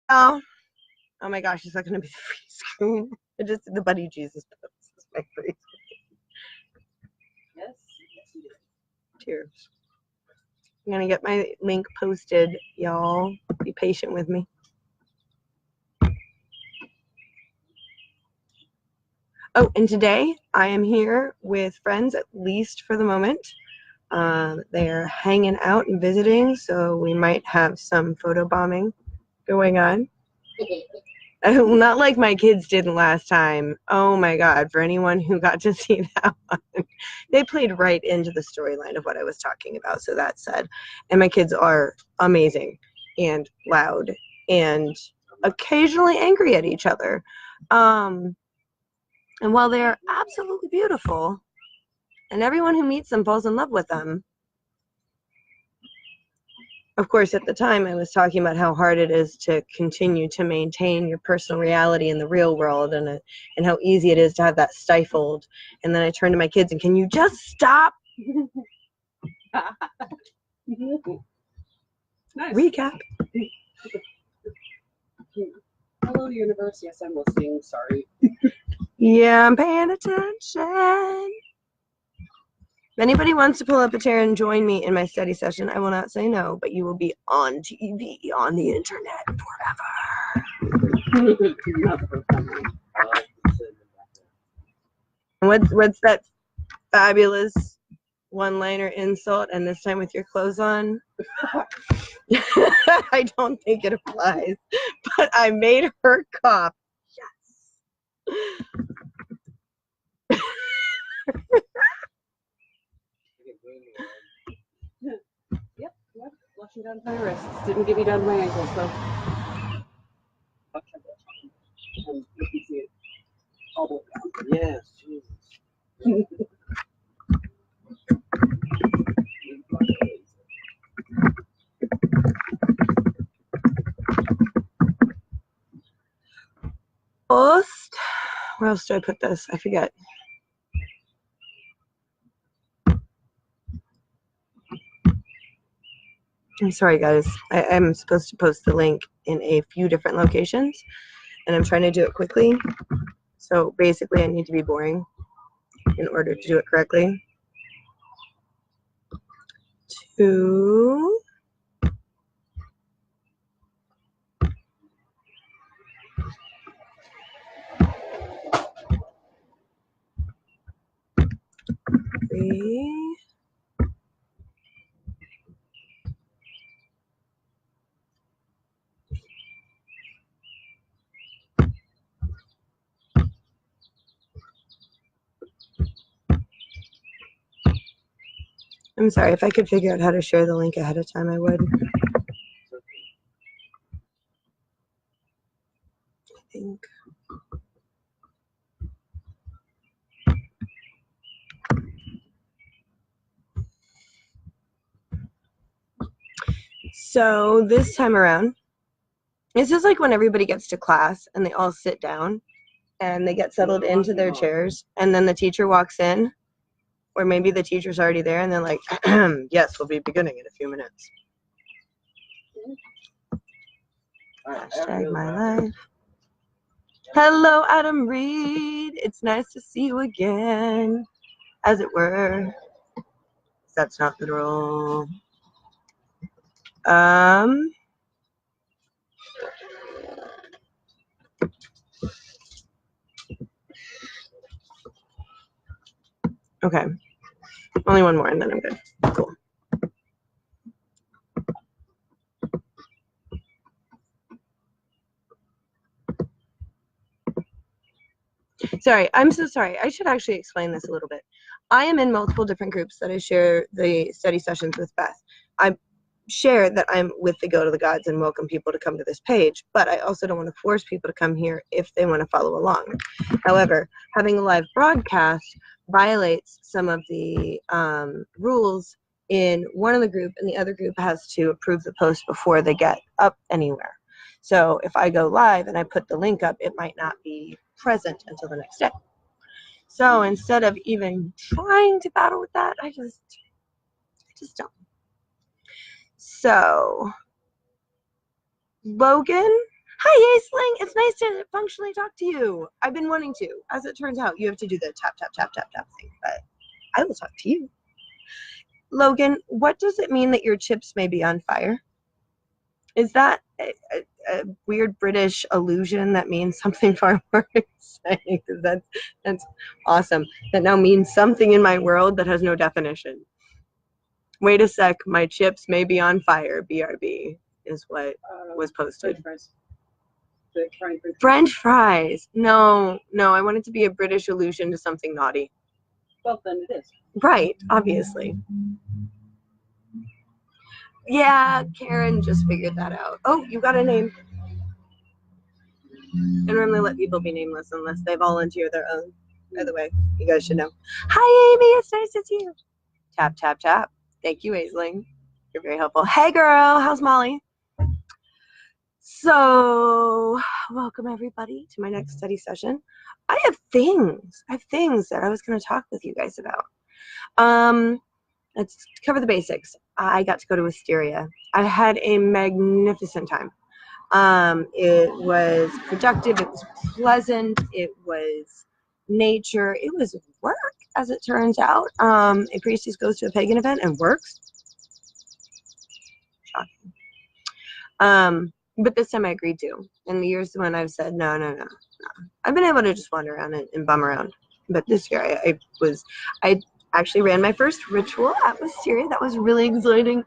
Oh, oh my gosh, is that going to be the free screen? I just did the Buddy Jesus pose. That's my free Yes, yes, you did. Cheers. I'm going to get my link posted, y'all. Be patient with me. Oh, and today I am here with friends, at least for the moment. They're hanging out and visiting, so we might have some photobombing going on. Not like my kids did last time. Oh my God, for anyone who got to see that one, they played right into the storyline of what I was talking about, so that's said. And my kids are amazing and loud and occasionally angry at each other. And while they're absolutely beautiful, and everyone who meets them falls in love with them, of course, at the time I was talking about how hard it is to continue to maintain your personal reality in the real world, and how easy it is to have that stifled. And then I turned to my kids and, can you just stop? Nice. Recap. Hello, universe. Yes, I'm listening. Sorry. Yeah, I'm paying attention. If anybody wants to pull up a chair and join me in my study session, I will not say no, but you will be on TV, on the internet forever. What's that fabulous one-liner insult, and this time with your clothes on? I don't think it applies, but I made her cough. Yes. Yep, flushing down my wrists. Didn't get me down to my ankles, though. You can see it all the way down. Yes, Jesus. Post. Where else do I put this? I forget. I'm sorry, guys. I'm supposed to post the link in a few different locations, and I'm trying to do it quickly. So basically, I need to be boring in order to do it correctly. Two. Three. I'm sorry, if I could figure out how to share the link ahead of time, I would. I think. So this time around, this is like when everybody gets to class and they all sit down and they get settled into their chairs, and then the teacher walks in, or maybe the teacher's already there, and they're like, yes, we'll be beginning in a few minutes. Hashtag my life. Hello, Adam Reed. It's nice to see you again, as it were. That's not the rule. Okay. Only one more and then I'm good. Cool. Sorry, I'm so sorry. I should actually explain this a little bit. I am in multiple different groups that I share the study sessions with Beth. I share that I'm with the Go to the Gods and welcome people to come to this page, but I also don't want to force people to come here if they want to follow along. However, having a live broadcast violates some of the rules in one of the group, and the other group has to approve the post before they get up anywhere. So if I go live and I put the link up, it might not be present until the next day. So instead of even trying to battle with that, I just don't. So Logan, Hi, Aisling. It's nice to functionally talk to you. I've been wanting to. As it turns out, you have to do the tap, tap, tap, tap, tap thing, but I will talk to you. Logan, what does it mean that your chips may be on fire? Is that a weird British allusion that means something far more exciting? Because that's awesome. That now means something in my world that has no definition. Wait a sec, my chips may be on fire. BRB is what was posted. French fries. No, I want it to be a British allusion to something naughty. Well, then it is. Right, obviously. Yeah, Karen just figured that out. Oh, you got a name. I normally let people be nameless unless they volunteer their own. By the way, you guys should know. Hi, Amy. It's nice to see you. Tap, tap, tap. Thank you, Aisling. You're very helpful. Hey, girl. How's Molly? So, welcome everybody to my next study session. I have things that I was going to talk with you guys about. Let's cover the basics. I got to go to Wisteria. I had a magnificent time. It was productive. It was pleasant. It was nature. It was work, as it turns out. A priestess goes to a pagan event and works. Shocking. But this time I agreed to. In the years when I've said no. I've been able to just wander around and bum around. But this year I actually ran my first ritual at Wisteria. That was really exciting.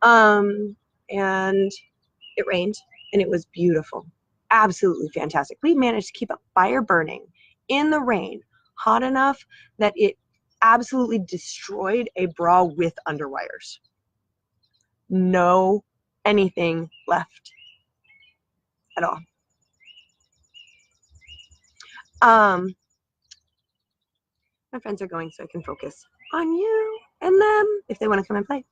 And it rained and it was beautiful. Absolutely fantastic. We managed to keep a fire burning in the rain, hot enough that it absolutely destroyed a bra with underwires. No anything left at all. My friends are going so I can focus on you and them if they want to come and play.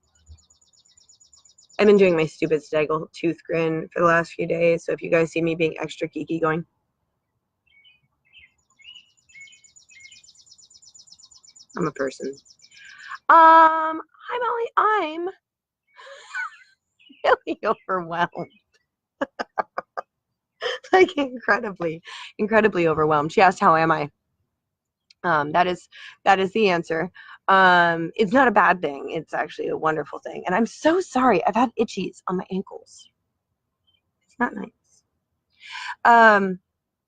I've been doing my stupid Staggle tooth grin for the last few days, so if you guys see me being extra geeky going, I'm a person. Hi Molly, I'm really overwhelmed. Like incredibly overwhelmed. She asked, how am I? That is the answer. It's not a bad thing. It's actually a wonderful thing. And I'm so sorry. I've had itchies on my ankles. It's not nice.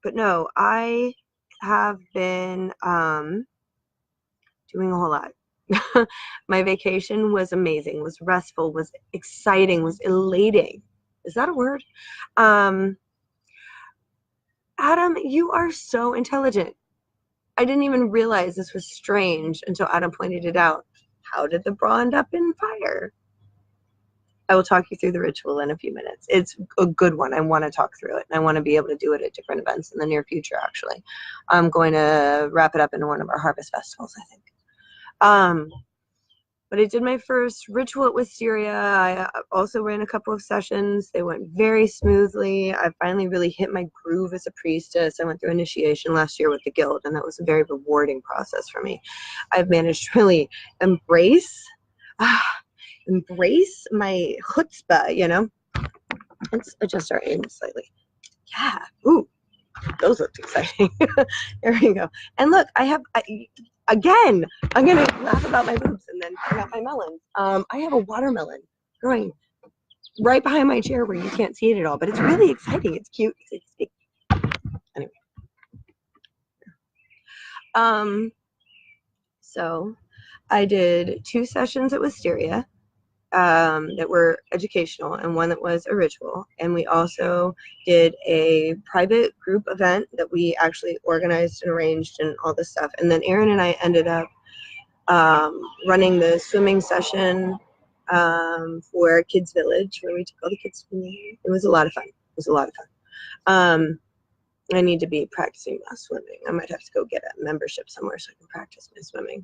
But no, I have been doing a whole lot. My vacation was amazing, was restful, was exciting, was elating. Is that a word? Adam, you are so intelligent. I didn't even realize this was strange until Adam pointed it out. How did the bra end up in fire? I will talk you through the ritual in a few minutes. It's a good one. I want to talk through it, and I want to be able to do it at different events in the near future, actually. I'm going to wrap it up in one of our harvest festivals, I think. But I did my first ritual at Wisteria. I also ran a couple of sessions. They went very smoothly. I finally really hit my groove as a priestess. I went through initiation last year with the guild, and that was a very rewarding process for me. I've managed to really embrace my chutzpah, you know. Let's adjust our aim slightly. Yeah. Ooh, those looked exciting. There we go. And look, again, I'm going to laugh about my boobs and then bring out my melons. I have a watermelon growing right behind my chair where you can't see it at all, but it's really exciting. It's cute. It's sticky. Anyway. So I did 2 sessions at Wisteria that were educational and one that was a ritual. And we also did a private group event that we actually organized and arranged and all this stuff. And then Aaron and I ended up running the swimming session for Kids Village, where we took all the kids swimming. It was a lot of fun. I need to be practicing my swimming. I might have to go get a membership somewhere so I can practice my swimming.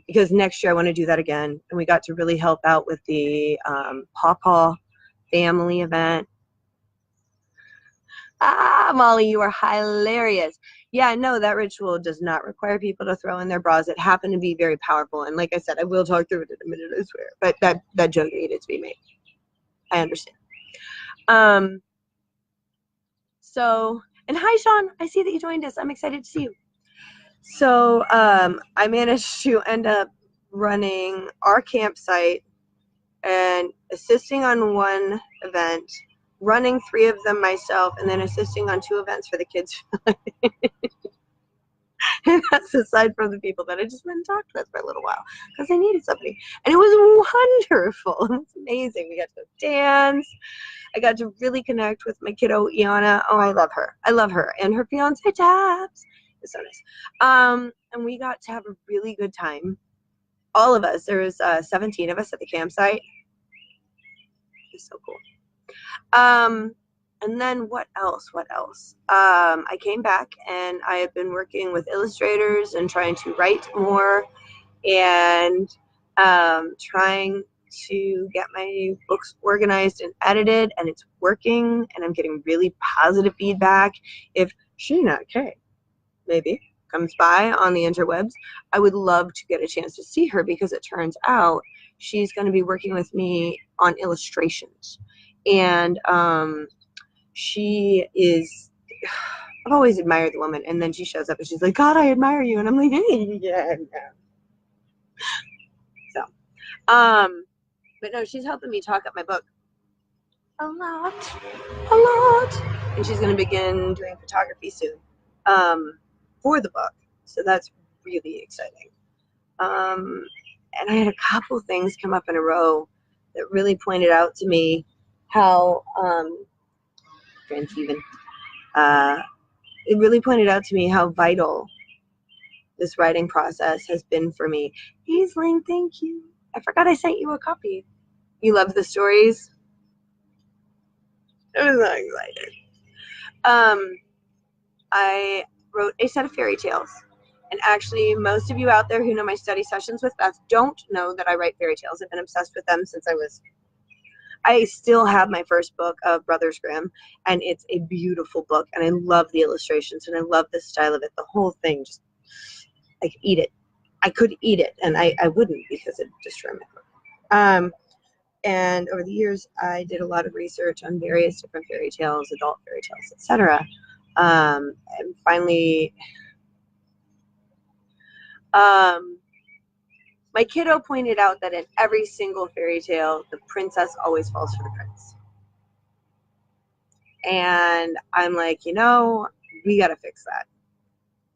Because next year I want to do that again. And we got to really help out with the Pawpaw family event. Molly, you are hilarious. Yeah, no, that ritual does not require people to throw in their bras. It happened to be very powerful. And like I said, I will talk through it in a minute, I swear. But that joke needed to be made. I understand. So, and hi, Sean. I see that you joined us. I'm excited to see you. So, I managed to end up running our campsite and assisting on one event, running 3 of them myself, and then assisting on 2 events for the kids. And that's aside from the people that I just went and talked with for a little while because I needed somebody. And it was wonderful. It was amazing. We got to dance. I got to really connect with my kiddo, Iana. Oh, I love her. I love her. And her fiance, Tabs. It's so nice. And we got to have a really good time. All of us. There was 17 of us at the campsite. It's so cool. And then what else? I came back and I have been working with illustrators and trying to write more and trying to get my books organized and edited, and it's working, and I'm getting really positive feedback. If Sheena K maybe comes by on the interwebs, I would love to get a chance to see her because it turns out she's going to be working with me on illustrations. And she is, I've always admired the woman, and then she shows up and she's like, God, I admire you. And I'm like, hey, yeah, no. So, but no, she's helping me talk up my book a lot. And she's going to begin doing photography soon for the book. So that's really exciting. And I had a couple things come up in a row that really pointed out to me how, it really pointed out to me how vital this writing process has been for me. Aisling, thank you. I forgot I sent you a copy. You love the stories? I was so excited. I wrote a set of fairy tales. And actually, most of you out there who know my study sessions with Beth don't know that I write fairy tales. I've been obsessed with them since I still have my first book of Brothers Grimm, and it's a beautiful book, and I love the illustrations, and I love the style of it. The whole thing, just, I could eat it. I could eat it, and I wouldn't because it destroyed my book. And over the years, I did a lot of research on various different fairy tales, adult fairy tales, etc. And finally, my kiddo pointed out that in every single fairy tale, the princess always falls for the prince. And I'm like, we got to fix that.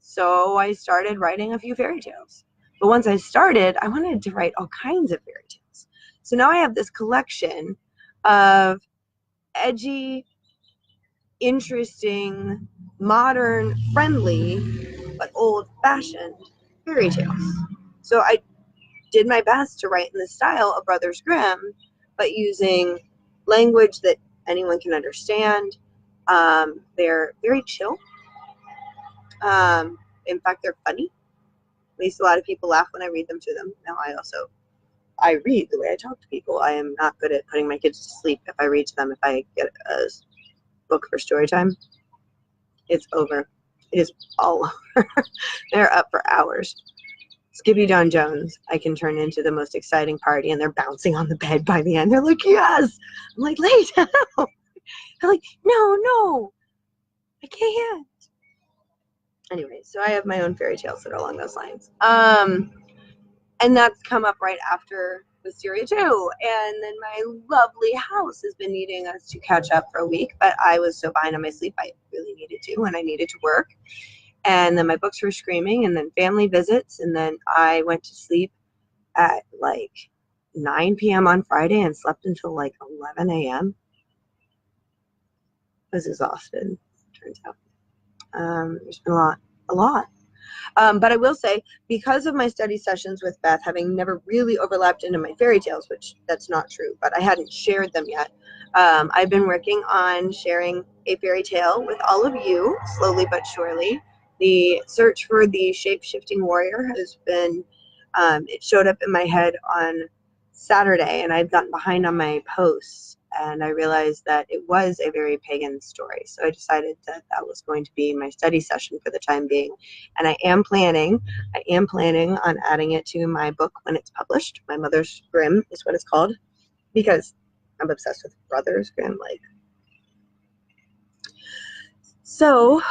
So I started writing a few fairy tales. But once I started, I wanted to write all kinds of fairy tales. So now I have this collection of edgy, interesting, modern, friendly, but old-fashioned fairy tales. So I did my best to write in the style of Brothers Grimm, but using language that anyone can understand. They're very chill. In fact, they're funny. At least a lot of people laugh when I read them to them. Now I read the way I talk to people. I am not good at putting my kids to sleep if I read to them. If I get a book for story time, it's over. It is all over. They're up for hours. Skippy Don Jones, I can turn into the most exciting party, and they're bouncing on the bed by the end. They're like, yes. I'm like, lay down. They're like, no, I can't. Anyway, so I have my own fairy tales that are along those lines. And that's come up right after Wisteria 2. And then my lovely house has been needing us to catch up for a week, but I was so behind on my sleep, I really needed to, and I needed to work. And then my books were screaming, and then family visits, and then I went to sleep at like 9 p.m. on Friday and slept until like 11 a.m. I was exhausted, turns out. There's been a lot. But I will say, because of my study sessions with Beth having never really overlapped into my fairy tales, which that's not true, but I hadn't shared them yet, I've been working on sharing a fairy tale with all of you, slowly but surely. The search for the shape-shifting warrior has been, it showed up in my head on Saturday, and I've gotten behind on my posts, and I realized that it was a very pagan story. So I decided that that was going to be my study session for the time being. And I am planning on adding it to my book when it's published. My Mother's Grimm is what it's called, because I'm obsessed with Brothers Grimm. Like, So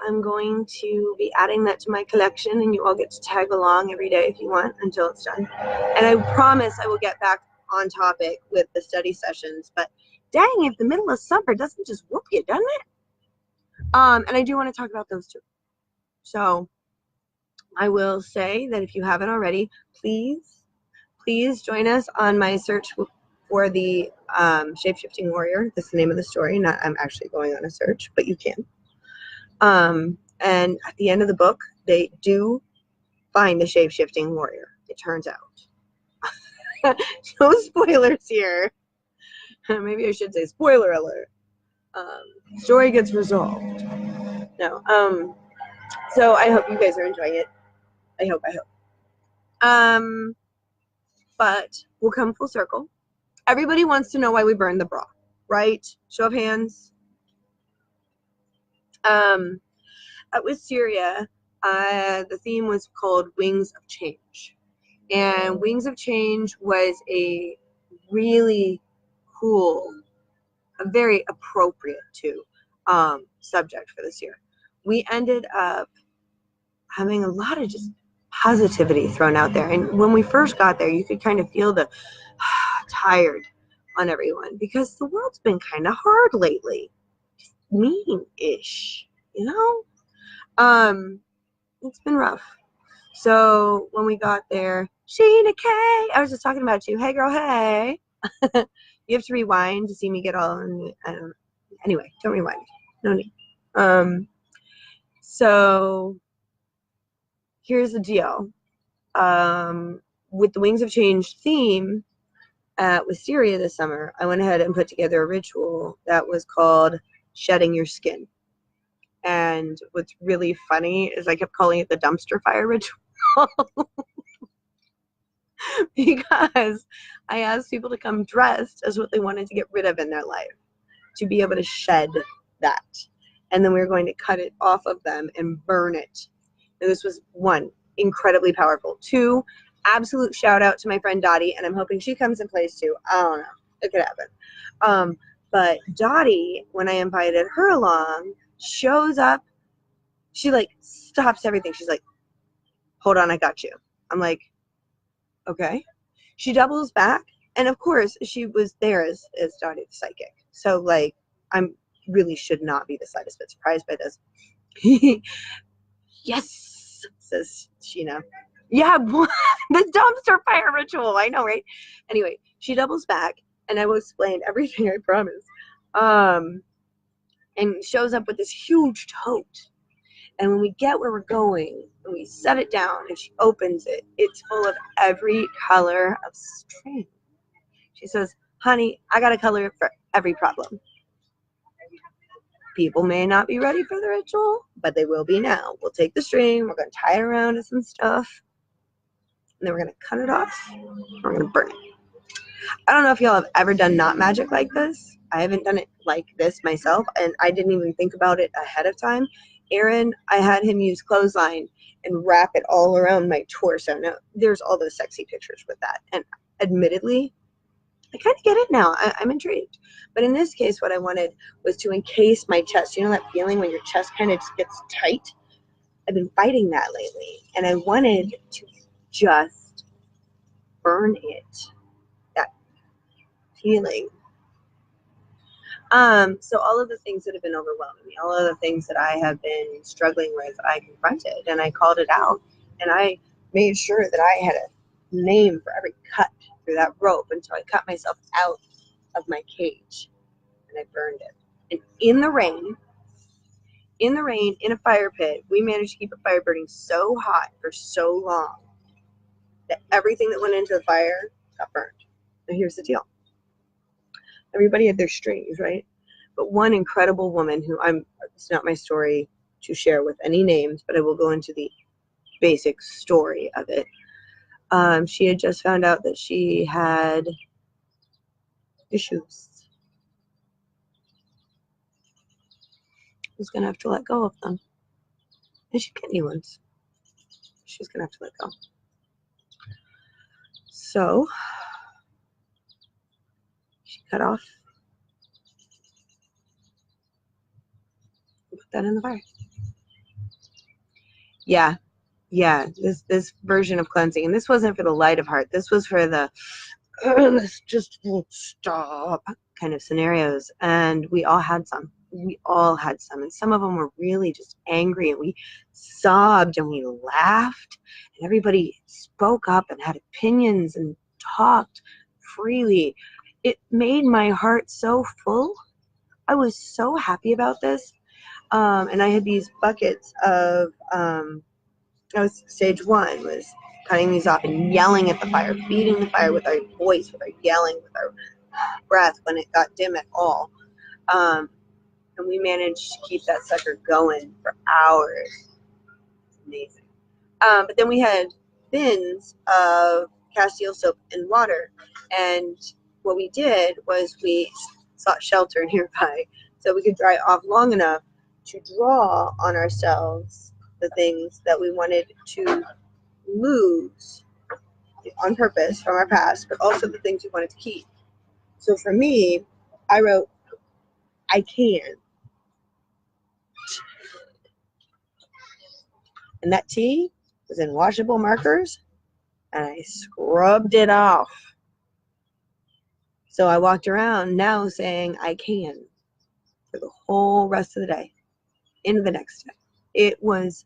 I'm going to be adding that to my collection, and you all get to tag along every day if you want until it's done. And I promise I will get back on topic with the study sessions, but dang, if the middle of summer doesn't just whoop you, doesn't it? And I do want to talk about those too. So I will say that if you haven't already, please join us on my search for the Shape-Shifting Warrior. That's the name of the story. Not I'm actually going on a search, but you can. And at the end of the book, they do find the Shape-Shifting Warrior, it turns out. No spoilers here. Maybe I should say spoiler alert. Story gets resolved. No. So I hope you guys are enjoying it. I hope. But we'll come full circle. Everybody wants to know why we burned the bra, right? Show of hands. At Wisteria, the theme was called Wings of Change. And Wings of Change was a really cool, a very appropriate too, subject for this year. We ended up having a lot of just positivity thrown out there. And when we first got there, you could kind of feel the tired on everyone because the world's been kind of hard lately. Just mean-ish, you know? It's been rough. So when we got there, Sheena K, I was just talking about you. Hey girl, hey. You have to rewind to see me get all in. Anyway, don't rewind. No need. So here's the deal. With the Wings of Change theme at Wisteria this summer, I went ahead and put together a ritual that was called Shedding Your Skin. And what's really funny is I kept calling it the dumpster fire ritual. Because I asked people to come dressed as what they wanted to get rid of in their life, to be able to shed that. And then we were going to cut it off of them and burn it. And this was one, incredibly powerful. Two, absolute shout out to my friend Dottie, and I'm hoping she comes and plays too. I don't know. It could happen. But Dottie, when I invited her along, shows up. She like stops everything. She's like, hold on, I got you. I'm like, okay. She doubles back, and of course she was there as Dottie the psychic. So like I'm really should not be the slightest bit surprised by this. Yes, says Sheena. Yeah, the dumpster fire ritual. I know, right? Anyway, she doubles back, and I will explain everything. I promise. And shows up with this huge tote. And when we get where we're going, and we set it down, and she opens it, it's full of every color of string. She says, honey, I got a color for every problem. People may not be ready for the ritual, but they will be now. We'll take the string, we're going to tie it around to some stuff, and then we're going to cut it off, and we're going to burn it. I don't know if y'all have ever done knot magic like this. I haven't done it like this myself, and I didn't even think about it ahead of time. Aaron, I had him use clothesline and wrap it all around my torso. Now, there's all those sexy pictures with that, and admittedly, I kind of get it now. I'm intrigued. But in this case, what I wanted was to encase my chest. You know that feeling when your chest kind of just gets tight? I've been fighting that lately, and I wanted to just burn it. That feeling. So all of the things that have been overwhelming me, all of the things that I have been struggling with, I confronted and I called it out, and I made sure that I had a name for every cut through that rope until I cut myself out of my cage and I burned it. And in the rain, in a fire pit, we managed to keep a fire burning so hot for so long that everything that went into the fire got burned. And here's the deal. Everybody had their strings, right? But one incredible woman who it's not my story to share with any names, but I will go into the basic story of it. She had just found out that she had issues. Was going to have to let go of them. And she'd get new ones. She's going to have to let go. So she cut off that in the fire. Yeah. This version of cleansing, and this wasn't for the light of heart. This was for the this just won't stop kind of scenarios. And we all had some. And some of them were really just angry, and we sobbed and we laughed, and everybody spoke up and had opinions and talked freely. It made my heart so full. I was so happy about this. And I had these buckets of stage one was cutting these off and yelling at the fire, feeding the fire with our voice, with our yelling, with our breath when it got dim at all. And we managed to keep that sucker going for hours. It's amazing. But then we had bins of Castile soap and water. And what we did was we sought shelter nearby so we could dry off long enough to draw on ourselves the things that we wanted to lose on purpose from our past, but also the things we wanted to keep. So for me, I wrote, I can. And that T was in washable markers, and I scrubbed it off. So I walked around now saying I can for the whole rest of the day, into the next day. It was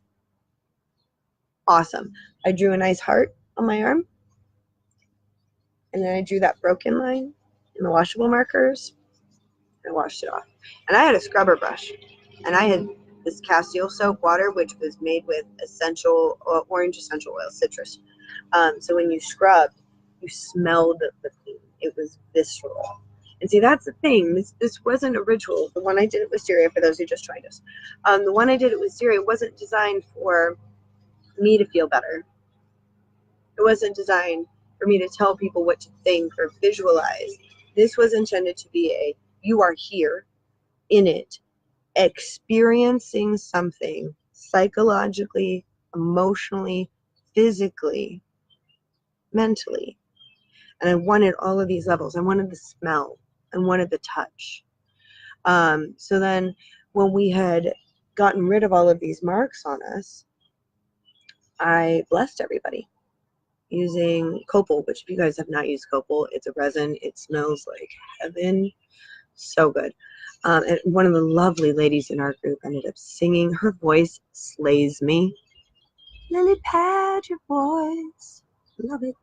awesome. I drew a nice heart on my arm, and then I drew that broken line in the washable markers. I washed it off. And I had a scrubber brush, and I had this Castile soap water, which was made with orange essential oil, citrus. So when you scrubbed, you smelled the clean. It was visceral. And see, that's the thing. This wasn't a ritual. The one I did it with Syria, for those who just joined us. The one I did it with Syria wasn't designed for me to feel better. It wasn't designed for me to tell people what to think or visualize. This was intended to be you are here in it, experiencing something psychologically, emotionally, physically, mentally. And I wanted all of these levels. I wanted the smell. I wanted the touch. So then when we had gotten rid of all of these marks on us, I blessed everybody using copal, which if you guys have not used copal, it's a resin. It smells like heaven. So good. And one of the lovely ladies in our group ended up singing. Her voice slays me. Lily Pad, your voice. Love it.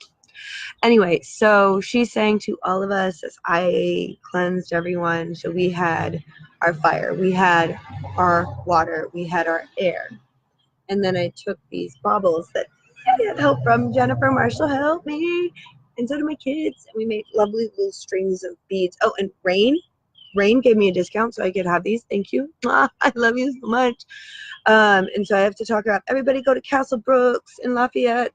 Anyway, so she sang to all of us as I cleansed everyone. So we had our fire, we had our water, we had our air. And then I took these baubles that I had help from Jennifer Marshall, help me, and so did my kids. And we made lovely little strings of beads. Oh, and Rain gave me a discount so I could have these. Thank you. I love you so much. And so I have to talk about everybody go to Castle Brooks in Lafayette.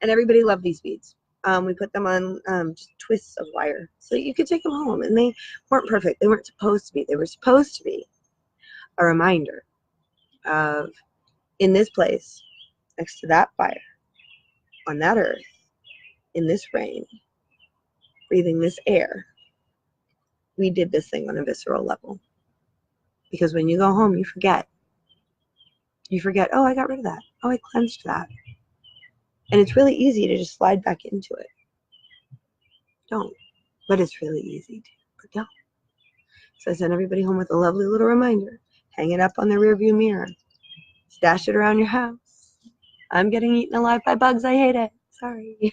And everybody loved these beads. We put them on just twists of wire so you could take them home. And they weren't perfect. They weren't supposed to be. They were supposed to be a reminder of, in this place, next to that fire, on that earth, in this rain, breathing this air, we did this thing on a visceral level. Because when you go home, you forget. You forget, oh, I got rid of that. Oh, I cleansed that. And it's really easy to just slide back into it. Don't. But it's really easy to. But don't. So I sent everybody home with a lovely little reminder. Hang it up on the rearview mirror. Stash it around your house. I'm getting eaten alive by bugs. I hate it. Sorry.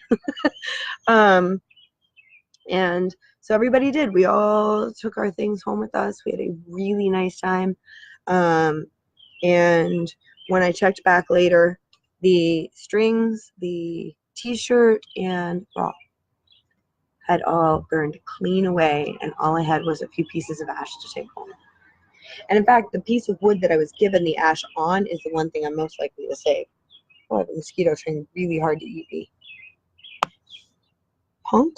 And so everybody did. We all took our things home with us. We had a really nice time. And when I checked back later, the strings, the t-shirt, and bra had all burned clean away, and all I had was a few pieces of ash to take home. And in fact, the piece of wood that I was given the ash on is the one thing I'm most likely to save. Oh, I have a mosquito trying really hard to eat me. Punk.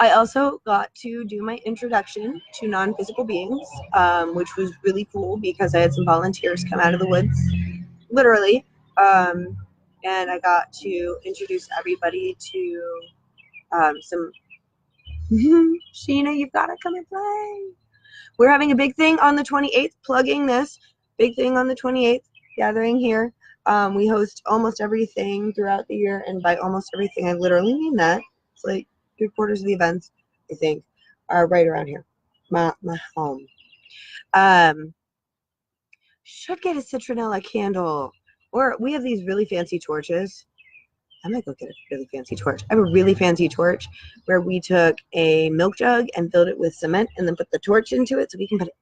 I also got to do my introduction to non-physical beings, which was really cool because I had some volunteers come out of the woods, literally, and I got to introduce everybody to some Sheena, you've got to come and play. We're having a big thing on the 28th, plugging this. Big thing on the 28th, gathering here. We host almost everything throughout the year, and by almost everything, I literally mean that. It's like 3/4 of the events, I think, are right around here. My home. Should get a citronella candle. Or we have these really fancy torches. I might go get a really fancy torch. I have a really fancy torch where we took a milk jug and filled it with cement and then put the torch into it so we can put it.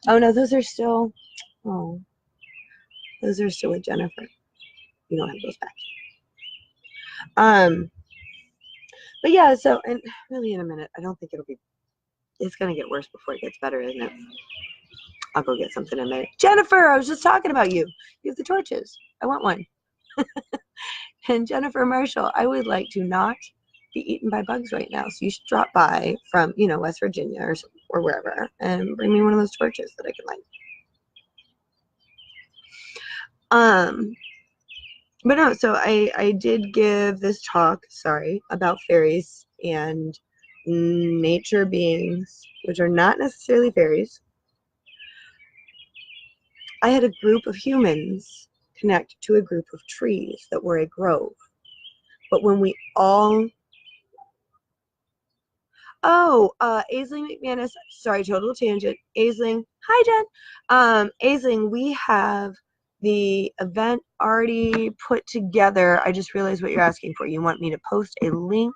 Oh no, those are still. Oh, those are still with Jennifer. You don't have those back. But yeah. So and really in a minute, I don't think it'll be. It's gonna get worse before it gets better, isn't it? I'll go get something in a minute. Jennifer, I was just talking about you. You have the torches. I want one. And Jennifer Marshall, I would like to not be eaten by bugs right now. So you should drop by from, West Virginia or wherever and bring me one of those torches that I can light. But no, so I did give this talk, about fairies and nature beings, which are not necessarily fairies. I had a group of humans connect to a group of trees that were a grove. But when we all Aisling McManus, sorry, total tangent. Aisling, hi Jen. Aisling, we have the event already put together. I just realized what you're asking for. You want me to post a link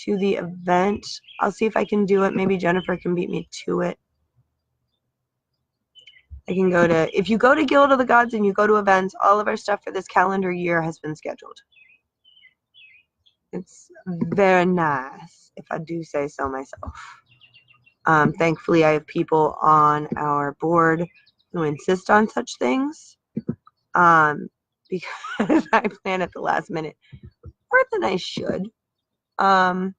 to the event. I'll see if I can do it. Maybe Jennifer can beat me to it. I can go to, if you go to Guild of the Gods and you go to events, all of our stuff for this calendar year has been scheduled. It's very nice, if I do say so myself. Thankfully, I have people on our board who insist on such things because I plan at the last minute more than I should. Well,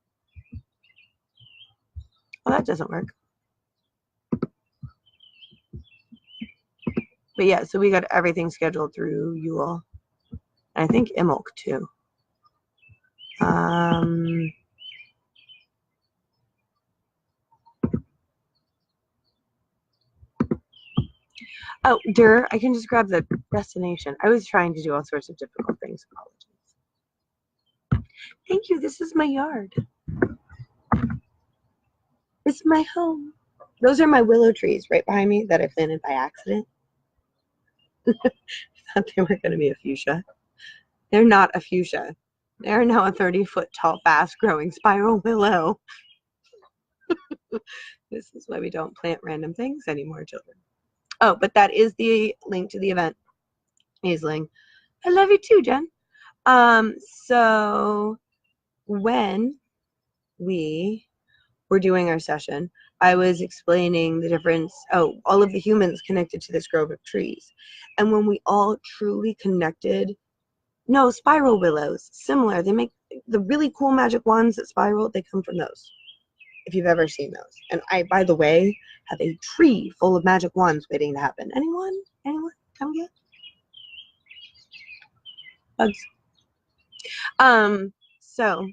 that doesn't work. But yeah, so we got everything scheduled through Yule. And I think Imulk too. Oh, I can just grab the destination. I was trying to do all sorts of difficult things. Apologies. Thank you. This is my yard. It's my home. Those are my willow trees right behind me that I planted by accident. I thought they were going to be a fuchsia. They're not a fuchsia. They're now a 30-foot tall, fast-growing spiral willow. This is why we don't plant random things anymore, children. Oh, but that is the link to the event. Aisling. I love you too, Jen. So when we were doing our session, I was explaining the difference, all of the humans connected to this grove of trees. And when we all truly connected, no, spiral willows, similar. They make the really cool magic wands that spiral, they come from those, if you've ever seen those. And I, by the way, have a tree full of magic wands waiting to happen. Anyone? Come get bugs. So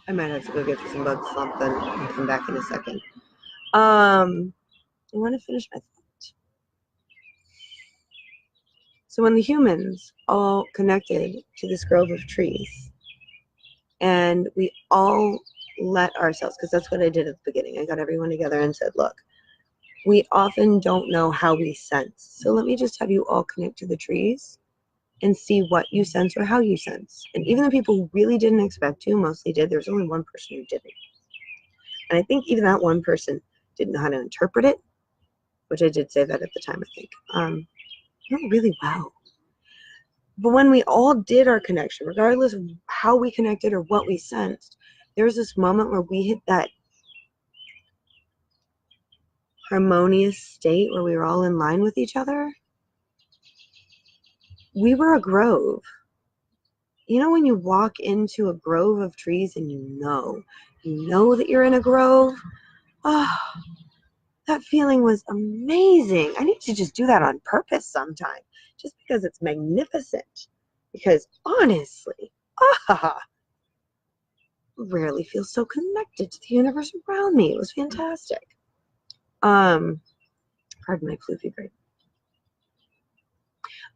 I might have to go get some bugs something and come back in a second. I want to finish my thought. So when the humans all connected to this grove of trees, and we all let ourselves, because that's what I did at the beginning. I got everyone together and said, look, we often don't know how we sense. So let me just have you all connect to the trees and see what you sense or how you sense. And even the people who really didn't expect to, mostly did. There was only one person who didn't. And I think even that one person didn't know how to interpret it, which I did say that at the time, I think. Not really well. But when we all did our connection, regardless of how we connected or what we sensed, there was this moment where we hit that harmonious state where we were all in line with each other. We were a grove. You know when you walk into a grove of trees and you know that you're in a grove? Oh, that feeling was amazing. I need to just do that on purpose sometime, just because it's magnificent. because honestly, rarely feel so connected to the universe around me. It was fantastic. Pardon my floofy brain.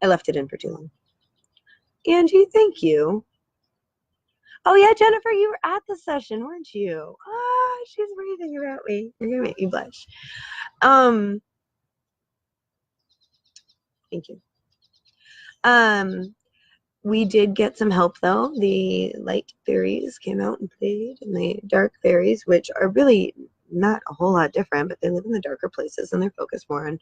I left it in for too long. Angie, thank you. Oh yeah, Jennifer, you were at the session, weren't you? She's breathing about me. You're gonna make me blush. Thank you. We did get some help though. The light fairies came out and played, and the dark fairies, which are really not a whole lot different, but they live in the darker places and they're focused more on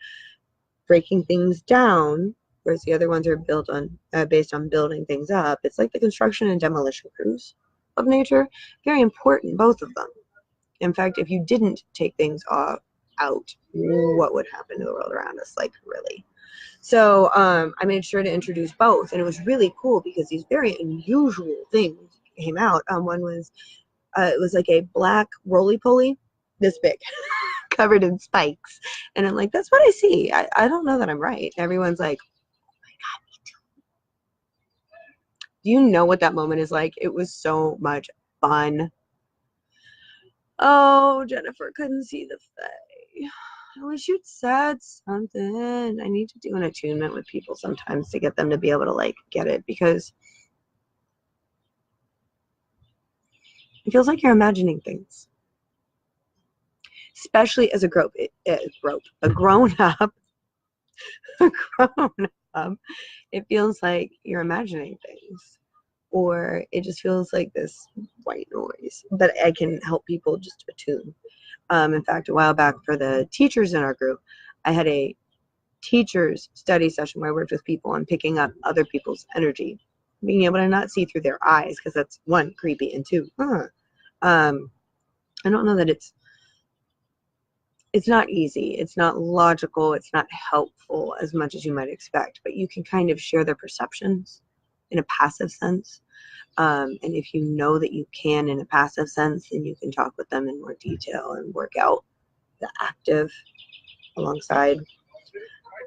breaking things down, whereas the other ones are built on based on building things up. It's like the construction and demolition crews of nature. Very important, both of them. In fact, if you didn't take things out, what would happen to the world around us? Like, really? So I made sure to introduce both, and it was really cool because these very unusual things came out. One was it was like a black roly-poly, this big, covered in spikes, and I'm like, that's what I see. I don't know that I'm right. Everyone's like, oh my God, me too. Do you know what that moment is like? It was so much fun. Oh, Jennifer couldn't see the Fae. I wish you'd said something. I need to do an attunement with people sometimes to get them to be able to like get it, because it feels like you're imagining things, especially as a grown up, a grown up. It feels like you're imagining things, or it just feels like this white noise. But I can help people just attune. In fact, a while back for the teachers in our group, I had a teachers study session where I worked with people on picking up other people's energy, being able to not see through their eyes, because that's one, creepy, and two, I don't know that it's not easy, it's not logical, it's not helpful as much as you might expect, but you can kind of share their perceptions in a passive sense. And if you know that you can in a passive sense, then you can talk with them in more detail and work out the active alongside.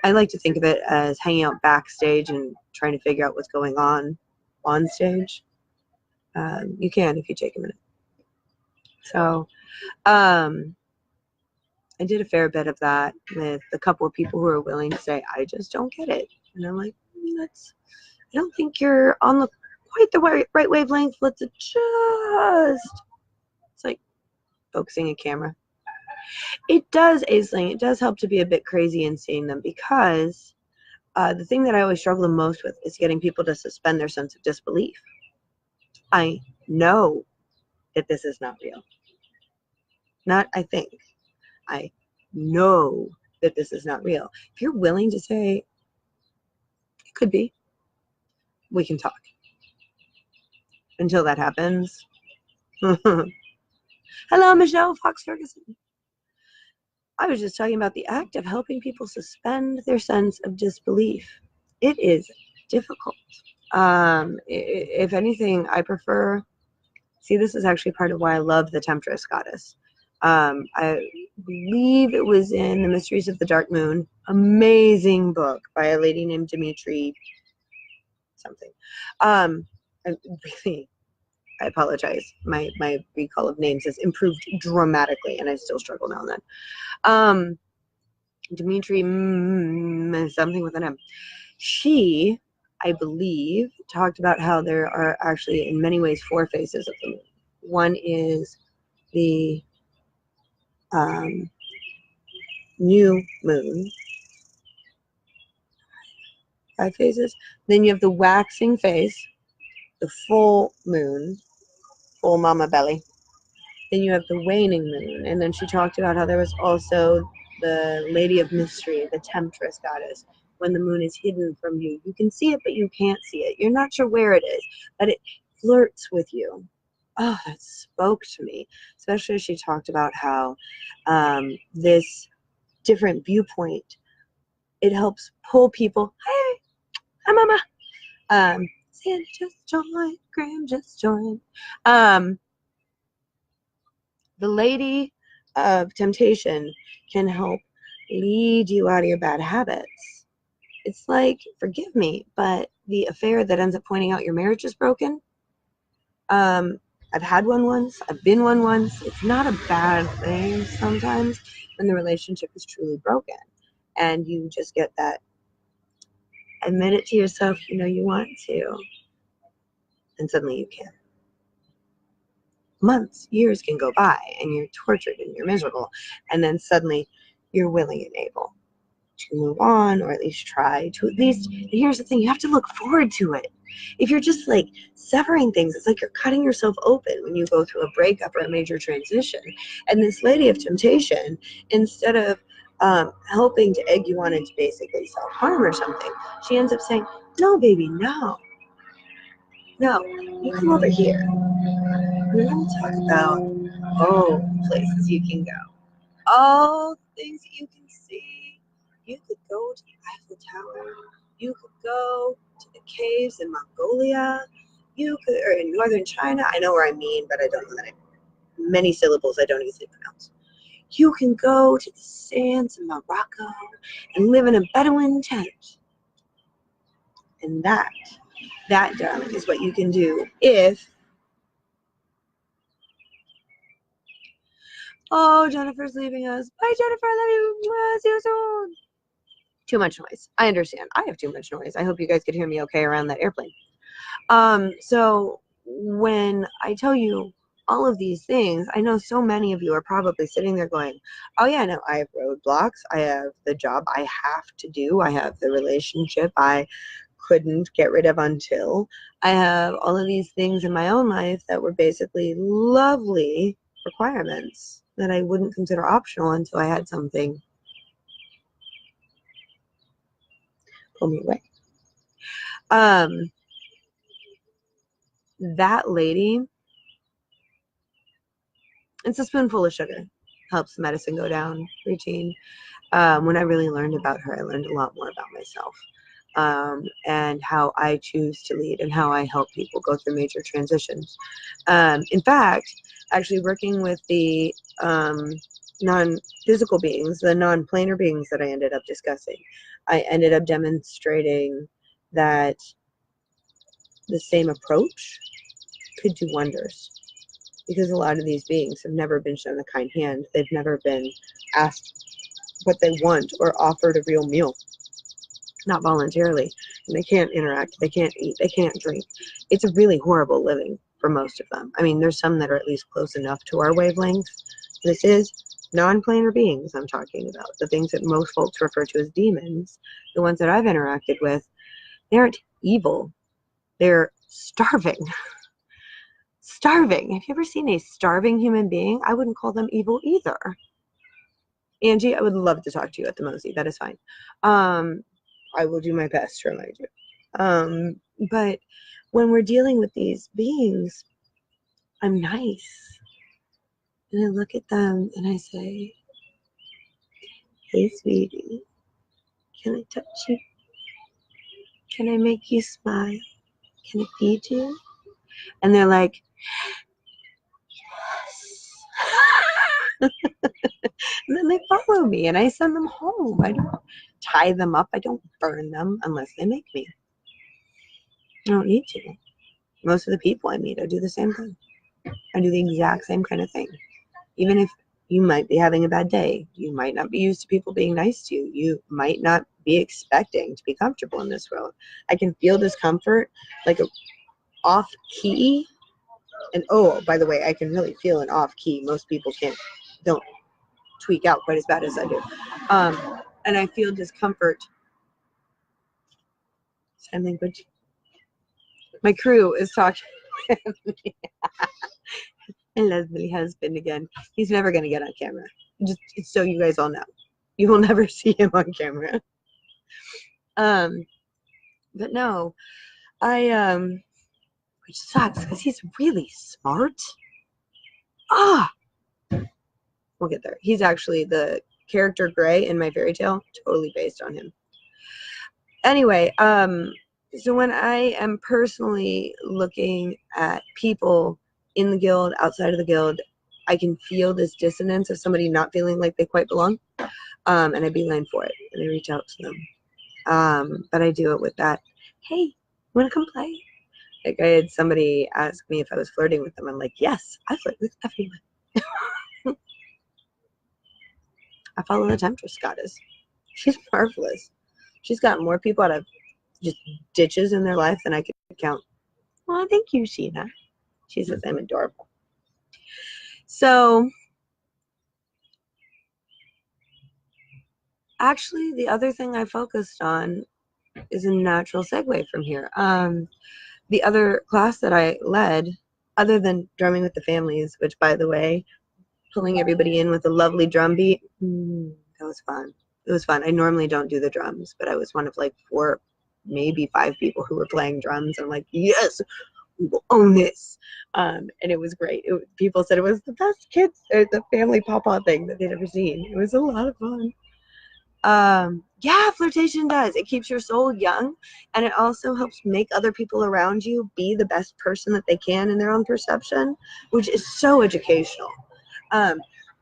I like to think of it as hanging out backstage and trying to figure out what's going on stage. You can if you take a minute. So I did a fair bit of that with a couple of people who are willing to say, I just don't get it. And I'm like, I don't think you're on the quite the right wavelength. Let's adjust. It's like focusing a camera. It does, Aisling, it does help to be a bit crazy in seeing them, because the thing that I always struggle the most with is getting people to suspend their sense of disbelief. I know that this is not real. Not I think. I know that this is not real. If you're willing to say, it could be, we can talk. Until that happens. Hello, Michelle Fox Ferguson. I was just talking about the act of helping people suspend their sense of disbelief. It is difficult. If anything, I prefer. See, this is actually part of why I love the Temptress goddess. I believe it was in The Mysteries of the Dark Moon. Amazing book by a lady named Dimitri something. I apologize. My recall of names has improved dramatically, and I still struggle now and then. Dimitri something with an M. She, I believe, talked about how there are actually, in many ways, 4 phases of the moon. One is the new moon, 5 phases. Then you have the waxing phase, the full moon, full mama belly. Then you have the waning moon, and then she talked about how there was also the Lady of Mystery, the Temptress goddess. When the moon is hidden from you, you can see it, but you can't see it. You're not sure where it is, but it flirts with you. Oh, that spoke to me, especially as she talked about how this different viewpoint, it helps pull people. Hi, mama. Sandy just joined, Graham just joined. The Lady of Temptation can help lead you out of your bad habits. It's like, forgive me, but the affair that ends up pointing out your marriage is broken. I've had one once. I've been one once. It's not a bad thing sometimes when the relationship is truly broken and you just get that, admit it to yourself, you know you want to, and suddenly you can't. Months, years can go by and you're tortured and you're miserable, and then suddenly you're willing and able to move on, or at least try to. At least, here's the thing, you have to look forward to it. If you're just like severing things, it's like you're cutting yourself open when you go through a breakup or a major transition. And this lady of temptation, instead of helping to egg you on into basically self-harm or something, she ends up saying, no baby, no, you come over here, we're going to talk about places you can go, all things that you can see. You could go to the Eiffel Tower. You could go to the caves in Mongolia. You could, or in northern China. I know where I mean, but I don't know that many syllables I don't easily pronounce. You can go to the sands in Morocco and live in a Bedouin tent. And that, darling, is what you can do if. Oh, Jennifer's leaving us. Bye, Jennifer. I love you. See you soon. Too much noise. I understand. I have too much noise. I hope you guys could hear me okay around that airplane. So when I tell you all of these things, I know so many of you are probably sitting there going, oh yeah, no, I have roadblocks. I have the job I have to do. I have the relationship I couldn't get rid of until. I have all of these things in my own life that were basically lovely requirements that I wouldn't consider optional until I had something pull me away. That lady, it's a spoonful of sugar, helps the medicine go down routine. When I really learned about her, I learned a lot more about myself, and how I choose to lead and how I help people go through major transitions. In fact, actually working with the non-physical beings, the non-planar beings that I ended up discussing, I ended up demonstrating that the same approach could do wonders, because a lot of these beings have never been shown a kind hand. They've never been asked what they want or offered a real meal, not voluntarily. And they can't interact, they can't eat, they can't drink. It's a really horrible living for most of them. I mean, there's some that are at least close enough to our wavelength. This is non-planar beings I'm talking about, the things that most folks refer to as demons. The ones that I've interacted with, they aren't evil, they're starving. Starving. Have you ever seen a starving human being? I wouldn't call them evil either. Angie, I would love to talk to you at the Mosey. That is fine. I will do my best to remind you. But when we're dealing with these beings, I'm nice. And I look at them and I say, hey, sweetie, can I touch you? Can I make you smile? Can I feed you? And they're like, yes. And then they follow me and I send them home. I don't tie them up. I don't burn them unless they make me. I don't need to. Most of the people I meet, I do the same thing. I do the exact same kind of thing. Even if you might be having a bad day, you might not be used to people being nice to you, you might not be expecting to be comfortable in this world. I can feel discomfort, like a off key. And oh, by the way, I can really feel an off key. Most people don't tweak out quite as bad as I do. And I feel discomfort. Sign language. My crew is talking with me. And Leslie husband again. He's never going to get on camera. Just so you guys all know. You will never see him on camera. But no, which sucks because he's really smart. We'll get there. He's actually the character Gray in my fairy tale, totally based on him. Anyway, so when I am personally looking at people in the guild, outside of the guild, I can feel this dissonance of somebody not feeling like they quite belong, and I beeline for it, and I reach out to them. But I do it with that, hey, wanna come play? Like, I had somebody ask me if I was flirting with them. I'm like, yes, I flirt with everyone. I follow the Temptress goddess. She's marvelous. She's got more people out of just ditches in their life than I could count. Well, thank you, Sheena. She says I'm adorable. So, actually, the other thing I focused on is a natural segue from here. The other class that I led, other than drumming with the families, which, by the way, pulling everybody in with a lovely drum beat, that was fun. It was fun. I normally don't do the drums, but I was one of like 4, maybe 5 people who were playing drums. I'm like, yes, we will own this. And it was great. People said it was the best kids, or the family pawpaw thing that they'd ever seen. It was a lot of fun. Yeah, flirtation does. It keeps your soul young, and it also helps make other people around you be the best person that they can in their own perception, which is so educational.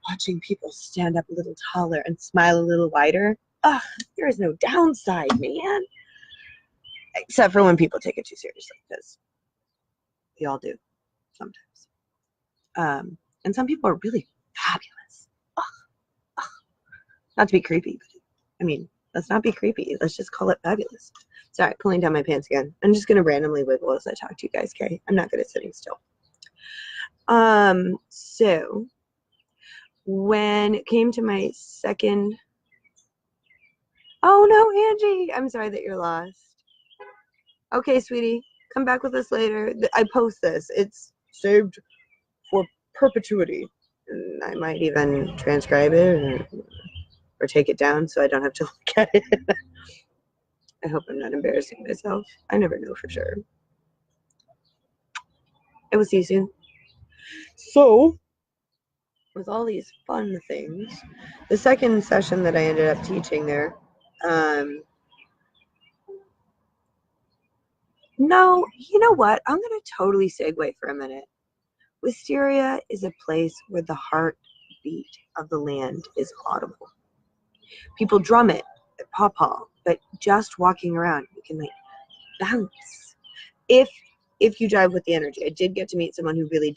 Watching people stand up a little taller and smile a little wider, there is no downside, man. Except for when people take it too seriously, because we all do sometimes. And some people are really fabulous. Not to be creepy, but I mean, let's not be creepy. Let's just call it fabulous. Sorry, pulling down my pants again. I'm just going to randomly wiggle as I talk to you guys, okay? I'm not good at sitting still. So when it came to my second... Oh, no, Angie. I'm sorry that you're lost. Okay, sweetie. Come back with us later. I post this. It's saved for perpetuity. And I might even transcribe it or take it down so I don't have to look at it. I hope I'm not embarrassing myself. I never know for sure. I will see you soon. So, with all these fun things, the second session that I ended up teaching there, no, you know what? I'm going to totally segue for a minute. Wisteria is a place where the heartbeat of the land is audible. People drum it at pawpaw, but just walking around, you can like bounce. If you jive with the energy. I did get to meet someone who really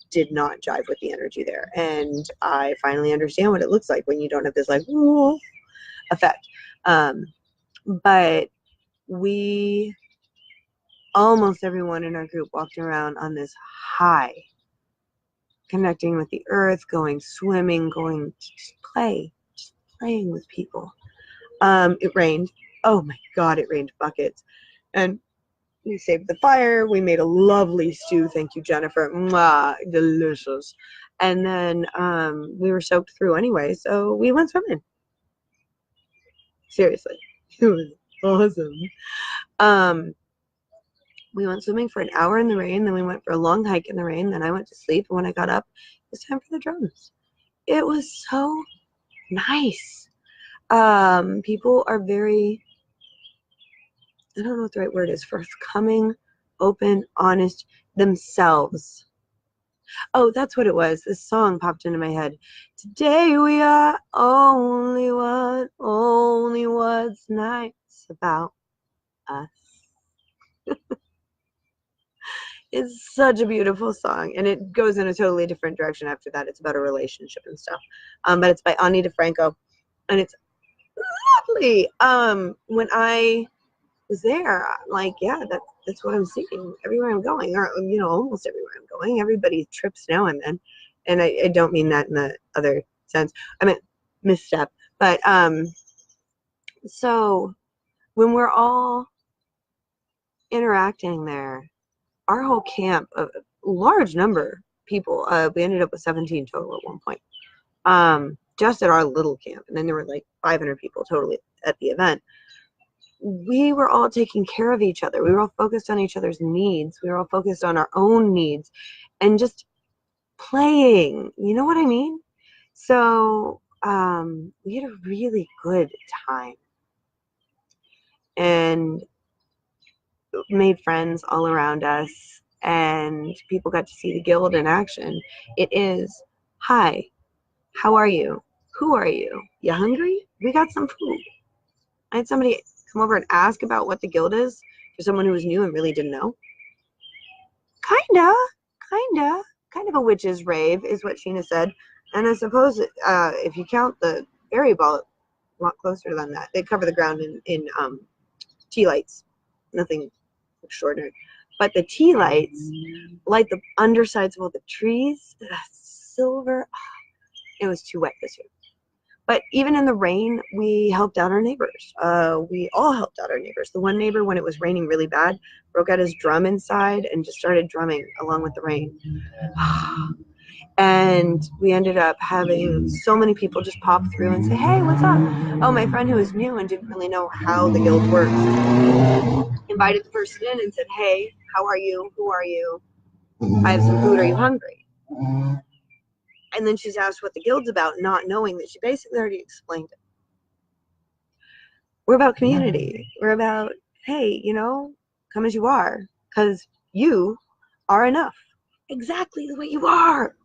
did not jive with the energy there, and I finally understand what it looks like when you don't have this like whoa effect. But we, almost everyone in our group, walked around on this high, connecting with the earth, going swimming, going just playing with people. It rained. Oh my God, it rained buckets, and we saved the fire. We made a lovely stew. Thank you, Jennifer. Mwah, delicious. And then we were soaked through anyway, so we went swimming. Seriously, it was awesome. We went swimming for an hour in the rain. Then we went for a long hike in the rain. Then I went to sleep. And when I got up, it was time for the drums. It was so nice. People are very... I don't know what the right word is, forthcoming, open, honest, themselves. Oh, that's what it was. This song popped into my head. Today we are only what's nice about us. It's such a beautiful song, and it goes in a totally different direction after that. It's about a relationship and stuff. But it's by Ani DeFranco, and it's lovely. When I was there, like, yeah, that's what I'm seeing everywhere I'm going, or almost everywhere I'm going. Everybody trips now and then, and I don't mean that in the other sense. I meant misstep. But so when we're all interacting there, our whole camp, a large number of people, we ended up with 17 total at one point, just at our little camp, and then there were like 500 people totally at the event. We were all taking care of each other. We were all focused on each other's needs. We were all focused on our own needs and just playing. You know what I mean? So we had a really good time and made friends all around us, and people got to see the guild in action. It is, hi, how are you? Who are you? You hungry? We got some food. I had somebody come over and ask about what the guild is for someone who was new and really didn't know. Kind of a witch's rave is what Sheena said. And I suppose if you count the fairy ball, a lot closer than that. They cover the ground in tea lights. Nothing extraordinary. But the tea lights light the undersides of all the trees. Silver. It was too wet this year. But even in the rain, we helped out our neighbors. We all helped out our neighbors. The one neighbor, when it was raining really bad, broke out his drum inside and just started drumming along with the rain. And we ended up having so many people just pop through and say, hey, what's up? Oh, my friend who was new and didn't really know how the guild works invited the person in and said, hey, how are you? Who are you? I have some food. Are you hungry? And then she's asked what the guild's about, not knowing that she basically already explained it. We're about community. We're about, hey, come as you are, because you are enough. Exactly the way you are.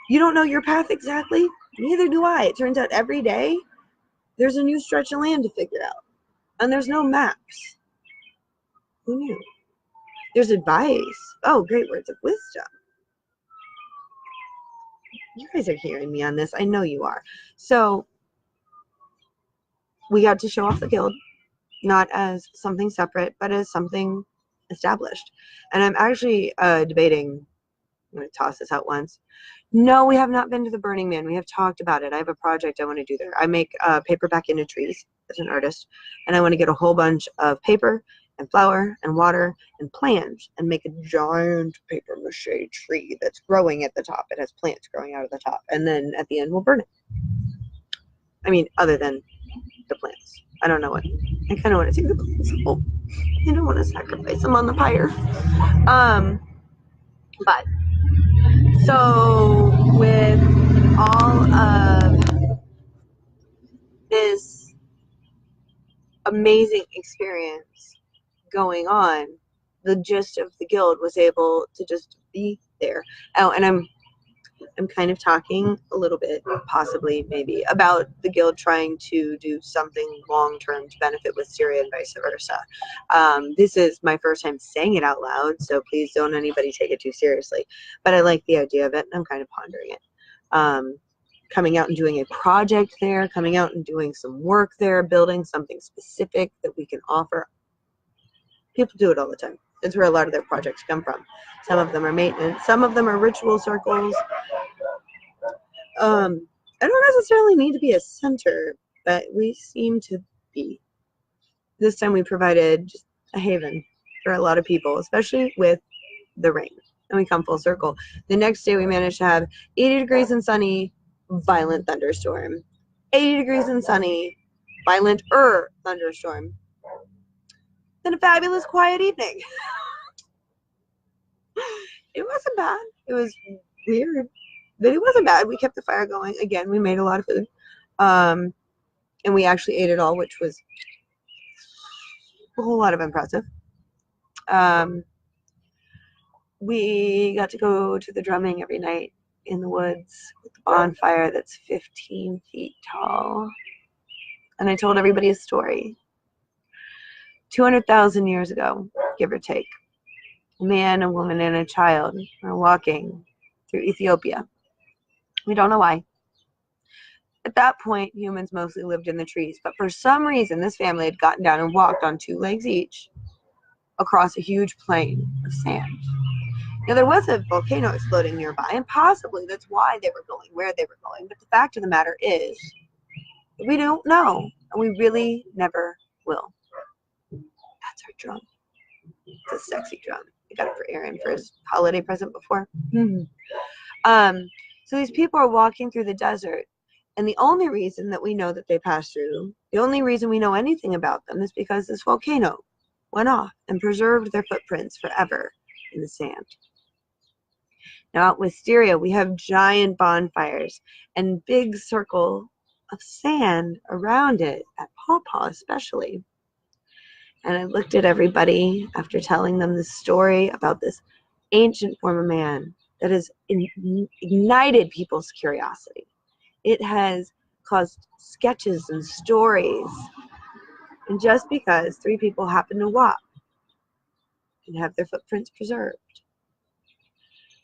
You don't know your path exactly? Neither do I. It turns out every day there's a new stretch of land to figure out. And there's no maps. Who knew? There's advice. Oh, great words of wisdom. You guys are hearing me on this. I know you are. So we got to show off the guild, not as something separate, but as something established. And I'm actually debating, I'm going to toss this out once. No, we have not been to the Burning Man. We have talked about it. I have a project I want to do there. I make paper back into trees as an artist, and I want to get a whole bunch of paper and flour and water and plants and make a giant paper mache tree that's growing at the top. It has plants growing out of the top, and then at the end we'll burn it. I mean, other than the plants. I don't know what. I kind of want to take the plants home. I don't want to sacrifice them on the pyre. But so with all of this amazing experience going on, the gist of the guild was able to just be there. Oh, and I'm kind of talking a little bit, possibly, maybe, about the guild trying to do something long-term to benefit Wisteria and vice versa. This is my first time saying it out loud, so please don't anybody take it too seriously. But I like the idea of it, and I'm kind of pondering it. Coming out and doing a project there, coming out and doing some work there, building something specific that we can offer. People do it all the time. It's where a lot of their projects come from. Some of them are maintenance. Some of them are ritual circles. I don't necessarily need to be a center, but we seem to be. This time we provided just a haven for a lot of people, especially with the rain. And we come full circle. The next day we managed to have 80 degrees and sunny, violent thunderstorm. 80 degrees and sunny, violent thunderstorm. Then a fabulous quiet evening. It wasn't bad. It was weird, but it wasn't bad. We kept the fire going. Again, we made a lot of food. And we actually ate it all, which was a whole lot of impressive. We got to go to the drumming every night in the woods with the bonfire that's 15 feet tall. And I told everybody a story. 200,000 years ago, give or take, a man, a woman, and a child are walking through Ethiopia. We don't know why. At that point, humans mostly lived in the trees, but for some reason, this family had gotten down and walked on 2 legs each across a huge plain of sand. Now, there was a volcano exploding nearby, and possibly that's why they were going where they were going, but the fact of the matter is, we don't know, and we really never will. That's our drum. It's a sexy drum. I got it for Aaron for his holiday present before. So these people are walking through the desert, and the only reason that we know that they passed through, the only reason we know anything about them is because this volcano went off and preserved their footprints forever in the sand. Now at Wisteria, we have giant bonfires and big circle of sand around it, at Pawpaw especially. And I looked at everybody after telling them this story about this ancient form of man that has ignited people's curiosity. It has caused sketches and stories. And just because 3 people happen to walk and have their footprints preserved.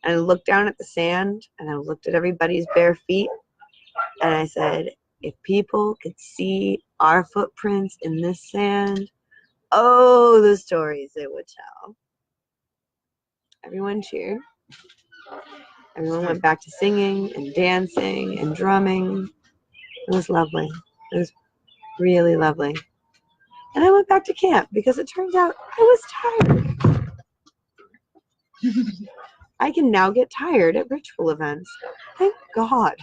And I looked down at the sand, and I looked at everybody's bare feet, and I said, if people could see our footprints in this sand, oh, the stories they would tell. Everyone cheered. Everyone went back to singing and dancing and drumming. It was lovely. It was really lovely. And I went back to camp because it turns out I was tired. I can now get tired at ritual events. Thank God.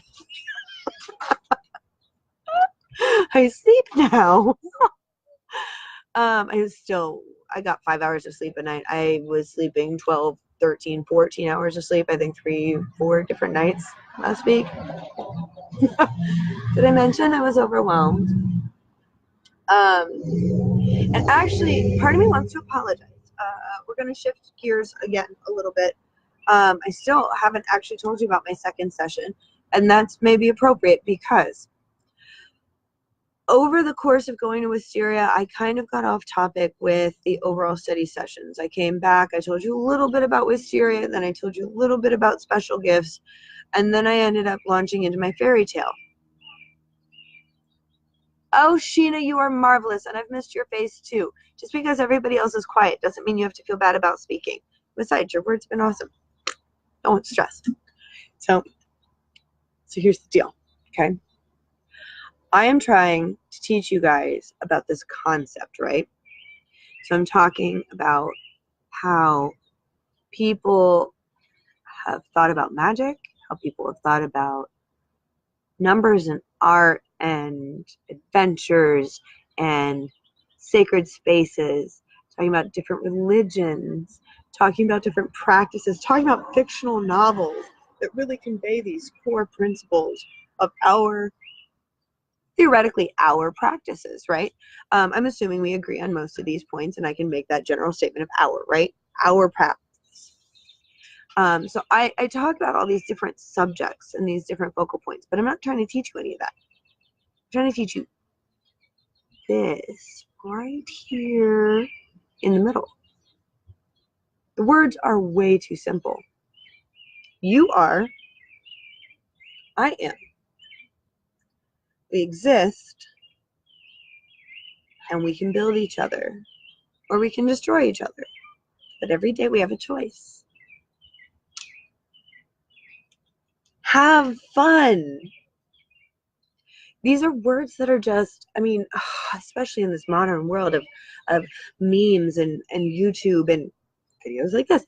I sleep now. I got 5 hours of sleep a night. I was sleeping 12, 13, 14 hours of sleep. I think 3, 4 different nights last week. Did I mention I was overwhelmed? And actually, part of me wants to apologize. We're going to shift gears again a little bit. I still haven't actually told you about my second session, and that's maybe appropriate because over the course of going to Wisteria, I kind of got off topic with the overall study sessions. I came back, I told you a little bit about Wisteria, then I told you a little bit about special gifts, and then I ended up launching into my fairy tale. Oh, Sheena, you are marvelous, and I've missed your face too. Just because everybody else is quiet doesn't mean you have to feel bad about speaking. Besides, your word's been awesome. Don't stress. So here's the deal, okay? I am trying to teach you guys about this concept, right? So I'm talking about how people have thought about magic, how people have thought about numbers and art and adventures and sacred spaces, talking about different religions, talking about different practices, talking about fictional novels that really convey these core principles of theoretically our practices, right? I'm assuming we agree on most of these points, and I can make that general statement of our, right? Our practice. So I talk about all these different subjects and these different focal points, but I'm not trying to teach you any of that. I'm trying to teach you this right here in the middle. The words are way too simple. You are, I am. We exist, and we can build each other, or we can destroy each other. But every day we have a choice. Have fun. These are words that are just, I mean, especially in this modern world of memes and YouTube and videos like this,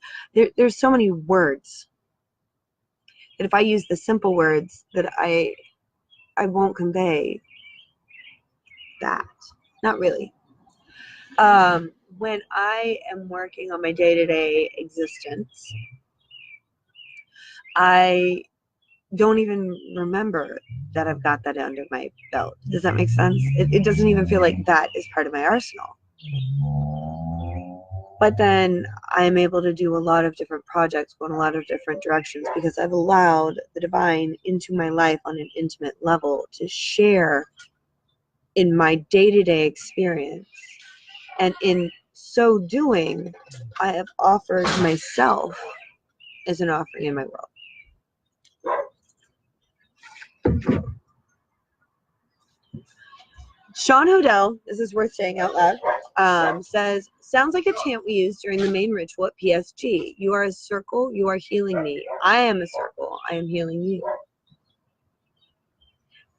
there's so many words that if I use the simple words that I won't convey that. Not really. When I am working on my day-to-day existence, I don't even remember that I've got that under my belt. Does that make sense? It doesn't even feel like that is part of my arsenal. But then I'm able to do a lot of different projects, go in a lot of different directions, because I've allowed the divine into my life on an intimate level to share in my day-to-day experience. And in so doing, I have offered myself as an offering in my world. Sean Hodel, this is worth saying out loud, says, sounds like a chant we use during the main ritual at PSG. You are a circle, you are healing me. I am a circle, I am healing you.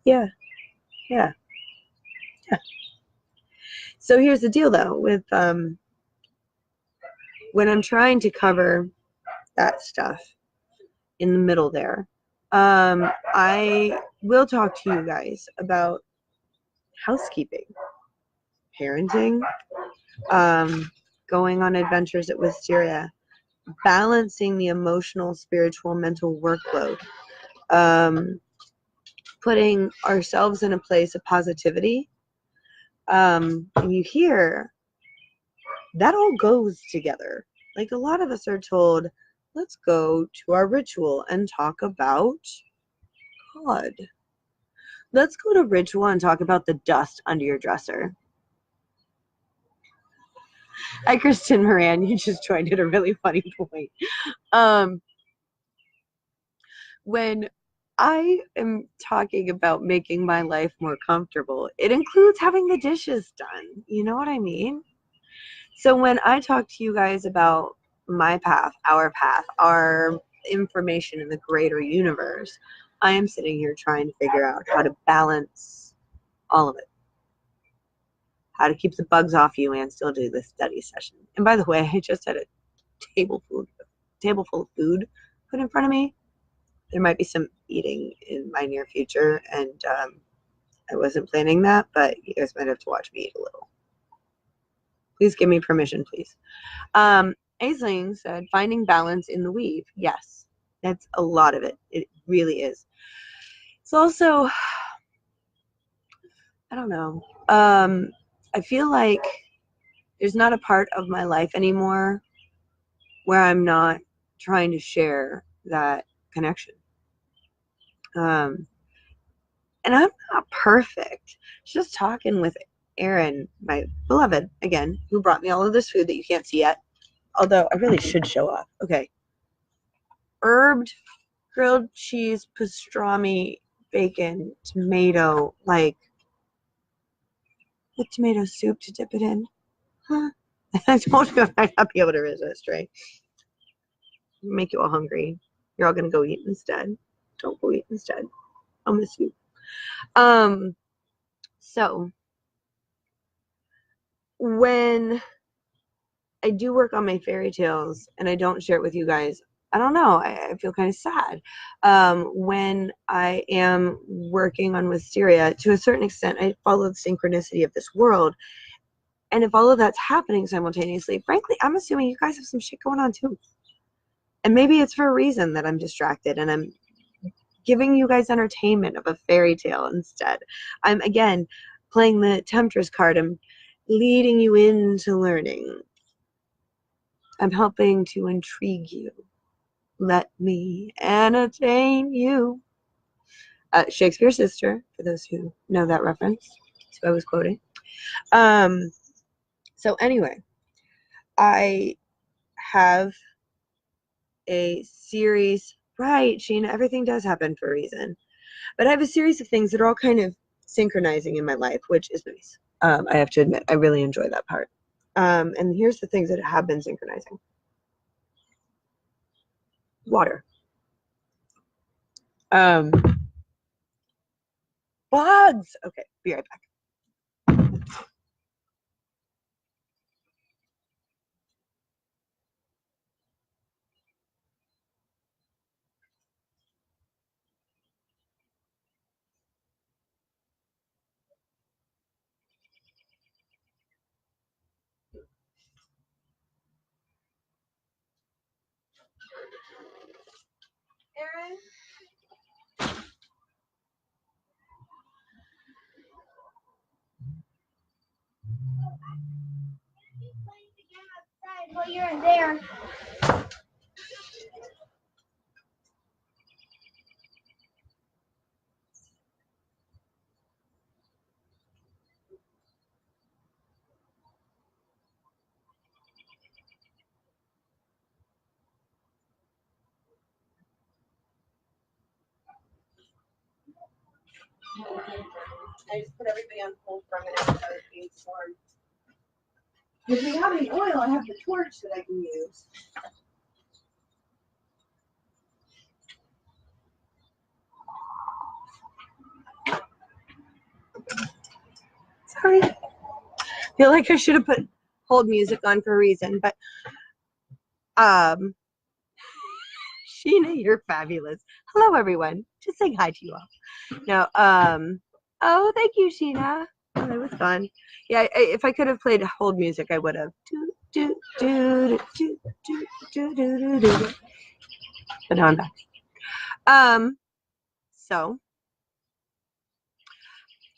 Yeah. So here's the deal, though, with when I'm trying to cover that stuff in the middle there, I will talk to you guys about housekeeping, parenting, going on adventures at Wisteria, balancing the emotional, spiritual, mental workload, putting ourselves in a place of positivity. And you hear that all goes together. Like a lot of us are told, let's go to our ritual and talk about God. Let's go to Ritual and talk about the dust under your dresser. Hi, Kristen Moran. You just joined at a really funny point. When I am talking about making my life more comfortable, it includes having the dishes done. You know what I mean? So when I talk to you guys about my path, our information in the greater universe, I am sitting here trying to figure out how to balance all of it. How to keep the bugs off you and still do this study session. And by the way, I just had a table full of food put in front of me. There might be some eating in my near future, and I wasn't planning that, but you guys might have to watch me eat a little. Please give me permission, please. Aisling said, finding balance in the weave. Yes, that's a lot of it. It really is. It's also, I don't know. I feel like there's not a part of my life anymore where I'm not trying to share that connection. And I'm not perfect. Just talking with Aaron, my beloved, again, who brought me all of this food that you can't see yet. Although I really should show off. Okay. Herbed grilled cheese, pastrami, bacon, tomato, like with tomato soup to dip it in. Huh? I told you I might not be able to resist, right? Make you all hungry. You're all gonna go eat instead. Don't go eat instead. I'll miss you. So when I do work on my fairy tales and I don't share it with you guys, I don't know. I feel kind of sad. When I am working on Wisteria, to a certain extent, I follow the synchronicity of this world. And if all of that's happening simultaneously, frankly, I'm assuming you guys have some shit going on too. And maybe it's for a reason that I'm distracted and I'm giving you guys entertainment of a fairy tale instead. I'm, again, playing the Temptress card. I'm leading you into learning. I'm helping to intrigue you. Let me entertain you. Shakespeare's sister, for those who know that reference. That's who I was quoting. So anyway, I have a series. Right, Sheena, everything does happen for a reason. But I have a series of things that are all kind of synchronizing in my life, which is nice. I have to admit, I really enjoy that part. And here's the things that have been synchronizing. Water. Bugs. Okay, be right back. Aaron? While you're in there. I just put everything on hold for a minute because I was being swarmed. If we have any oil, I have the torch that I can use. Sorry. I feel like I should have put hold music on for a reason, but Sheena, you're fabulous. Hello everyone. Just saying hi to you all. Now, oh, thank you, Sheena. Oh, that was fun. Yeah, if I could have played hold music, I would have. But now I'm back. So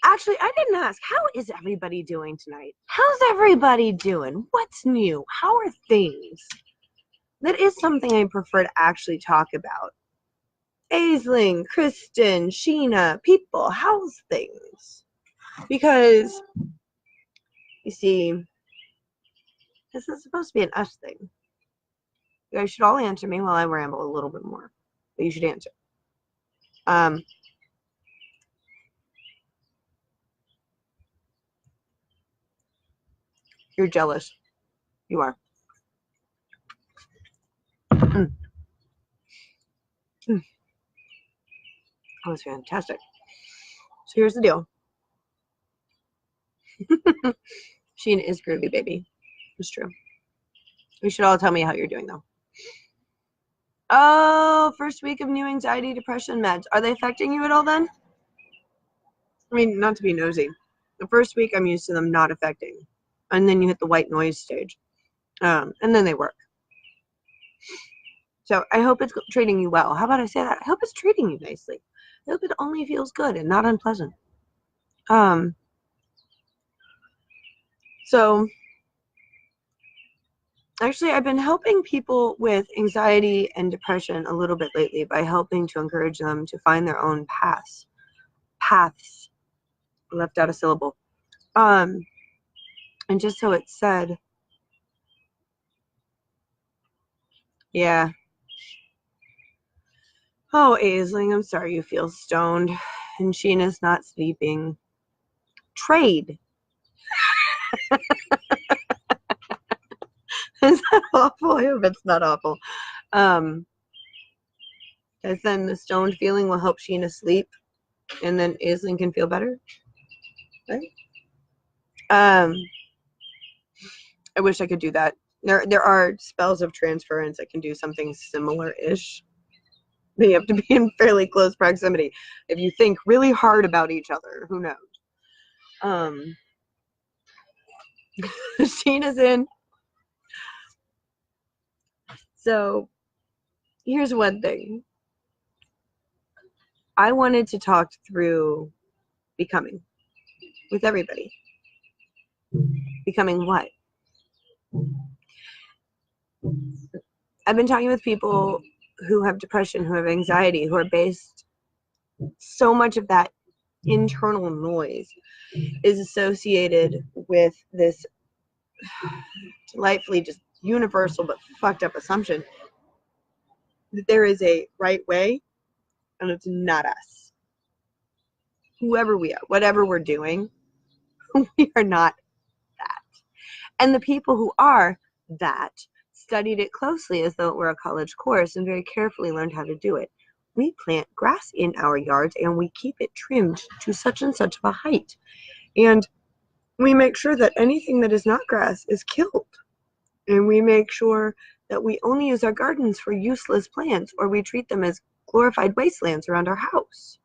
actually, I didn't ask. How is everybody doing tonight? How's everybody doing? What's new? How are things? That is something I prefer to actually talk about. Aisling, Kristen, Sheena, people, how's things? Because, you see, this is supposed to be an us thing. You guys should all answer me while I ramble a little bit more. But you should answer. You're jealous. You are. Mm. Mm. That was fantastic. So here's the deal. Sheena is groovy, baby. It's true. You should all tell me how you're doing, though. Oh, first week of new anxiety, depression meds. Are they affecting you at all then? I mean, not to be nosy. The first week, I'm used to them not affecting. And then you hit the white noise stage. And then they work. So I hope it's treating you well. How about I say that? I hope it's treating you nicely. I hope it only feels good and not unpleasant. So actually, I've been helping people with anxiety and depression a little bit lately by helping to encourage them to find their own paths. Paths. I left out a syllable. And just so it's said, yeah. Oh, Aisling, I'm sorry you feel stoned. And Sheena's not sleeping. Trade. Is that awful? I hope it's not awful. Because then the stoned feeling will help Sheena sleep, and then Aisling can feel better. Right? I wish I could do that. There are spells of transference that can do something similar-ish. But you have to be in fairly close proximity. If you think really hard about each other, who knows? Sheena's in. So here's one thing. I wanted to talk through becoming with everybody. Becoming what? I've been talking with people who have depression, who have anxiety, who are based, so much of that internal noise is associated with this delightfully just universal but fucked up assumption that there is a right way and it's not us. Whoever we are, whatever we're doing, we are not that. And the people who are that studied it closely as though it were a college course and very carefully learned how to do it. We plant grass in our yards and we keep it trimmed to such and such of a height. And we make sure that anything that is not grass is killed. And we make sure that we only use our gardens for useless plants, or we treat them as glorified wastelands around our house.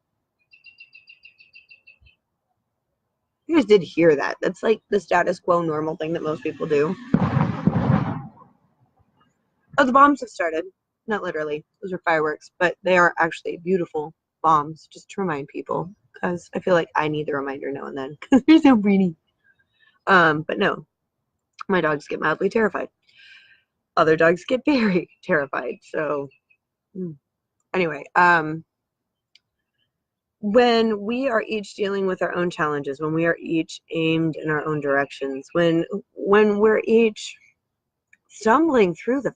You guys did hear that. That's like the status quo normal thing that most people do. Oh, the bombs have started. Not literally. Those are fireworks, but they are actually beautiful bombs, just to remind people, because I feel like I need the reminder now and then, because they're so pretty. But no, my dogs get mildly terrified. Other dogs get very terrified. So anyway, when we are each dealing with our own challenges, when we are each aimed in our own directions, when we're each stumbling through the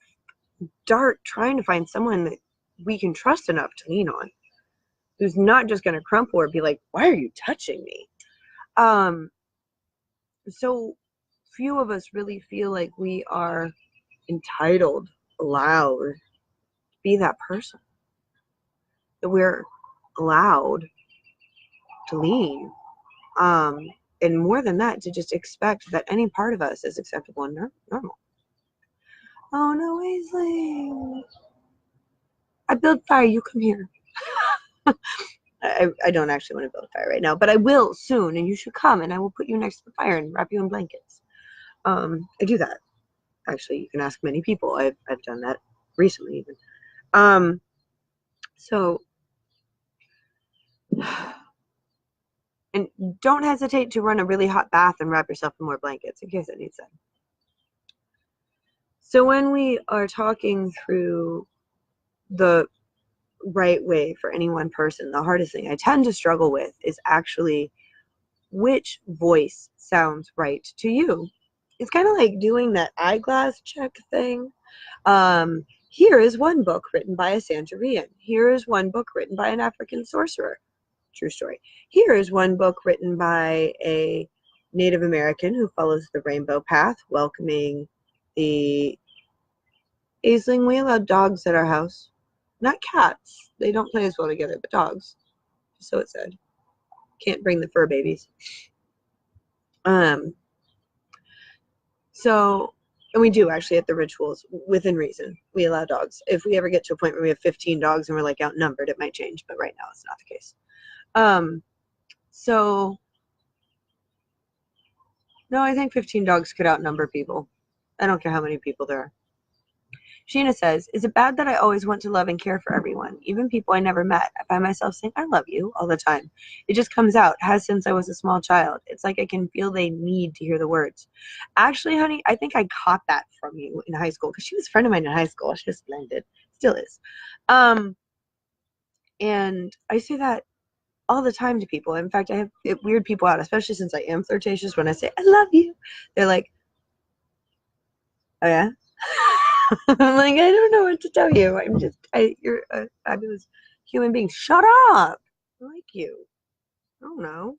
dark trying to find someone that we can trust enough to lean on, who's not just going to crumple or be like, why are you touching me? So few of us really feel like we are entitled, allowed to be that person, that we're allowed to lean, and more than that, to just expect that any part of us is acceptable and normal. Oh no, Aisling, I build fire, you come here. I don't actually want to build a fire right now, but I will soon, and you should come, and I will put you next to the fire and wrap you in blankets. I do that. Actually, you can ask many people. I've done that recently even. So, and don't hesitate to run a really hot bath and wrap yourself in more blankets in case it needs that. So when we are talking through the right way for any one person. The hardest thing I tend to struggle with is actually which voice sounds right to you. It's kind of like doing that eyeglass check thing. Here is one book written by a Santerian. Here is one book written by an African sorcerer. True story. Here is one book written by a Native American who follows the rainbow path, welcoming the Aisling. We allow dogs at our house, not cats. They don't play as well together, but dogs. So it said. Can't bring the fur babies. So, and we do actually at the rituals within reason. We allow dogs. If we ever get to a point where we have 15 dogs and we're like outnumbered, it might change, but right now it's not the case. So no, I think 15 dogs could outnumber people. I don't care how many people there are. Sheena says, is it bad that I always want to love and care for everyone, even people I never met? I find myself saying, I love you all the time. It just comes out, has since I was a small child. It's like I can feel they need to hear the words. Actually, honey, I think I caught that from you in high school because she was a friend of mine in high school. She was splendid. Still is. And I say that all the time to people. In fact, I have it weird people out, especially since I am flirtatious. When I say, I love you, they're like, oh yeah? I'm like, I don't know what to tell you. You're a fabulous human being. Shut up. I like you. I don't know.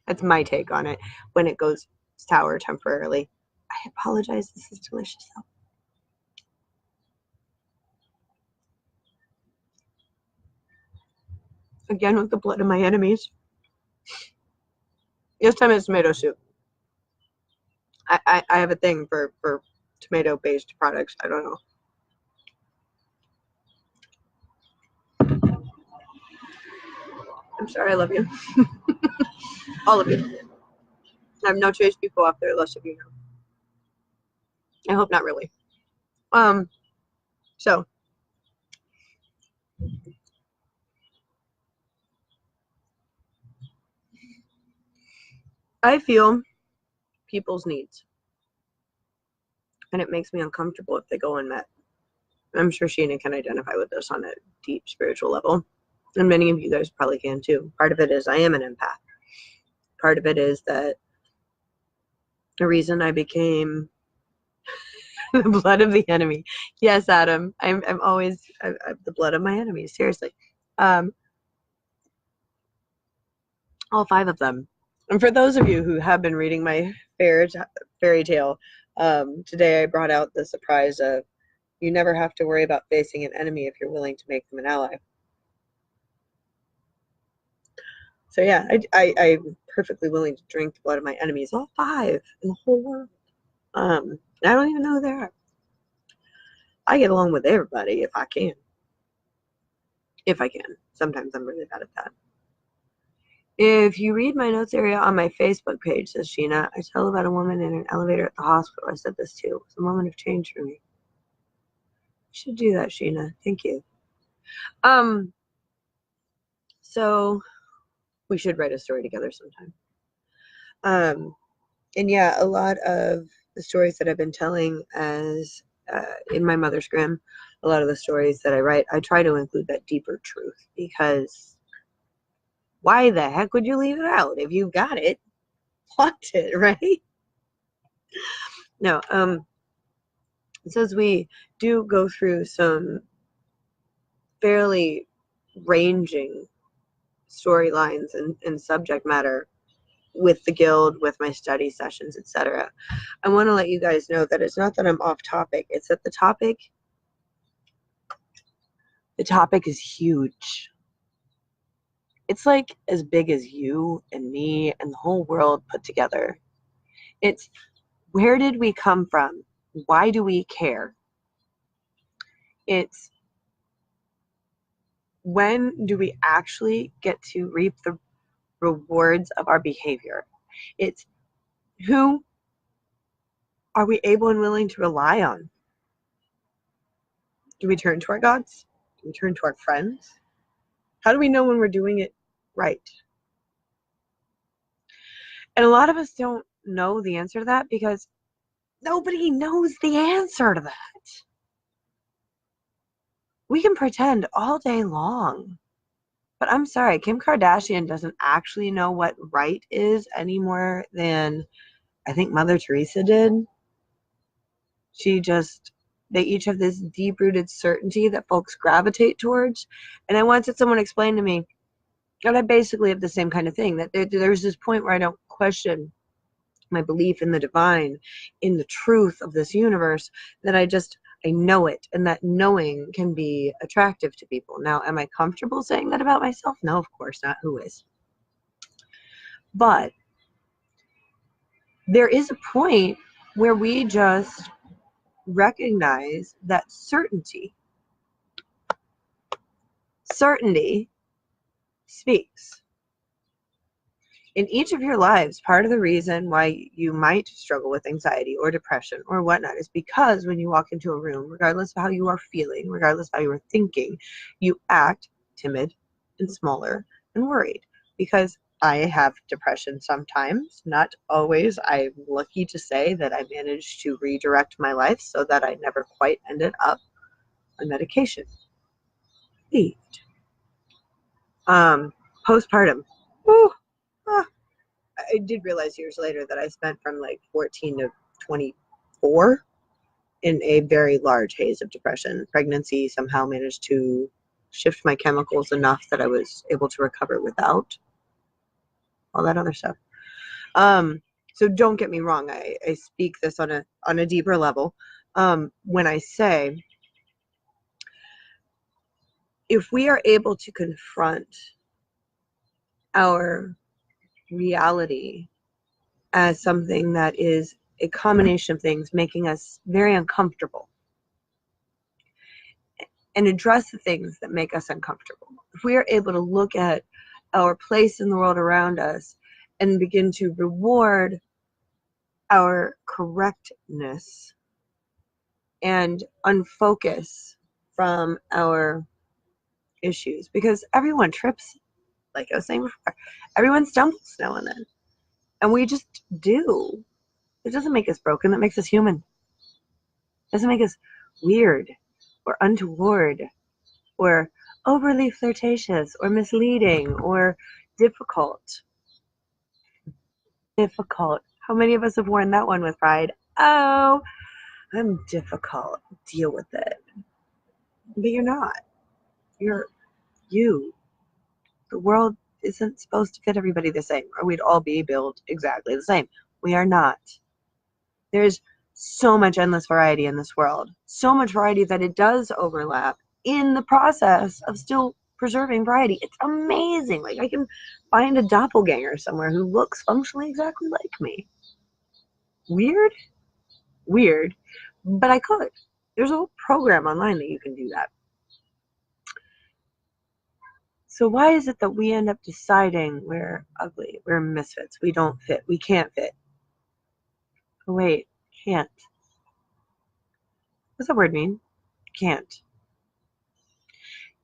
That's my take on it when it goes sour temporarily. I apologize. This is delicious. Again with the blood of my enemies. This time it's tomato soup. I have a thing for tomato-based products. I don't know. I'm sorry. I love you. All of you. I have no choice people out there, less of you know. I hope not really. So I feel people's needs, and it makes me uncomfortable if they go unmet. I'm sure Sheena can identify with this on a deep spiritual level, and many of you guys probably can too. Part of it is I am an empath. Part of it is that the reason I became the blood of the enemy. Yes, Adam, I'm always the blood of my enemies. Seriously, all 5 of them. And for those of you who have been reading my fairy tale, today I brought out the surprise of you never have to worry about facing an enemy if you're willing to make them an ally. So yeah, I'm perfectly willing to drink the blood of my enemies, all 5 in the whole world. I don't even know who they are. I get along with everybody if I can. If I can. Sometimes I'm really bad at that. If you read my notes area on my Facebook page, says Sheena, I tell about a woman in an elevator at the hospital. I said this too. It's a moment of change for me. You should do that, Sheena. Thank you. So we should write a story together sometime. And yeah, a lot of the stories that I've been telling as in my Mother's Grimm, a lot of the stories that I write, I try to include that deeper truth, because why the heck would you leave it out? If you've got it, want it, right? No, it says we do go through some fairly ranging storylines and subject matter with the guild, with my study sessions, etc. I want to let you guys know that it's not that I'm off topic. It's that the topic is huge. It's like as big as you and me and the whole world put together. It's where did we come from? Why do we care? It's when do we actually get to reap the rewards of our behavior? It's who are we able and willing to rely on? Do we turn to our gods? Do we turn to our friends? How do we know when we're doing it right? And a lot of us don't know the answer to that because nobody knows the answer to that. We can pretend all day long. But I'm sorry, Kim Kardashian doesn't actually know what right is any more than I think Mother Teresa did. They each have this deep-rooted certainty that folks gravitate towards. And I once had someone explain to me, and I basically have the same kind of thing, that there's this point where I don't question my belief in the divine, in the truth of this universe, that I know it, and that knowing can be attractive to people. Now, am I comfortable saying that about myself? No, of course not. Who is? But there is a point where we just recognize that certainty speaks. In each of your lives, part of the reason why you might struggle with anxiety or depression or whatnot is because when you walk into a room, regardless of how you are feeling, regardless of how you are thinking, you act timid and smaller and worried. Because I have depression sometimes, not always. I'm lucky to say that I managed to redirect my life so that I never quite ended up on medication. Postpartum. Woo, ah, I did realize years later that I spent from like 14 to 24 in a very large haze of depression. Pregnancy somehow managed to shift my chemicals enough that I was able to recover without all that other stuff. So don't get me wrong. I speak this on a deeper level. When I say, if we are able to confront our reality as something that is a combination of things making us very uncomfortable, and address the things that make us uncomfortable. If we are able to look at our place in the world around us and begin to reward our correctness and unfocus from our issues, because everyone trips, like I was saying before, everyone stumbles now and then, and we just do. It doesn't make us broken. That makes us human. It doesn't make us weird or untoward or overly flirtatious or misleading or difficult. Difficult. How many of us have worn that one with pride? Oh, I'm difficult. Deal with it. But you're not. You're you. The world isn't supposed to fit everybody the same, or we'd all be built exactly the same. We are not. There's so much endless variety in this world. So much variety that it does overlap in the process of still preserving variety. It's amazing. Like, I can find a doppelganger somewhere who looks functionally exactly like me. Weird? Weird. But I could. There's a whole program online that you can do that. So why is it that we end up deciding we're ugly, we're misfits, we don't fit, we can't fit? Oh, wait, can't. What's that word mean? Can't.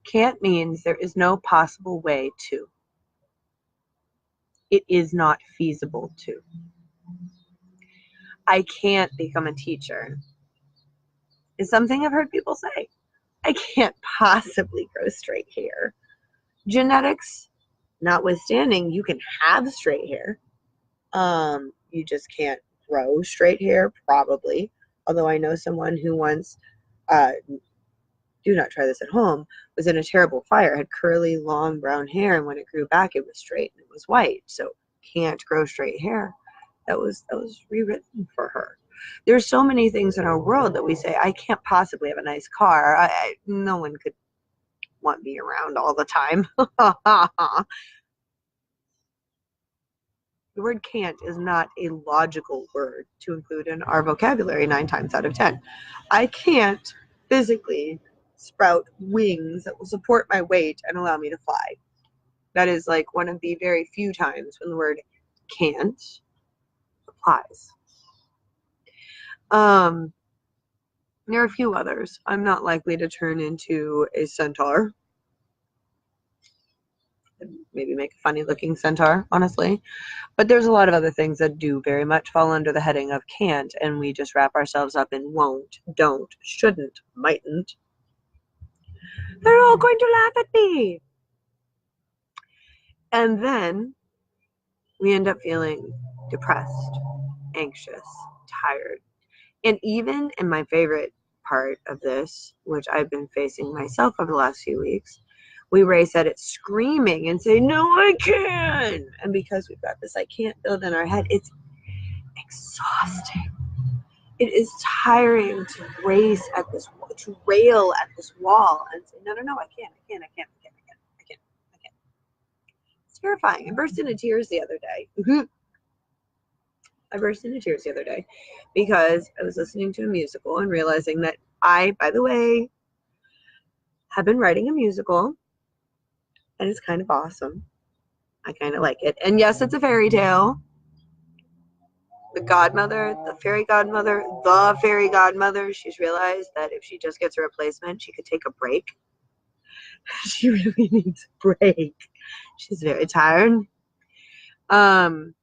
Can't means there is no possible way to. It is not feasible to. I can't become a teacher is something I've heard people say. I can't possibly grow straight hair. Genetics notwithstanding, you can have straight hair. You just can't grow straight hair, probably. Although I know someone who once, do not try this at home, was in a terrible fire, had curly, long brown hair, and when it grew back, it was straight and it was white. So can't grow straight hair. That was rewritten for her. There's so many things in our world that we say, I can't possibly have a nice car. No one could want me around all the time. The word can't is not a logical word to include in our vocabulary 9 times out of 10. I can't physically sprout wings that will support my weight and allow me to fly. That is like one of the very few times when the word can't applies. There are a few others. I'm not likely to turn into a centaur. Maybe make a funny looking centaur, honestly. But there's a lot of other things that do very much fall under the heading of can't, and we just wrap ourselves up in won't, don't, shouldn't, mightn't. They're all going to laugh at me. And then we end up feeling depressed, anxious, tired. And even in my favorite part of this, which I've been facing myself over the last few weeks, we race at it screaming and say, no, I can. And because we've got this I can't build in our head, it's exhausting. It is tiring to race at this, to rail at this wall and say, no, I can't. It's terrifying. I burst into tears the other day. Because I was listening to a musical and realizing that I, by the way, have been writing a musical, and it's kind of awesome. I kind of like it. And yes, it's a fairy tale. The fairy godmother, she's realized that if she just gets a replacement, she could take a break. She really needs a break. She's very tired. And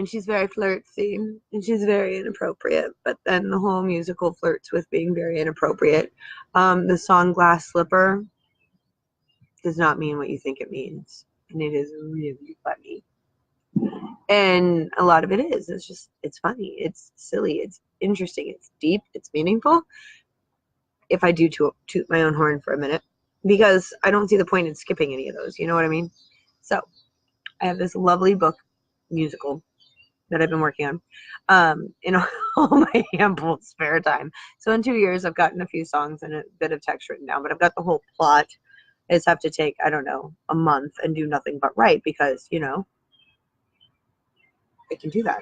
she's very flirty, and she's very inappropriate. But then the whole musical flirts with being very inappropriate. The song Glass Slipper does not mean what you think it means. And it is really funny. And a lot of it is. It's funny. It's silly. It's interesting. It's deep. It's meaningful. If I do toot my own horn for a minute, because I don't see the point in skipping any of those. You know what I mean? So I have this lovely book musical that I've been working on in all my ample spare time. So in 2 years, I've gotten a few songs and a bit of text written down, but I've got the whole plot. I just have to take, I don't know, a month and do nothing but write because, I can do that.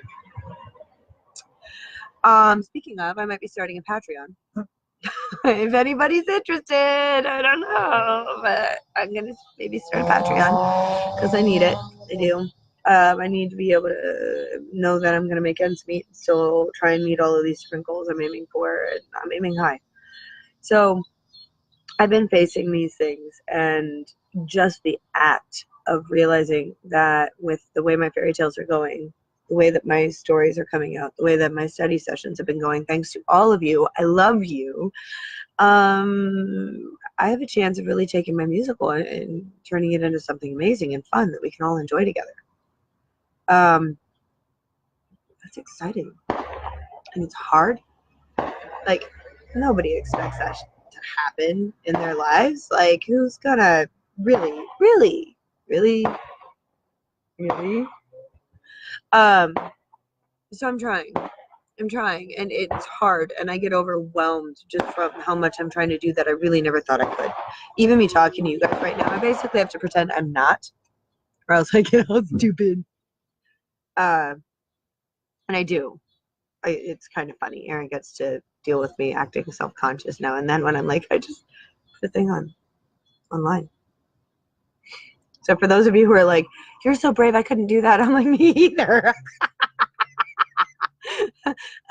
Speaking of, I might be starting a Patreon. If anybody's interested, I don't know, but I'm going to maybe start a Patreon because I need it. I do. I need to be able to know that I'm going to make ends meet and still try and meet all of these different goals I'm aiming for, and I'm aiming high. So I've been facing these things, and just the act of realizing that with the way my fairy tales are going, the way that my stories are coming out, the way that my study sessions have been going, thanks to all of you, I love you. I have a chance of really taking my musical and turning it into something amazing and fun that we can all enjoy together. That's exciting. And it's hard. Like, nobody expects that to happen in their lives. Like, who's gonna really? So I'm trying, and it's hard, and I get overwhelmed just from how much I'm trying to do that I really never thought I could. Even me talking to you guys right now, I basically have to pretend I'm not, or else I get all stupid. And I do. It's kind of funny. Aaron gets to deal with me acting self-conscious now and then when I'm like, I just put a thing online. So for those of you who are like, you're so brave, I couldn't do that. I'm like, me either.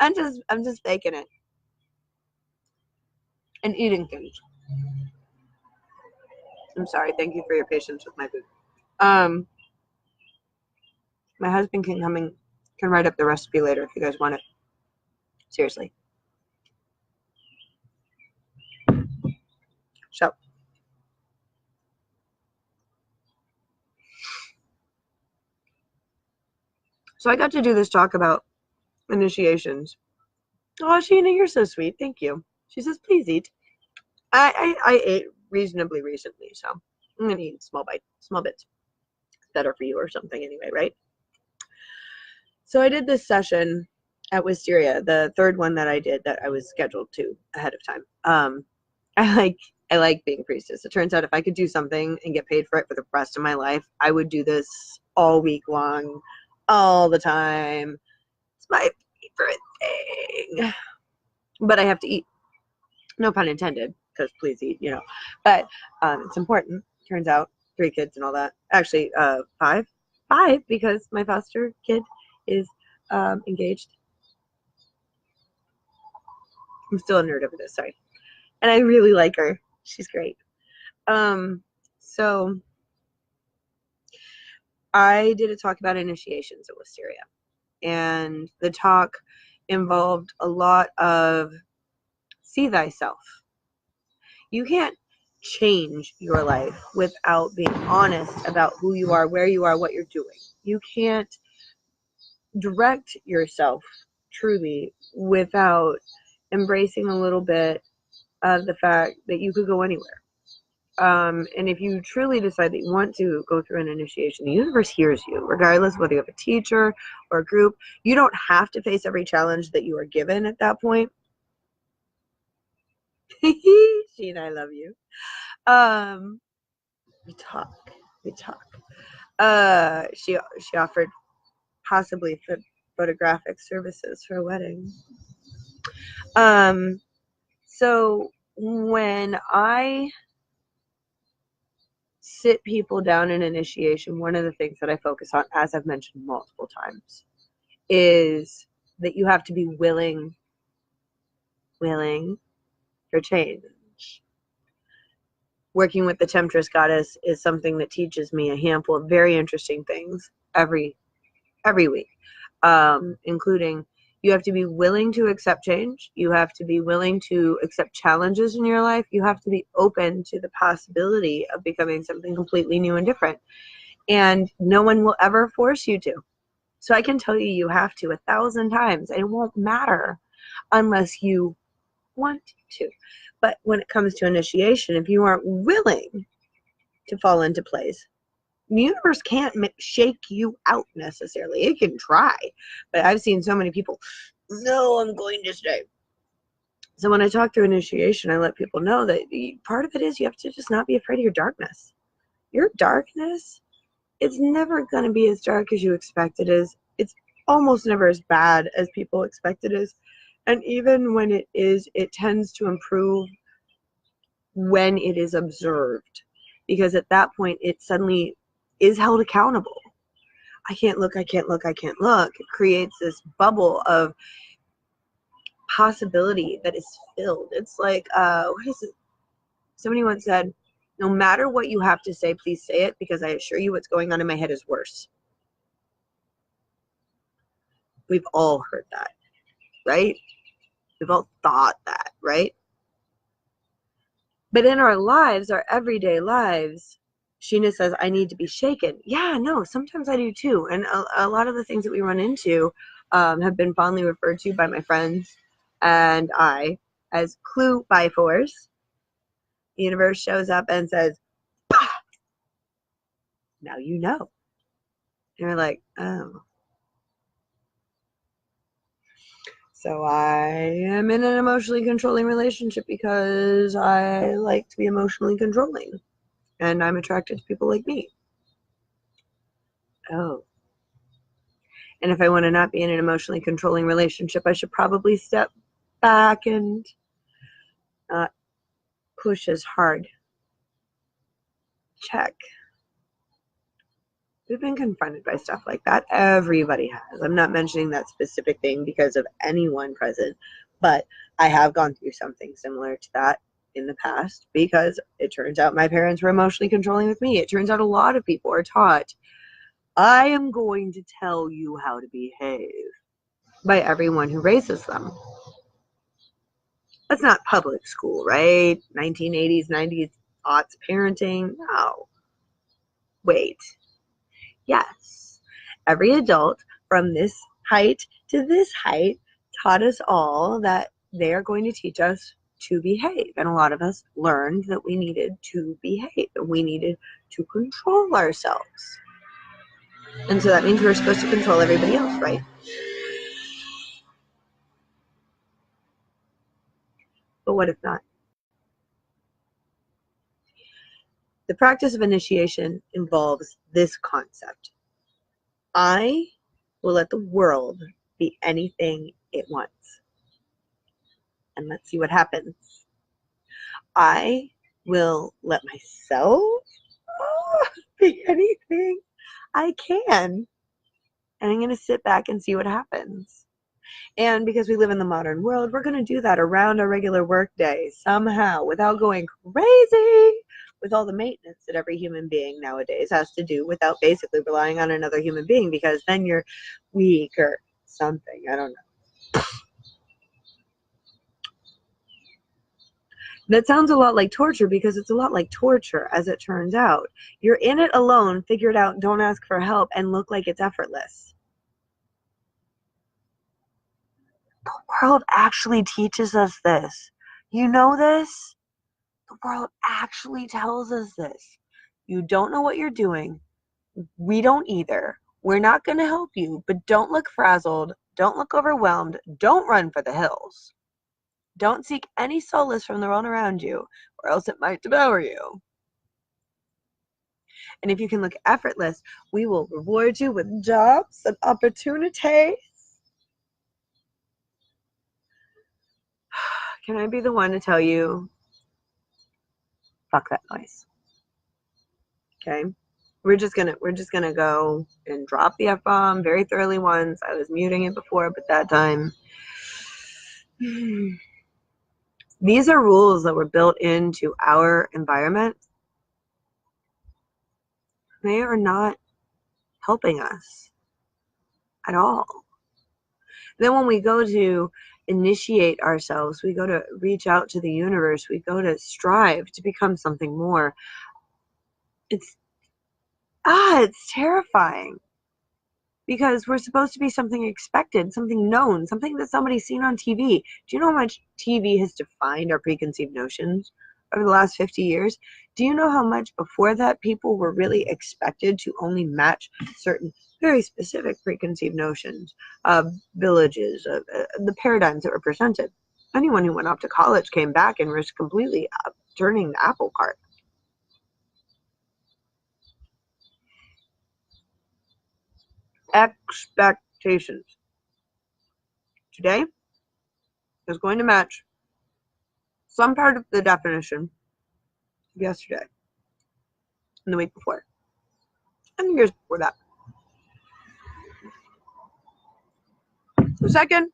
I'm just faking it. And eating things. I'm sorry. Thank you for your patience with my food. My husband can write up the recipe later if you guys want it. Seriously. So I got to do this talk about initiations. Oh, Sheena, you're so sweet. Thank you. She says, please eat. I ate reasonably recently, so I'm gonna eat small bits. It's better for you or something anyway, right? So I did this session at Wisteria, the third one that I did that I was scheduled to ahead of time. I like being priestess. It turns out if I could do something and get paid for it for the rest of my life, I would do this all week long, all the time. It's my favorite thing. But I have to eat. No pun intended, because please eat, But it's important. Turns out 3 kids and all that. Actually, 5. 5 because my foster kid is engaged. I'm still a nerd over this, sorry. And I really like her. She's great. So I did a talk about initiations at Wisteria. And the talk involved a lot of see thyself. You can't change your life without being honest about who you are, where you are, what you're doing. You can't direct yourself truly without embracing a little bit of the fact that you could go anywhere. And if you truly decide that you want to go through an initiation, the universe hears you, regardless of whether you have a teacher or a group. You don't have to face every challenge that you are given at that point. Sheen, I love you. We talk. She offered possibly photographic services for a wedding. So when I sit people down in initiation, one of the things that I focus on, as I've mentioned multiple times, is that you have to be willing for change. Working with the Temptress Goddess is something that teaches me a handful of very interesting things every week, including you have to be willing to accept change. You have to be willing to accept challenges in your life. You have to be open to the possibility of becoming something completely new and different. And no one will ever force you to. So I can tell you, you have to 1,000 times, and it won't matter unless you want to. But when it comes to initiation, if you aren't willing to fall into place, the universe can't shake you out necessarily. It can try, but I've seen so many people, no, I'm going to stay. So when I talk through initiation, I let people know that part of it is you have to just not be afraid of your darkness. Your darkness, it's never going to be as dark as you expect it is. It's almost never as bad as people expect it is. And even when it is, it tends to improve when it is observed, because at that point it suddenly is held accountable. I can't look. It creates this bubble of possibility that is filled. It's like, what is it? Somebody once said, no matter what you have to say, please say it, because I assure you what's going on in my head is worse. We've all heard that, right? We've all thought that, right? But in our lives, our everyday lives, Sheena says, I need to be shaken. Yeah, no, sometimes I do too. And a lot of the things that we run into have been fondly referred to by my friends and I as clue by force. The universe shows up and says, bah! Now you know. And you're like, oh. So I am in an emotionally controlling relationship because I like to be emotionally controlling. And I'm attracted to people like me. Oh. And if I want to not be in an emotionally controlling relationship, I should probably step back and not push as hard. Check. We've been confronted by stuff like that. Everybody has. I'm not mentioning that specific thing because of anyone present, but I have gone through something similar to that in the past, because it turns out my parents were emotionally controlling with me. It turns out a lot of people are taught, I am going to tell you how to behave, by everyone who raises them. That's not public school, right? 1980s, 90s, aughts parenting. No. Wait. Yes. Every adult from this height to this height taught us all that they are going to teach us to behave. And a lot of us learned that we needed to behave, and we needed to control ourselves. And so that means we're supposed to control everybody else, right? But what if not? The practice of initiation involves this concept. I will let the world be anything it wants. And let's see what happens. I will let myself be anything I can. And I'm going to sit back and see what happens. And because we live in the modern world, we're going to do that around our regular work day somehow, without going crazy with all the maintenance that every human being nowadays has to do, without basically relying on another human being, because then you're weak or something. I don't know. That sounds a lot like torture because it's a lot like torture, as it turns out. You're in it alone, figure it out, don't ask for help, and look like it's effortless. The world actually teaches us this. You know this? The world actually tells us this. You don't know what you're doing. We don't either. We're not going to help you, but don't look frazzled. Don't look overwhelmed. Don't run for the hills. Don't seek any solace from the world around you, or else it might devour you. And if you can look effortless, we will reward you with jobs and opportunities. Can I be the one to tell you, fuck that noise? Okay? We're just gonna go and drop the F-bomb very thoroughly once. I was muting it before, but that time. These are rules that were built into our environment. They are not helping us at all. Then when we go to initiate ourselves, we go to reach out to the universe, we go to strive to become something more. It's terrifying. Because we're supposed to be something expected, something known, something that somebody's seen on TV. Do you know how much TV has defined our preconceived notions over the last 50 years? Do you know how much before that people were really expected to only match certain very specific preconceived notions of villages, of the paradigms that were presented? Anyone who went off to college came back and was completely turning the apple cart. Expectations. Today is going to match some part of the definition of yesterday and the week before and the years before that. The second,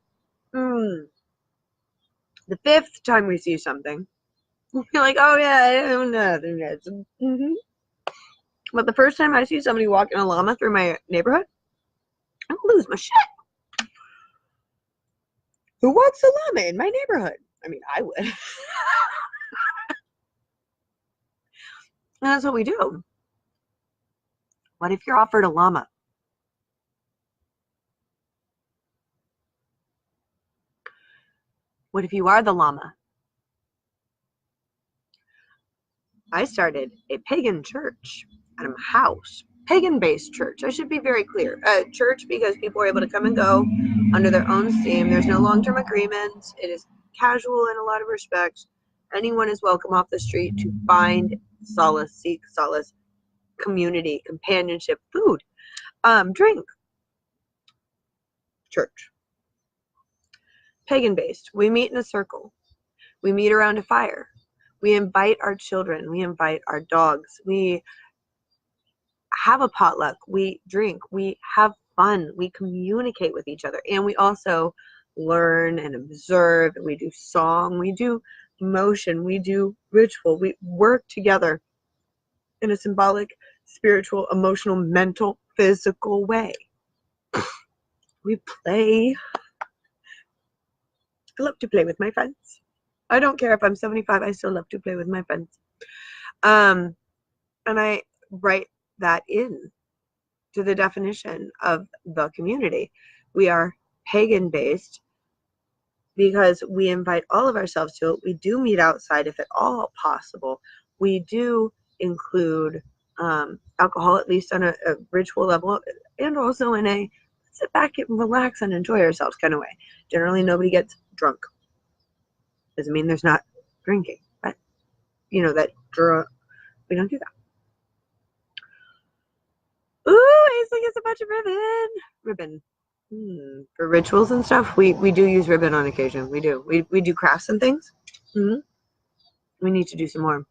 the fifth time we see something, we feel like, oh yeah, I don't know. But the first time I see somebody walking a llama through my neighborhood, I lose my shit. Who wants a llama in my neighborhood? I mean, I would. And that's what we do. What if you're offered a llama? What if you are the llama? I started a pagan church at a house. Pagan-based church. I should be very clear. Church because people are able to come and go under their own steam. There's no long-term agreements. It is casual in a lot of respects. Anyone is welcome off the street to find solace, seek solace, community, companionship, food, drink. Church. Pagan-based. We meet in a circle. We meet around a fire. We invite our children. We invite our dogs. We have a potluck, we drink, we have fun, we communicate with each other, and we also learn and observe, and we do song, we do motion, we do ritual, we work together in a symbolic, spiritual, emotional, mental, physical way. We play. I love to play with my friends. I don't care if I'm 75, I still love to play with my friends. And I write that in to the definition of the community. We are pagan based because we invite all of ourselves to it. We do meet outside if at all possible. We do include alcohol, at least on a ritual level, and also in a sit back and relax and enjoy ourselves kind of way. Generally, nobody gets drunk. Doesn't mean there's not drinking, but you know that we don't do that. Ooh, Aisling is a bunch of ribbon. For rituals and stuff, we do use ribbon on occasion. We do. We do crafts and things. We need to do some more.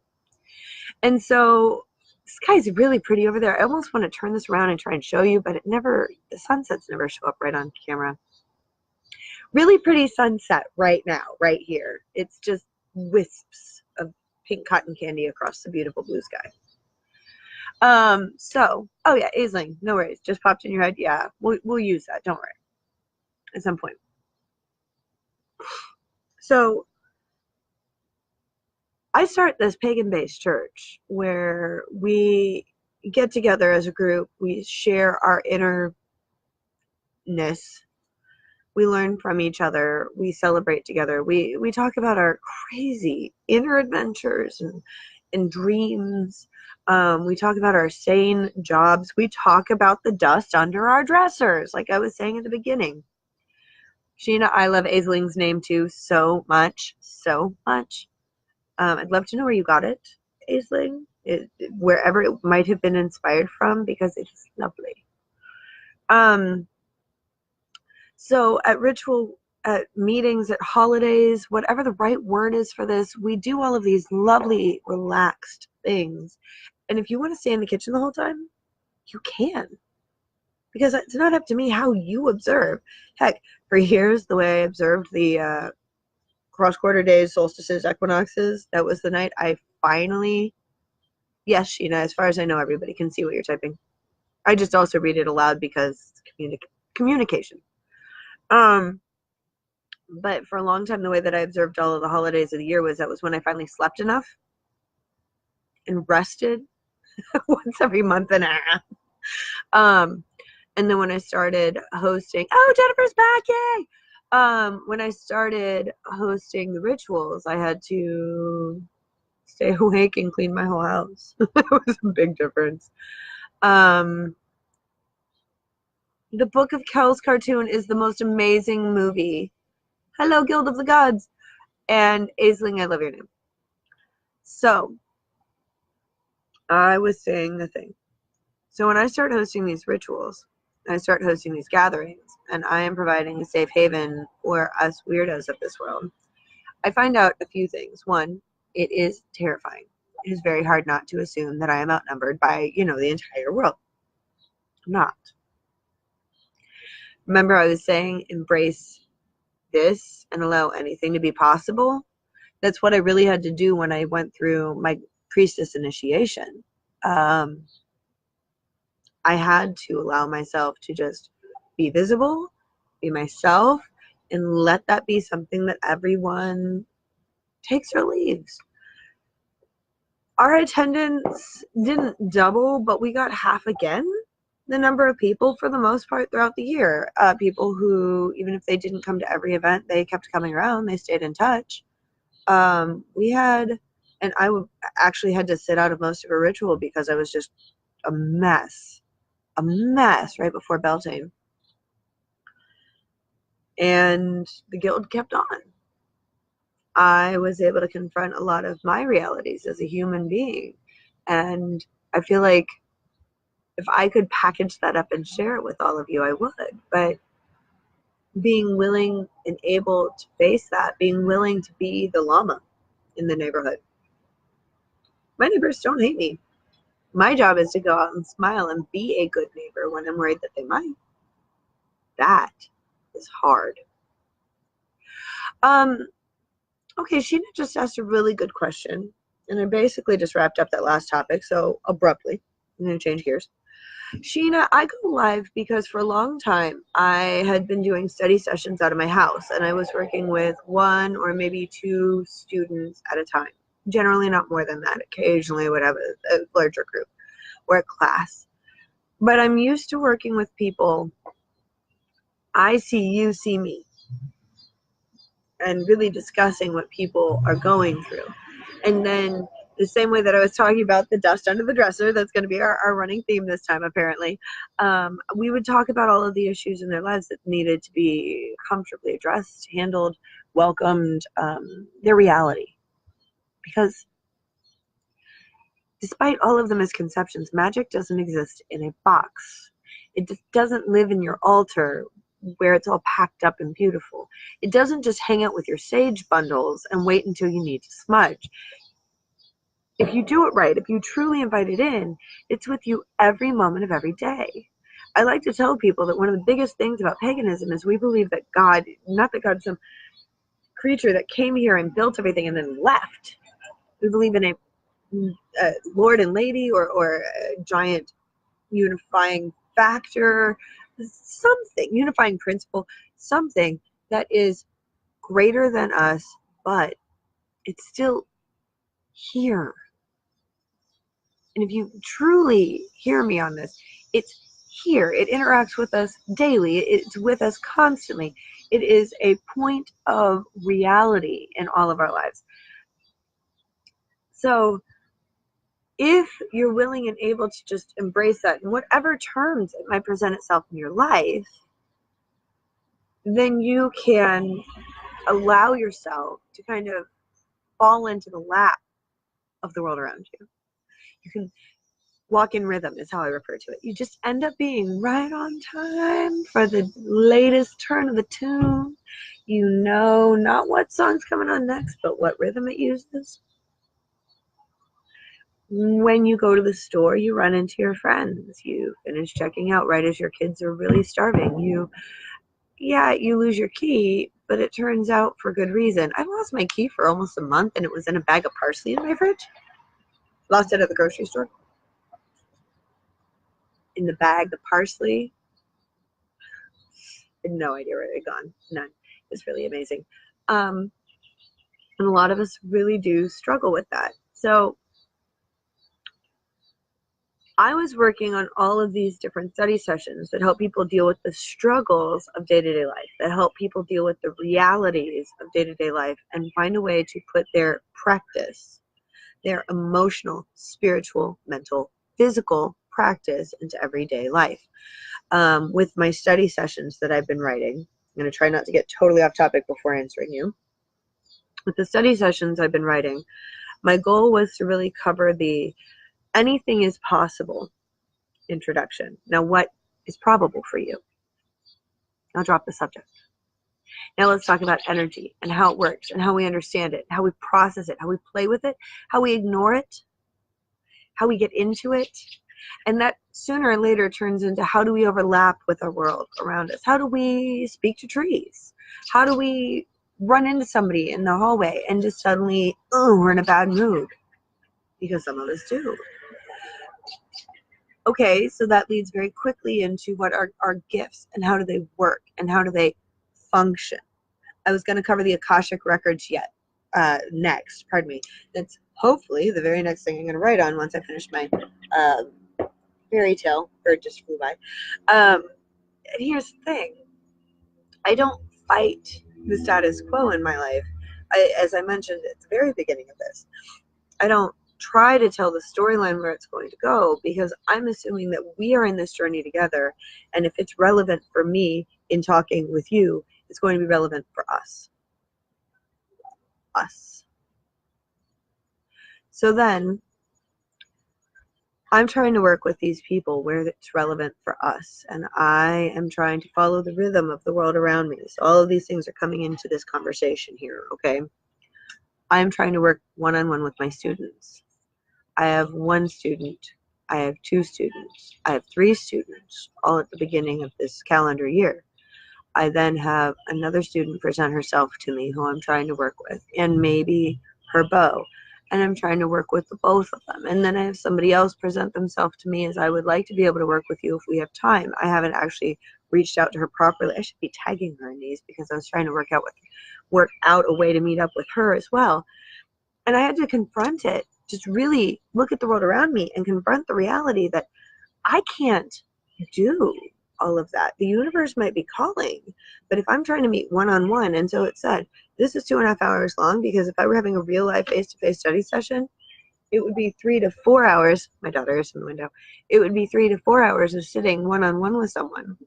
And so the sky's really pretty over there. I almost want to turn this around and try and show you, but the sunsets never show up right on camera. Really pretty sunset right now, right here. It's just wisps of pink cotton candy across the beautiful blue sky. Oh yeah, Aisling, no worries. Just popped in your head. Yeah, we'll use that. Don't worry. At some point. So I start this pagan-based church where we get together as a group, we share our innerness, we learn from each other, we celebrate together, we talk about our crazy inner adventures and dreams. We talk about our sane jobs. We talk about the dust under our dressers, like I was saying at the beginning. Sheena, I love Aisling's name too so much, so much. I'd love to know where you got it, Aisling, wherever it might have been inspired from, because it's lovely. So at ritual, at meetings, at holidays, whatever the right word is for this, we do all of these lovely, relaxed things. And if you want to stay in the kitchen the whole time, you can. Because it's not up to me how you observe. Heck, for years, the way I observed the cross-quarter days, solstices, equinoxes, that was the night I finally, yes, Sheena, as far as I know, everybody can see what you're typing. I just also read it aloud because it's communication. But for a long time, the way that I observed all of the holidays of the year was that was when I finally slept enough and rested once every month and a half. And then when I started hosting, oh, Jennifer's back, yay! When I started hosting the rituals, I had to stay awake and clean my whole house. It was a big difference. The Book of Kells cartoon is the most amazing movie. Hello, Guild of the Gods. And Aisling, I love your name. So, I was saying the thing. So when I start hosting these rituals, I start hosting these gatherings, and I am providing a safe haven for us weirdos of this world, I find out a few things. One, it is terrifying. It is very hard not to assume that I am outnumbered by, the entire world. I'm not. Remember I was saying embrace this and allow anything to be possible? That's what I really had to do when I went through my priestess initiation. I had to allow myself to just be visible, be myself, and let that be something that everyone takes or leaves. Our attendance didn't double, but we got half again the number of people for the most part throughout the year. People who, even if they didn't come to every event, they kept coming around, they stayed in touch. We had, and I actually had to sit out of most of a ritual because I was just a mess right before Beltane. And the guild kept on. I was able to confront a lot of my realities as a human being. And I feel like if I could package that up and share it with all of you, I would. But being willing and able to face that, being willing to be the llama in the neighborhood. My neighbors don't hate me. My job is to go out and smile and be a good neighbor when I'm worried that they might. That is hard. Okay, Sheena just asked a really good question, and I basically just wrapped up that last topic, so abruptly. I'm going to change gears. Sheena, I go live because for a long time I had been doing study sessions out of my house, and I was working with one or maybe two students at a time. Generally not more than that. Occasionally I would have a larger group or a class. But I'm used to working with people. I see you, see me. And really discussing what people are going through. And then the same way that I was talking about the dust under the dresser, that's going to be our running theme this time, apparently. We would talk about all of the issues in their lives that needed to be comfortably addressed, handled, welcomed, their reality. Because despite all of the misconceptions, magic doesn't exist in a box. It doesn't live in your altar where it's all packed up and beautiful. It doesn't just hang out with your sage bundles and wait until you need to smudge. If you do it right, if you truly invite it in, it's with you every moment of every day. I like to tell people that one of the biggest things about paganism is we believe that God, not that God's some creature that came here and built everything and then left. We believe in a lord and lady or a giant unifying factor, something, unifying principle, something that is greater than us, but it's still here. And if you truly hear me on this, it's here. It interacts with us daily. It's with us constantly. It is a point of reality in all of our lives. So if you're willing and able to just embrace that in whatever terms it might present itself in your life, then you can allow yourself to kind of fall into the lap of the world around you. You can walk in rhythm is how I refer to it. You just end up being right on time for the latest turn of the tune. You know not what song's coming on next, but what rhythm it uses. When you go to the store, you run into your friends. You finish checking out right as your kids are really starving. You lose your key, but it turns out for good reason. I lost my key for almost a month, and it was in a bag of parsley in my fridge. Lost it at the grocery store. In the bag, the parsley. I had no idea where it had gone. None. It's really amazing. And a lot of us really do struggle with that. So I was working on all of these different study sessions that help people deal with the struggles of day-to-day life, that help people deal with the realities of day-to-day life and find a way to put their practice, their emotional, spiritual, mental, physical practice into everyday life. With my study sessions that I've been writing, I'm going to try not to get totally off topic before answering you. With the study sessions I've been writing, my goal was to really cover the anything is possible introduction. Now, what is probable for you? I'll drop the subject. Now let's talk about energy and how it works and how we understand it, how we process it, how we play with it, how we ignore it, how we get into it. And that sooner or later turns into how do we overlap with our world around us? How do we speak to trees? How do we run into somebody in the hallway and just suddenly, we're in a bad mood? Because some of us do. Okay, so that leads very quickly into what are our gifts and how do they work and how do they function. I was going to cover the Akashic Records next, pardon me. That's hopefully the very next thing I'm going to write on once I finish my fairy tale. Bird just flew by. And here's the thing. I don't fight the status quo in my life. As I mentioned at the very beginning of this, I don't try to tell the storyline where it's going to go because I'm assuming that we are in this journey together, and if it's relevant for me in talking with you, it's going to be relevant for us. So then I'm trying to work with these people where it's relevant for us, and I am trying to follow the rhythm of the world around me. So all of these things are coming into this conversation here, okay? I'm trying to work one-on-one with my students. I have one student, I have two students, I have three students, all at the beginning of this calendar year. I then have another student present herself to me who I'm trying to work with, and maybe her beau. And I'm trying to work with the both of them. And then I have somebody else present themselves to me as I would like to be able to work with you if we have time. I haven't actually reached out to her properly. I should be tagging her in these because I was trying to work out a way to meet up with her as well. And I had to confront it, just really look at the world around me and confront the reality that I can't do all of that. The universe might be calling, but if I'm trying to meet one-on-one, and so it said, this is 2.5 hours long because if I were having a real life face-to-face study session, it would be 3 to 4 hours. My daughter is in the window. It would be 3 to 4 hours of sitting one-on-one with someone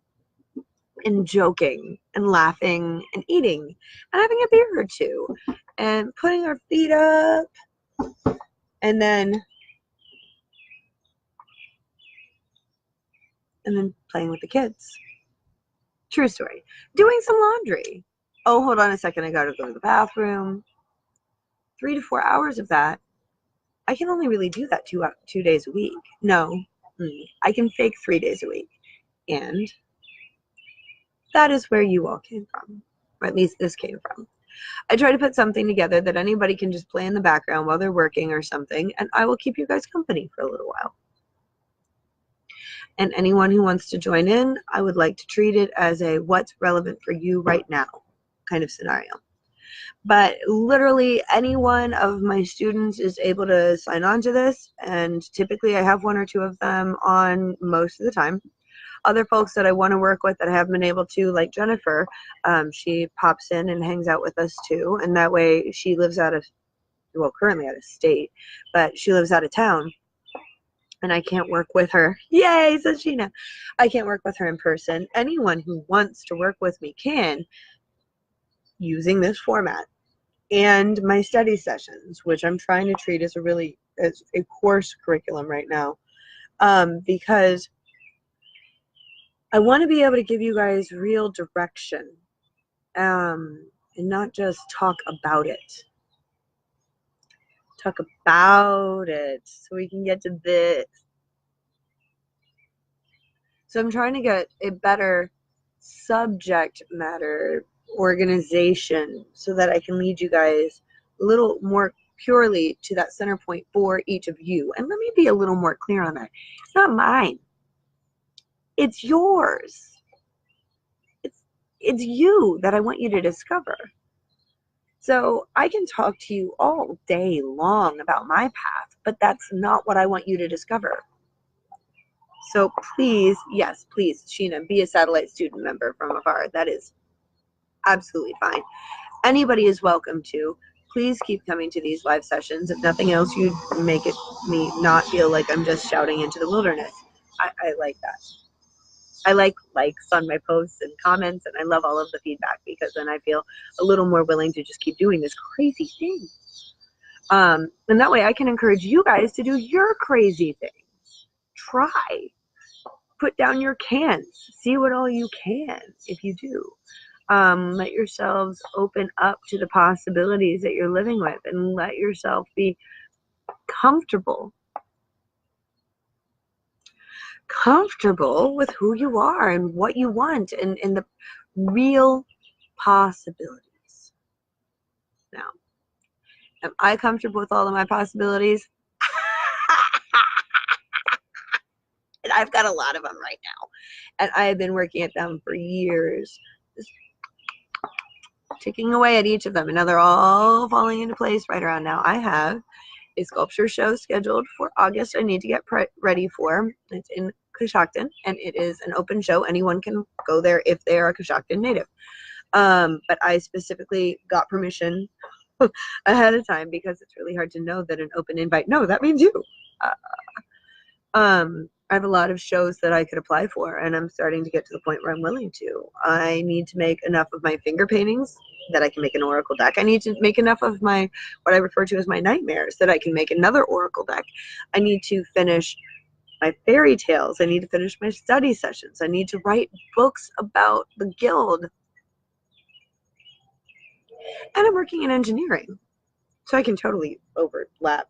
and joking and laughing and eating and having a beer or two and putting our feet up and then playing with the kids. True story. Doing some laundry. Oh, hold on a second. I gotta go to the bathroom. 3 to 4 hours of that. I can only really do that 2 days a week. No, I can fake 3 days a week. And that is where you all came from. Or at least this came from. I try to put something together that anybody can just play in the background while they're working or something, and I will keep you guys company for a little while. And anyone who wants to join in, I would like to treat it as a what's relevant for you right now kind of scenario. But literally any one of my students is able to sign on to this, and typically I have one or two of them on most of the time. Other folks that I want to work with that I haven't been able to, like Jennifer, she pops in and hangs out with us too, and that way she lives out of, well, currently out of state, but she lives out of town, and I can't work with her. Yay, says Sheena. I can't work with her in person. Anyone who wants to work with me can, using this format and my study sessions, which I'm trying to treat as a course curriculum right now, because I want to be able to give you guys real direction, and not just talk about it. Talk about it so we can get to this. So I'm trying to get a better subject matter organization so that I can lead you guys a little more purely to that center point for each of you. And let me be a little more clear on that. It's not mine. It's yours. It's you that I want you to discover. So I can talk to you all day long about my path, but that's not what I want you to discover. So please, yes, please, Sheena, be a satellite student member from afar. That is absolutely fine. Anybody is welcome to. Please keep coming to these live sessions. If nothing else, you make it me not feel like I'm just shouting into the wilderness. I like that. I like likes on my posts and comments, and I love all of the feedback because then I feel a little more willing to just keep doing this crazy thing. And that way I can encourage you guys to do your crazy thing. Try. Put down your cans. See what all you can if you do. Let yourselves open up to the possibilities that you're living with, and let yourself be comfortable with who you are and what you want, and the real possibilities. Now, am I comfortable with all of my possibilities? And I've got a lot of them right now, and I have been working at them for years, just ticking away at each of them, and now they're all falling into place right around now. I have a sculpture show scheduled for August I need to get ready for. It's in Coshocton, and it is an open show. Anyone can go there if they are a Coshocton native. But I specifically got permission ahead of time because it's really hard to know that an open invite, no, that means you. I have a lot of shows that I could apply for, and I'm starting to get to the point where I'm willing to. I need to make enough of my finger paintings that I can make an oracle deck. I need to make enough of my, what I refer to as my nightmares, that I can make another oracle deck. I need to finish my fairy tales. I need to finish my study sessions. I need to write books about the guild. And I'm working in engineering, so I can totally overlap.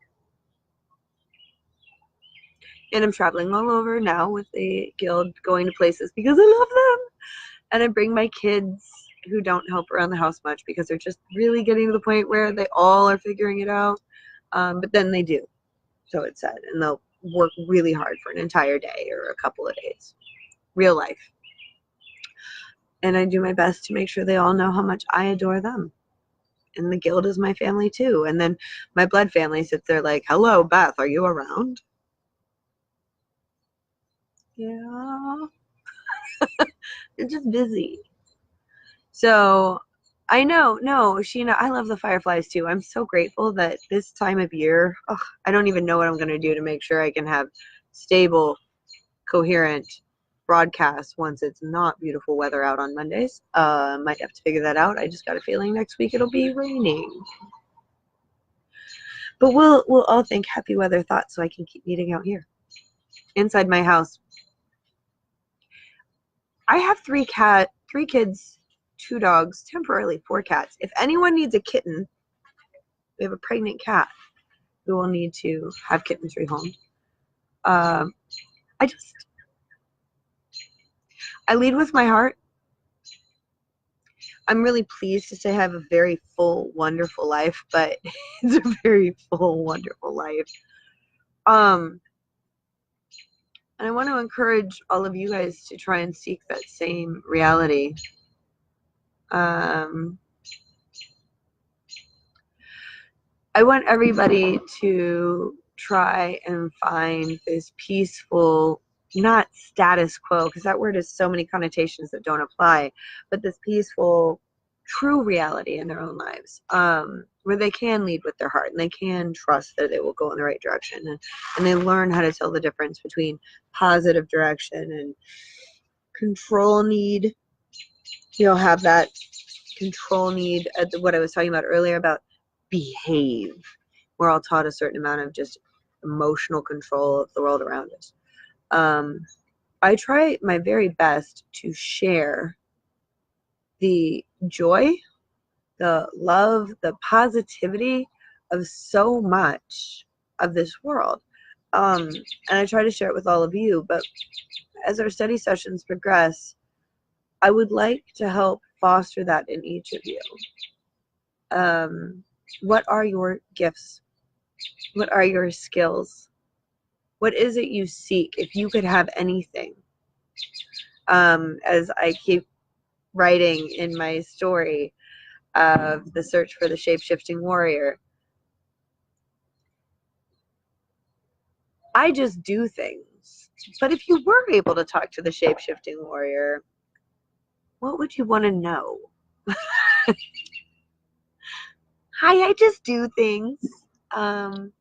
And I'm traveling all over now with the guild, going to places because I love them. And I bring my kids who don't help around the house much because they're just really getting to the point where they all are figuring it out. But then they do. So it's sad. And they'll work really hard for an entire day or a couple of days. Real life. And I do my best to make sure they all know how much I adore them. And the guild is my family too. And then my blood family sits there like, hello, Beth, are you around? Yeah. They're just busy. So I know, no, Sheena, I love the fireflies too. I'm so grateful that this time of year, I don't even know what I'm going to do to make sure I can have stable, coherent broadcasts once it's not beautiful weather out on Mondays. Might have to figure that out. I just got a feeling next week it'll be raining. But we'll all think happy weather thoughts so I can keep meeting out here. Inside my house, I have three kids, 2 dogs, temporarily 4 cats. If anyone needs a kitten, we have a pregnant cat who will need to have kittens rehomed. I lead with my heart. I'm really pleased to say I have a very full, wonderful life, but it's a very full, wonderful life. And I want to encourage all of you guys to try and seek that same reality. I want everybody to try and find this peaceful, not status quo, because that word has so many connotations that don't apply, but this peaceful, true reality in their own lives, where they can lead with their heart and they can trust that it will go in the right direction, and they learn how to tell the difference between positive direction and control need. You'll have that control need, what I was talking about earlier about behave. We're all taught a certain amount of just emotional control of the world around us. I try my very best to share the joy, the love, the positivity of so much of this world. And I try to share it with all of you, but as our study sessions progress, I would like to help foster that in each of you. What are your gifts? What are your skills? What is it you seek? If you could have anything, as I keep writing in my story of the search for the shape-shifting warrior, I just do things. But if you were able to talk to the shape-shifting warrior, what would you want to know? Hi, I just do things. And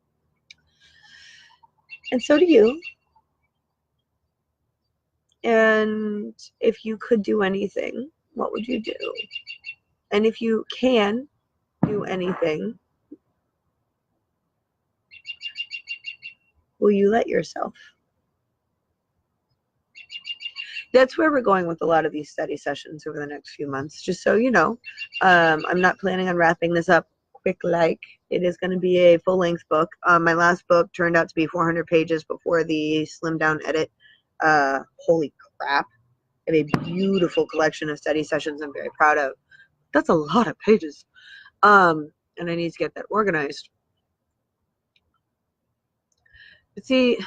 so do you. And if you could do anything, what would you do? And if you can do anything, will you let yourself? That's where we're going with a lot of these study sessions over the next few months, just so you know. I'm not planning on wrapping this up quick like. It is going to be a full-length book. My last book turned out to be 400 pages before the slimmed down edit. Holy crap. I have a beautiful collection of study sessions I'm very proud of. That's a lot of pages. And I need to get that organized. But see,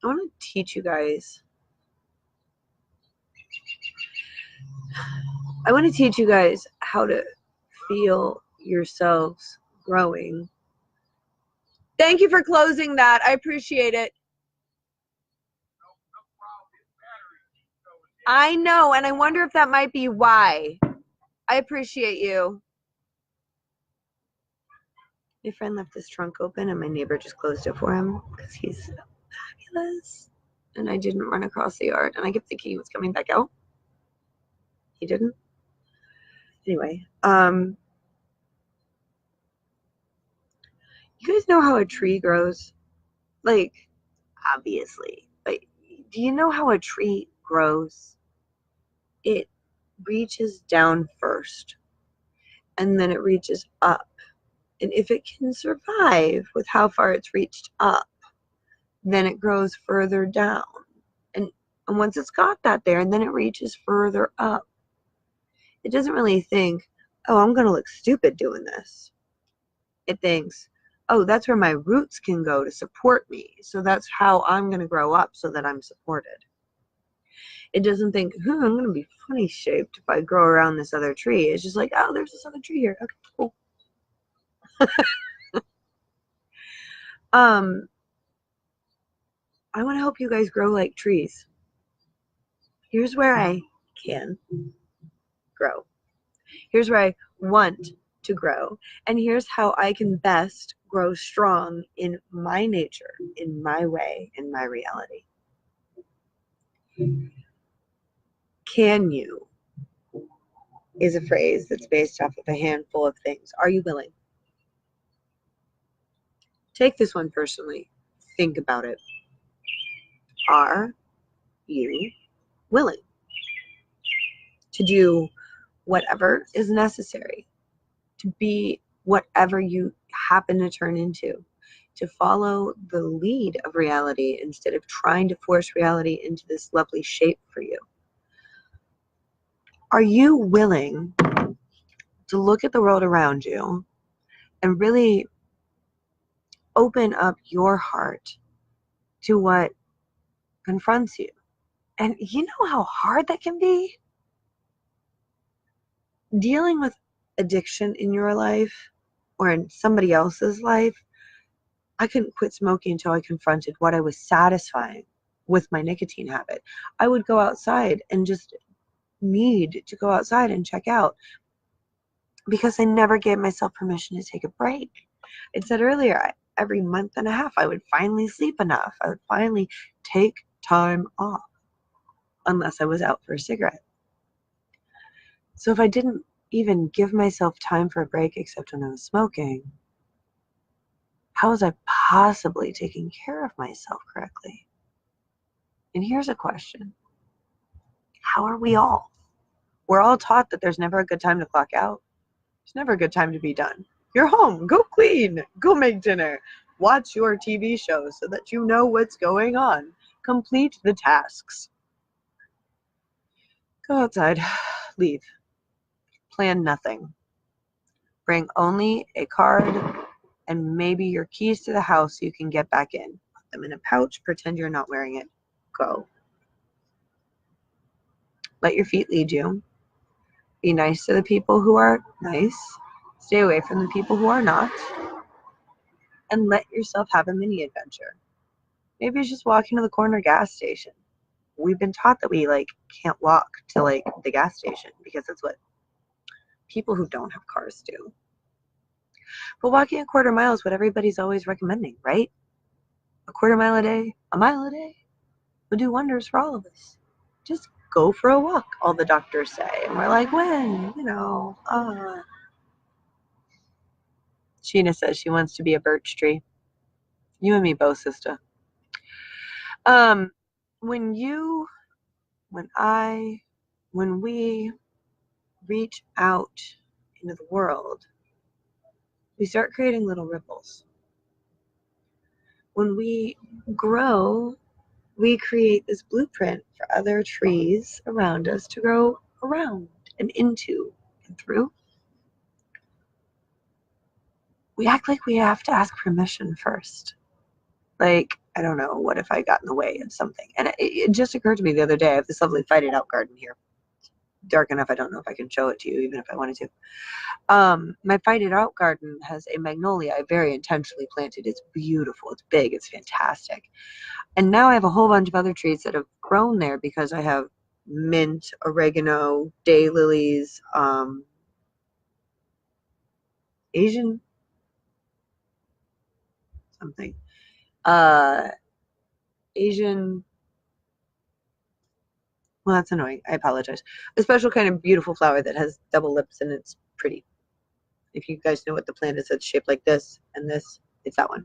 I want to teach you guys. I want to teach you guys how to feel yourselves growing. Thank you for closing that. I appreciate it. I know, and I wonder if that might be why. I appreciate you. My friend left his trunk open and my neighbor just closed it for him because he's fabulous. And I didn't run across the yard, and I kept thinking he was coming back out. He didn't. Anyway, you guys know how a tree grows? Like, obviously. But do you know how a tree grows? It reaches down first, and then it reaches up. And if it can survive with how far it's reached up, then it grows further down. And once it's got that there, and then it reaches further up, it doesn't really think, oh, I'm going to look stupid doing this. It thinks, oh, that's where my roots can go to support me. So that's how I'm going to grow up so that I'm supported. It doesn't think, I'm going to be funny shaped if I grow around this other tree. It's just like, oh, there's this other tree here. Okay, cool. I want to help you guys grow like trees. Here's where I can grow. Here's where I want to grow. And here's how I can best grow strong in my nature, in my way, in my reality. Can you is a phrase that's based off of a handful of things. Are you willing? Take this one personally. Think about it. Are you willing to do whatever is necessary, to be whatever you happen to turn into, to follow the lead of reality instead of trying to force reality into this lovely shape for you? Are you willing to look at the world around you and really open up your heart to what confronts you? And you know how hard that can be? Dealing with addiction in your life or in somebody else's life, I couldn't quit smoking until I confronted what I was satisfying with my nicotine habit. I would go outside and just need to go outside and check out because I never gave myself permission to take a break. I said earlier, every month and a half, I would finally sleep enough. I would finally take time off, unless I was out for a cigarette. So if I didn't even give myself time for a break except when I was smoking, how was I possibly taking care of myself correctly? And here's a question. How are we all? We're all taught that there's never a good time to clock out. There's never a good time to be done. You're home. Go clean. Go make dinner. Watch your TV show so that you know what's going on. Complete the tasks. Go outside. Leave. Plan nothing. Bring only a card and maybe your keys to the house so you can get back in. Put them in a pouch. Pretend you're not wearing it. Go. Let your feet lead you. Be nice to the people who are nice. Stay away from the people who are not. And let yourself have a mini adventure. Maybe it's just walking to the corner gas station. We've been taught that we can't walk to the gas station because that's what people who don't have cars do. But walking a quarter mile is what everybody's always recommending, right? A quarter mile a day, a mile a day would do wonders for all of us. Just go for a walk, all the doctors say. And we're like, when? Sheena says she wants to be a birch tree. You and me both, sister. When we reach out into the world, we start creating little ripples. When we grow, we create this blueprint for other trees around us to grow around and into and through. We act like we have to ask permission first. I don't know, what if I got in the way of something? And it just occurred to me the other day, I have this lovely Fight It Out garden here. Dark enough, I don't know if I can show it to you, even if I wanted to. My Fight It Out garden has a magnolia I very intentionally planted. It's beautiful, it's big, it's fantastic. And now I have a whole bunch of other trees that have grown there because I have mint, oregano, daylilies, Asian something. Asian, well, that's annoying. I apologize. A special kind of beautiful flower that has double lips and it's pretty. If you guys know what the plant is, it's shaped like this and this, it's that one.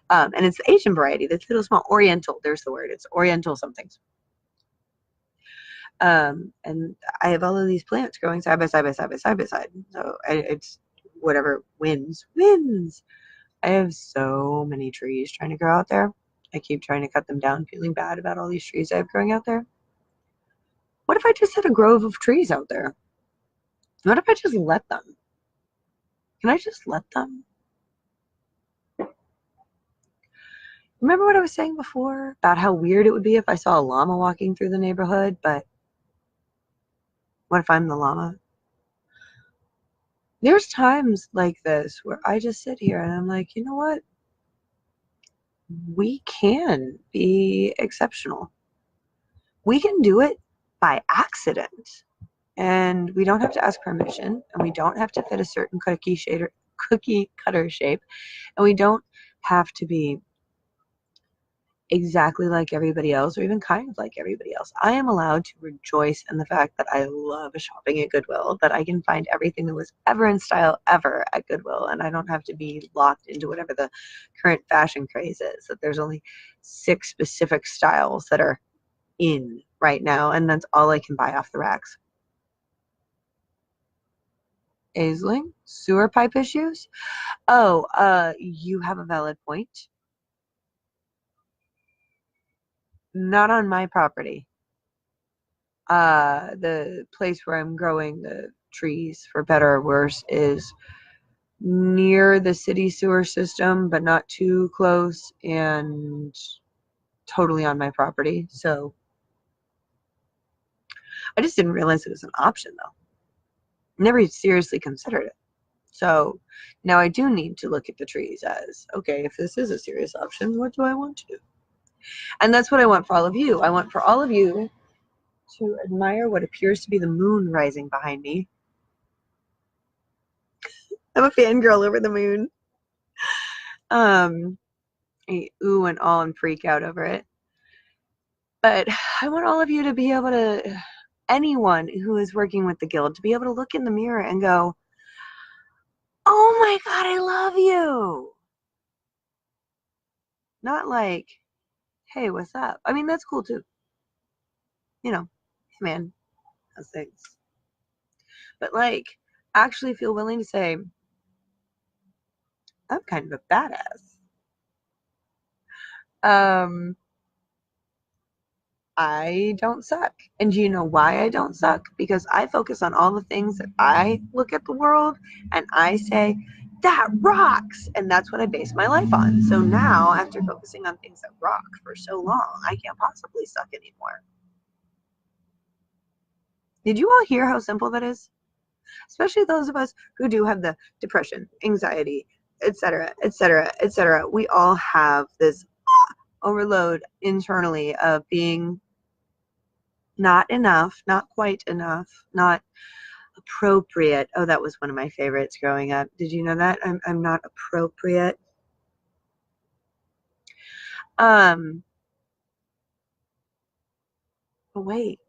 And it's the Asian variety, that's little small, oriental, there's the word. It's oriental somethings. And I have all of these plants growing side by side by side by side by side. So it's whatever wins. I have so many trees trying to grow out there. I keep trying to cut them down, feeling bad about all these trees I have growing out there. What if I just had a grove of trees out there? What if I just let them? Can I just let them? Remember what I was saying before about how weird it would be if I saw a llama walking through the neighborhood, but what if I'm the llama? There's times like this where I just sit here and I'm like, you know what? We can be exceptional. We can do it by accident. And we don't have to ask permission, and we don't have to fit a certain cookie cutter shape, and we don't have to be exactly like everybody else or even kind of like everybody else. I am allowed to rejoice in the fact that I love shopping at Goodwill, that I can find everything that was ever in style ever at Goodwill, and I don't have to be locked into whatever the current fashion craze is, that there's only 6 specific styles that are in right now, and that's all I can buy off the racks. Aisling, sewer pipe issues? Oh, you have a valid point. Not on my property. The place where I'm growing the trees, for better or worse, is near the city sewer system, but not too close and totally on my property. So I just didn't realize it was an option, though. Never seriously considered it. So now I do need to look at the trees as, okay, if this is a serious option, what do I want to do? And that's what I want for all of you. I want for all of you to admire what appears to be the moon rising behind me. I'm a fangirl over the moon. I ooh and all and freak out over it. But I want all of you to be able to, anyone who is working with the guild, to be able to look in the mirror and go, oh my God, I love you. Not like, hey, what's up? I mean, that's cool too. You know, hey man, how's things? But like, actually feel willing to say, I'm kind of a badass. I don't suck. And do you know why I don't suck? Because I focus on all the things that I look at the world and I say, that rocks. And that's what I base my life on. So now, after focusing on things that rock for so long, I can't possibly suck anymore. Did you all hear how simple that is? Especially those of us who do have the depression, anxiety, etc., etc., etc. We all have this overload internally of being not enough, not quite enough, not appropriate. Oh, that was one of my favorites growing up. Did you know that? I'm not appropriate. But wait,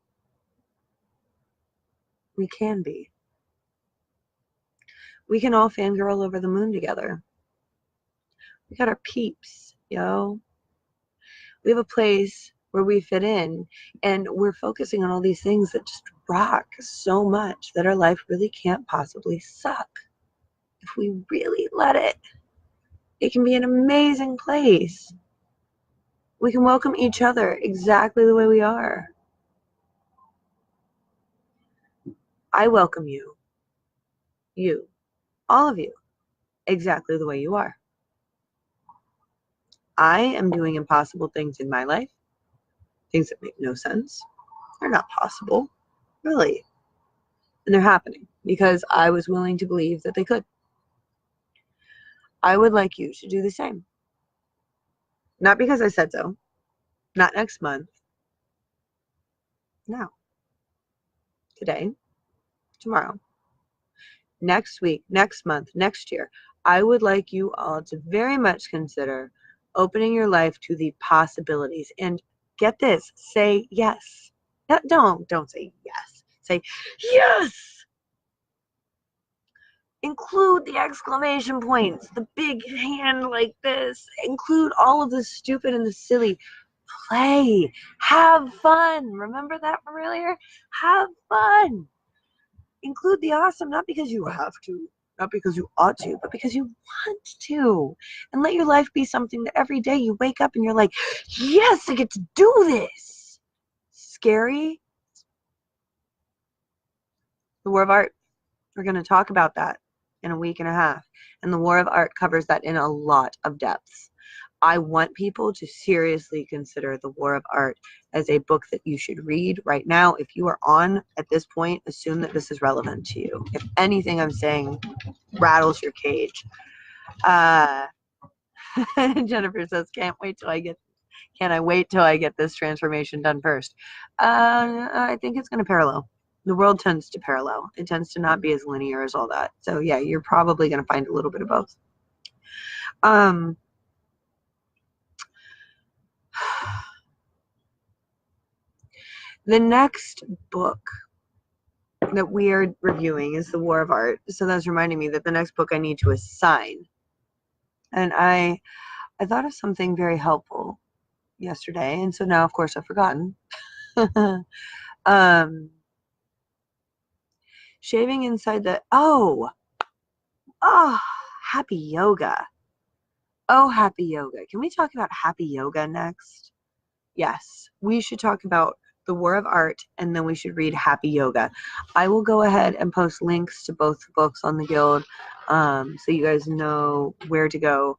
we can be. We can all fangirl over the moon together. We got our peeps, yo. We have a place where we fit in, and we're focusing on all these things that just rock so much that our life really can't possibly suck. If we really let it, it can be an amazing place. We can welcome each other exactly the way we are. I welcome you, all of you, exactly the way you are. I am doing impossible things in my life, things that make no sense. They're not possible, really. And they're happening because I was willing to believe that they could. I would like you to do the same. Not because I said so, not next month, now, today, tomorrow, next week, next month, next year. I would like you all to very much consider opening your life to the possibilities. And get this, say yes. Don't say yes. Say yes. Include the exclamation points, the big hand like this. Include all of the stupid and the silly. Play. Have fun. Remember that from earlier? Have fun. Include the awesome, not because you have to, not because you ought to, but because you want to. And let your life be something that every day you wake up and you're like, yes, I get to do this. Scary? The War of Art. We're going to talk about that in a week and a half. And the War of Art covers that in a lot of depths. I want people to seriously consider the War of Art as a book that you should read right now. If you are on at this point, assume that this is relevant to you. If anything I'm saying rattles your cage. Jennifer says, can I wait till I get this transformation done first? I think it's going to parallel. The world tends to parallel. It tends to not be as linear as all that. So yeah, you're probably going to find a little bit of both. The next book that we are reviewing is The War of Art. So that's reminding me that the next book I need to assign. And I thought of something very helpful yesterday, and so now of course I've forgotten. Shaving inside the happy yoga. Oh, happy yoga. Can we talk about happy yoga next? Yes, we should talk about The War of Art, and then we should read Happy Yoga. I will go ahead and post links to both books on the Guild, so you guys know where to go.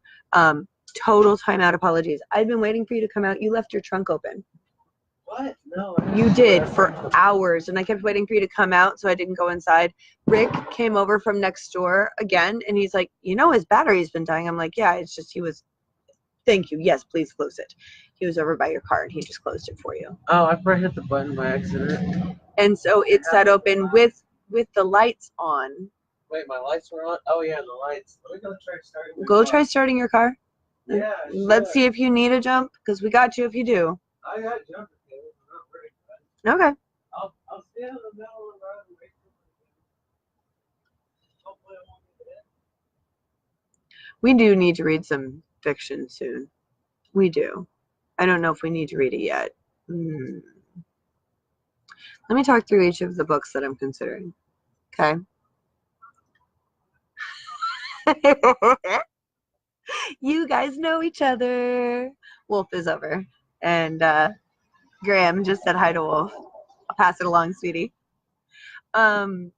Total timeout apologies. I've been waiting for you to come out. You left your trunk open. What? No. You did for hours, and I kept waiting for you to come out, so I didn't go inside. Rick came over from next door again, and he's like, his battery's been dying. I'm like, yeah, it's just thank you. Yes, please close it. He was over by your car, and he just closed it for you. Oh, I probably hit the button by accident. And so it sat open with the lights on. Wait, my lights were on? Oh, yeah, the lights. Let me go try starting my Go car. try starting your car. Yeah, Let's see if you need a jump, because we got you if you do. I got jumper cables. I'm not worried about it. Okay. I'll stay in the middle of the road and wait for it. Hopefully I won't get it. We do need to read some fiction soon. We do. I don't know if we need to read it yet. Let me talk through each of the books that I'm considering. Okay. You guys know each other. Wolf is over. And Graham just said hi to Wolf. I'll pass it along, sweetie. So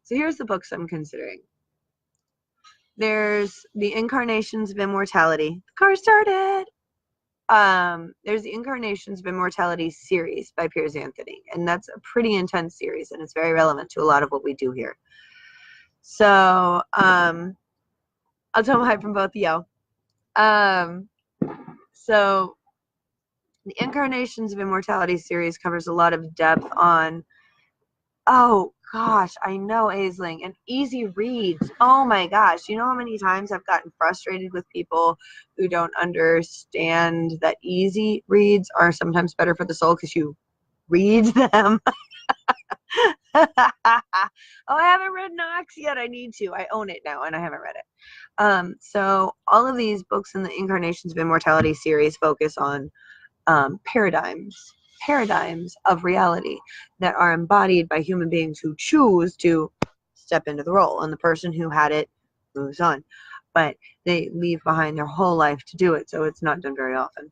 here's the books I'm considering. There's The Incarnations of Immortality. The car started. There's the Incarnations of Immortality series by Piers Anthony, and that's a pretty intense series, and it's very relevant to a lot of what we do here. So I'll tell them hi from both of y'all. So the Incarnations of Immortality series covers a lot of depth on, oh gosh, I know, Aisling, and easy reads. Oh my gosh, you know how many times I've gotten frustrated with people who don't understand that easy reads are sometimes better for the soul because you read them. Oh, I haven't read Nox yet. I need to. I own it now, and I haven't read it. So all of these books in the Incarnations of Immortality series focus on paradigms of reality that are embodied by human beings who choose to step into the role, and the person who had it moves on, but they leave behind their whole life to do it, so it's not done very often.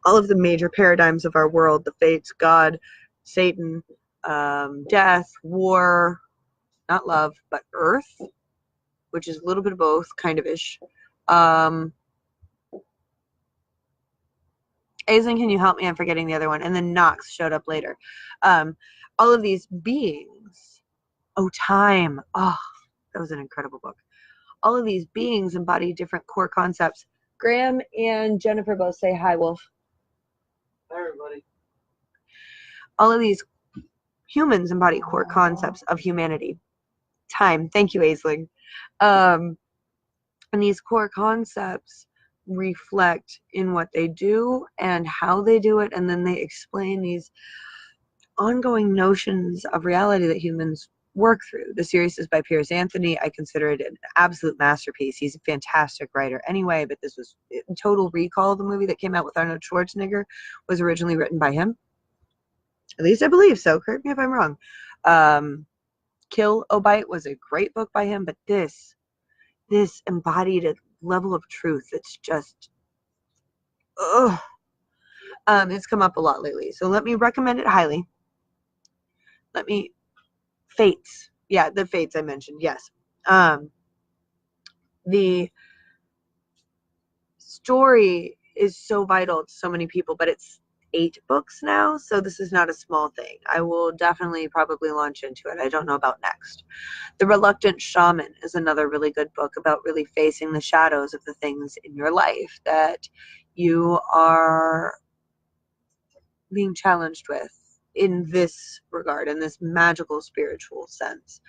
All of the major paradigms of our world, the fates, God, Satan, death, war, not love, but earth, which is a little bit of both, kind of ish. Aisling, can you help me? I'm forgetting the other one. And then Nox showed up later. All of these beings. Oh, time. Oh, that was an incredible book. All of these beings embody different core concepts. Graham and Jennifer both say hi, Wolf. Hi, everybody. All of these humans embody core concepts of humanity. Time. Thank you, Aisling. And these core concepts reflect in what they do and how they do it, and then they explain these ongoing notions of reality that humans work through. The series is by Piers Anthony. I consider it an absolute masterpiece. He's a fantastic writer anyway, but this was Total Recall, the movie that came out with Arnold Schwarzenegger, was originally written by him. At least I believe so. Correct me if I'm wrong. Kill Obite was a great book by him, but this embodied a level of truth that's just, ugh. It's come up a lot lately, so let me recommend it highly. Fates. Yeah, the Fates I mentioned, yes. The story is so vital to so many people, but it's 8 books now, so this is not a small thing. I will definitely probably launch into it. I don't know about next. The Reluctant Shaman is another really good book about really facing the shadows of the things in your life that you are being challenged with in this regard, in this magical spiritual sense.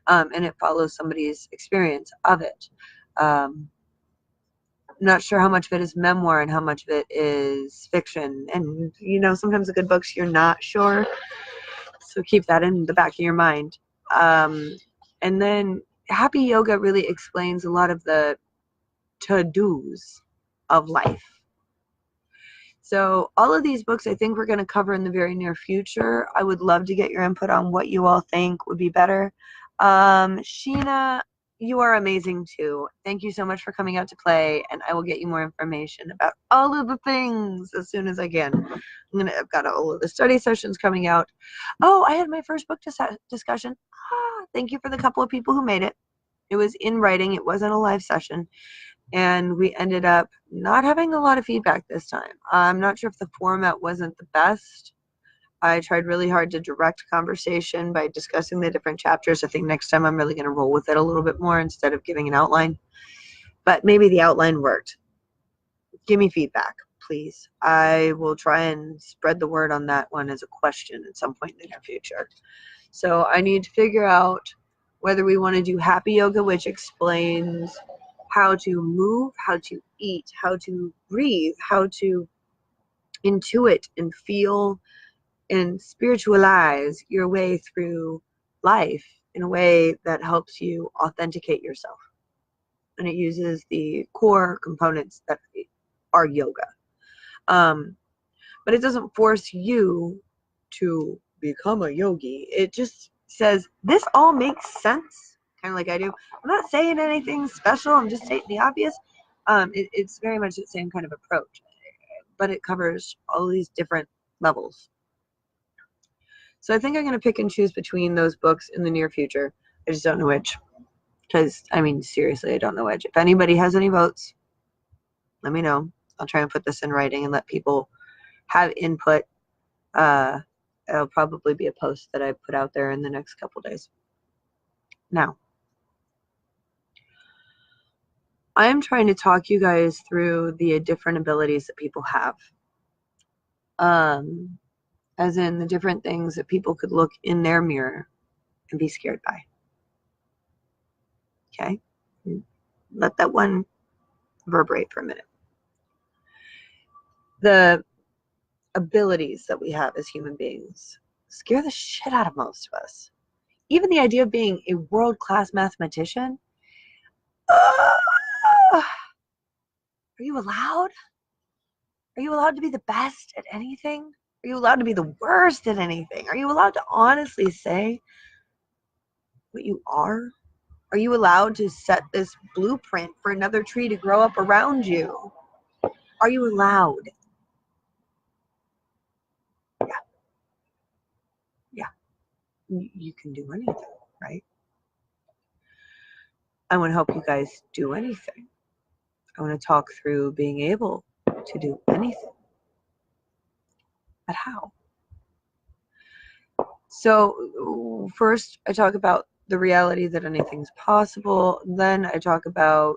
And it follows somebody's experience of it. Not sure how much of it is memoir and how much of it is fiction. And, sometimes the good books you're not sure. So keep that in the back of your mind. And then Happy Yoga really explains a lot of the to-dos of life. So all of these books I think we're going to cover in the very near future. I would love to get your input on what you all think would be better. Sheena, you are amazing too. Thank you so much for coming out to play, and I will get you more information about all of the things as soon as I can. I've got all of the study sessions coming out. Oh, I had my first book discussion. Thank you for the couple of people who made it. It was in writing. It wasn't a live session. and we ended up not having a lot of feedback this time. I'm not sure if the format wasn't the best. I tried really hard to direct conversation by discussing the different chapters. I think next time I'm really going to roll with it a little bit more instead of giving an outline. But maybe the outline worked. Give me feedback, please. I will try and spread the word on that one as a question at some point in the near future. So I need to figure out whether we want to do Happy Yoga, which explains how to move, how to eat, how to breathe, how to intuit and feel and spiritualize your way through life in a way that helps you authenticate yourself. And it uses the core components that are yoga. But it doesn't force you to become a yogi. It just says, this all makes sense, kind of like I do. I'm not saying anything special. I'm just stating the obvious. It's very much the same kind of approach, but it covers all these different levels. So I think I'm going to pick and choose between those books in the near future. I just don't know which. Because, I mean, seriously, I don't know which. If anybody has any votes, let me know. I'll try and put this in writing and let people have input. It'll probably be a post that I put out there in the next couple days. Now, I am trying to talk you guys through the different abilities that people have. As in the different things that people could look in their mirror and be scared by. Okay? Let that one reverberate for a minute. The abilities that we have as human beings scare the shit out of most of us. Even the idea of being a world-class mathematician. Are you allowed? Are you allowed to be the best at anything? Are you allowed to be the worst at anything? Are you allowed to honestly say what you are? Are you allowed to set this blueprint for another tree to grow up around you? Are you allowed? Yeah. You can do anything, right? I want to help you guys do anything. I want to talk through being able to do anything. But how? So first I talk about the reality that anything's possible. Then I talk about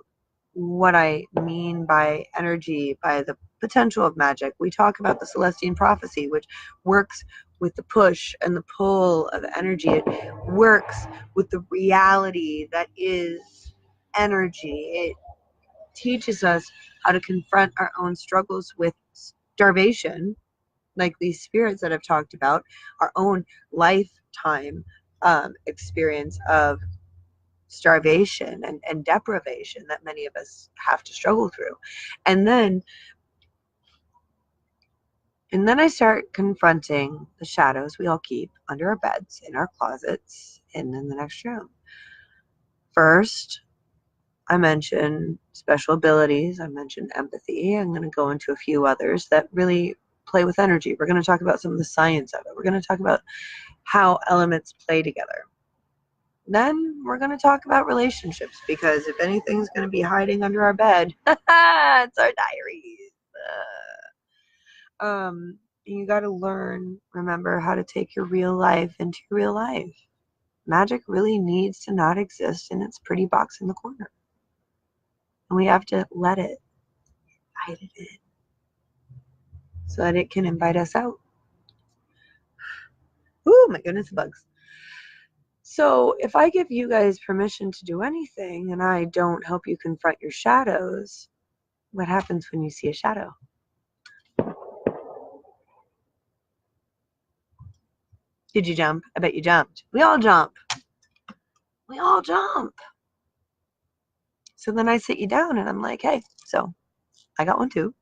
what I mean by energy, by the potential of magic. We talk about the Celestine prophecy, which works with the push and the pull of energy. It works with the reality that is energy. It teaches us how to confront our own struggles with starvation, like these spirits that I've talked about, our own lifetime experience of starvation and deprivation that many of us have to struggle through. And then I start confronting the shadows we all keep under our beds, in our closets, and in the next room. First, I mentioned special abilities. I mentioned empathy. I'm going to go into a few others that really play with energy. We're going to talk about some of the science of it. We're going to talk about how elements play together. Then we're going to talk about relationships, because if anything's going to be hiding under our bed, it's our diaries. You got to learn, remember, how to take your real life into your real life. Magic really needs to not exist in its pretty box in the corner. And we have to let it, hide it in, so that it can invite us out. Oh my goodness, bugs. So if I give you guys permission to do anything and I don't help you confront your shadows, what happens when you see a shadow? Did you jump? I bet you jumped. We all jump. We all jump. So then I sit you down and I'm like, hey, so I got one too.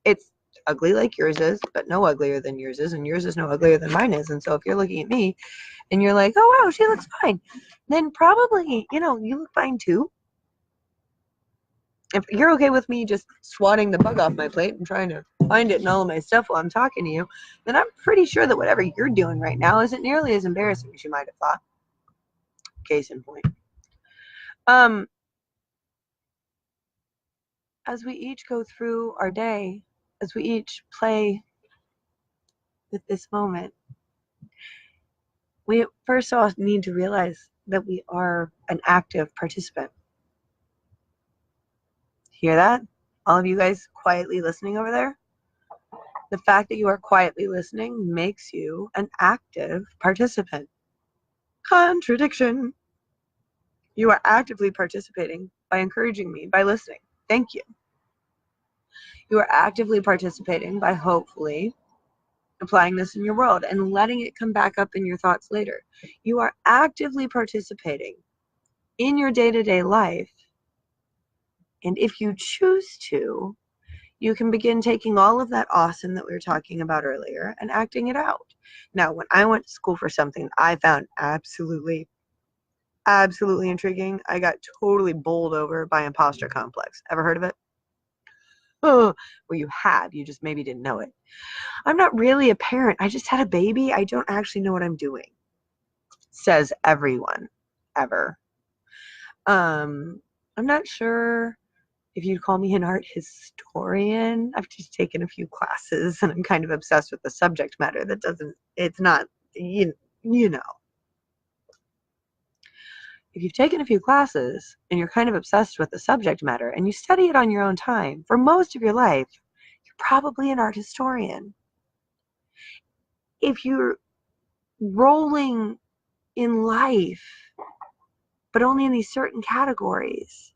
It's ugly like yours is, but no uglier than yours is, and yours is no uglier than mine is. And so if you're looking at me and you're like, oh wow, she looks fine, then probably, you look fine too. If you're okay with me just swatting the bug off my plate and trying to find it in all of my stuff while I'm talking to you, then I'm pretty sure that whatever you're doing right now isn't nearly as embarrassing as you might have thought. Case in point. as we each go through our day, as we each play with this moment, we first all need to realize that we are an active participant. Hear that? All of you guys quietly listening over there? The fact that you are quietly listening makes you an active participant. Contradiction. You are actively participating by encouraging me, by listening. Thank you. You are actively participating by hopefully applying this in your world and letting it come back up in your thoughts later. You are actively participating in your day-to-day life. And if you choose to, you can begin taking all of that awesome that we were talking about earlier and acting it out. Now, when I went to school for something I found absolutely intriguing, I got totally bowled over by imposter complex. Ever heard of it? Oh, well, you have. You just maybe didn't know it. I'm not really a parent. I just had a baby. I don't actually know what I'm doing, says everyone, ever. I'm not sure if you'd call me an art historian. I've just taken a few classes and I'm kind of obsessed with the subject matter. It's not, you know. If you've taken a few classes and you're kind of obsessed with the subject matter and you study it on your own time for most of your life, you're probably an art historian. If you're rolling in life, but only in these certain categories,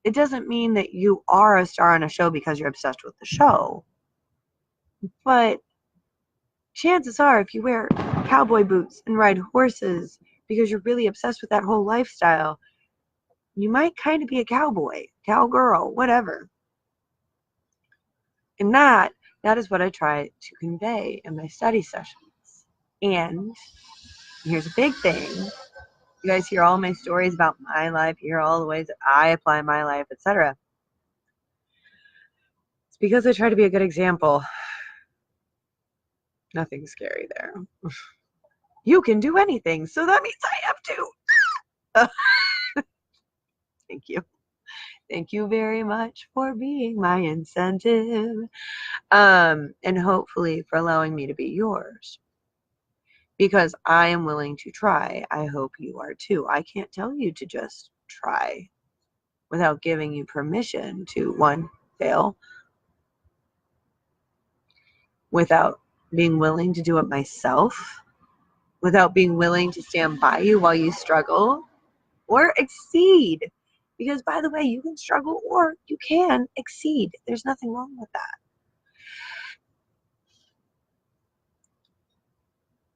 it doesn't mean that you are a star on a show because you're obsessed with the show. But chances are, if you wear cowboy boots and ride horses because you're really obsessed with that whole lifestyle, you might kind of be a cowboy, cowgirl, whatever. And that is what I try to convey in my study sessions. And here's a big thing. You guys hear all my stories about my life, you hear all the ways that I apply my life, etc. It's because I try to be a good example. Nothing scary there. You can do anything, so that means I have to. Thank you. Thank you very much for being my incentive. And hopefully for allowing me to be yours. Because I am willing to try. I hope you are too. I can't tell you to just try without giving you permission to, one, fail, without being willing to do it myself, without being willing to stand by you while you struggle or exceed. Because, by the way, you can struggle or you can exceed. There's nothing wrong with that.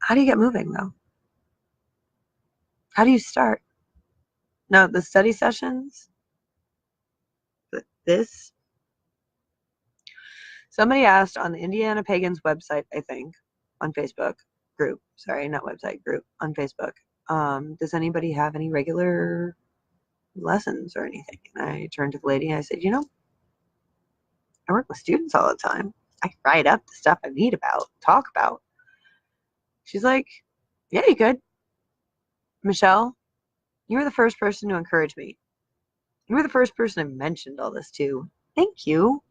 How do you get moving, though? How do you start? Now, the study sessions, this, somebody asked on the Indiana Pagans website, I think, on Facebook group, sorry, not website, group on Facebook, does anybody have any regular lessons or anything? And I turned to the lady and I said, I work with students all the time. I can write up the stuff I need about, talk about. She's like, yeah, you could. Michelle, you were the first person to encourage me. You were the first person I mentioned all this to. Thank you.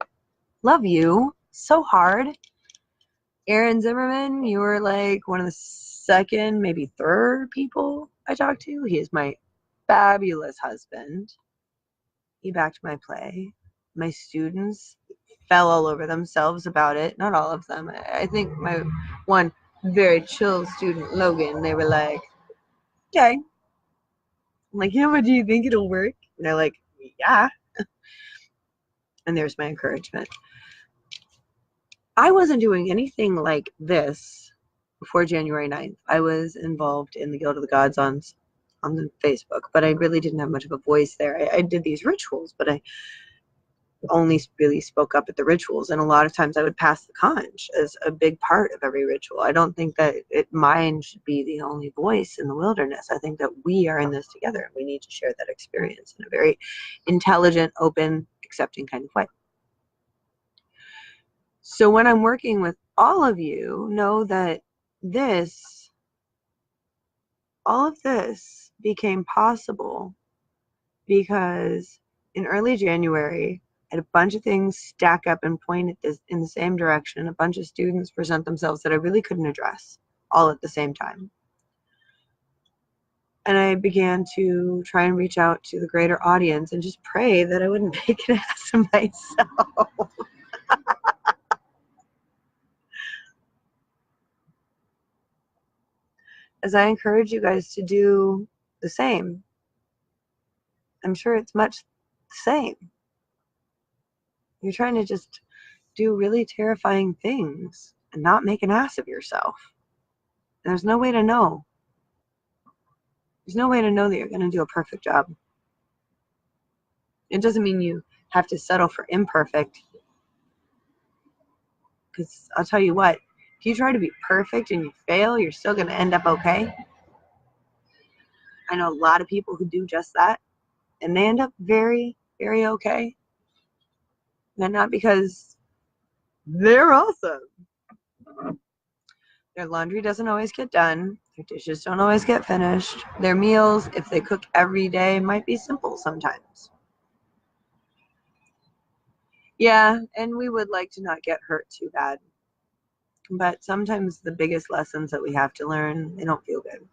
Love you so hard. Aaron Zimmerman, you were like one of the second, maybe third people I talked to. He is my fabulous husband. He backed my play. My students fell all over themselves about it. Not all of them. I think my one very chill student, Logan, they were like, okay. I'm like, but do you think it'll work? And they're like, yeah. And there's my encouragement. I wasn't doing anything like this before January 9th. I was involved in the Guild of the Gods on the Facebook, but I really didn't have much of a voice there. I did these rituals, but I only really spoke up at the rituals, and a lot of times I would pass the conch as a big part of every ritual. I don't think that mine should be the only voice in the wilderness. I think that we are in this together, and we need to share that experience in a very intelligent, open, accepting kind of way. So when I'm working with all of you, know that all of this became possible because in early January, And a bunch of things stack up and point at this in the same direction. A bunch of students present themselves that I really couldn't address all at the same time. And I began to try and reach out to the greater audience and just pray that I wouldn't make an ass of myself. As I encourage you guys to do the same, I'm sure it's much the same. You're trying to just do really terrifying things and not make an ass of yourself. And there's no way to know. There's no way to know that you're going to do a perfect job. It doesn't mean you have to settle for imperfect. Because I'll tell you what, if you try to be perfect and you fail, you're still going to end up okay. I know a lot of people who do just that, and they end up very, very okay. And not because they're awesome. Their laundry doesn't always get done. Their dishes don't always get finished. Their meals, if they cook every day, might be simple sometimes. Yeah, and we would like to not get hurt too bad. But sometimes the biggest lessons that we have to learn, they don't feel good.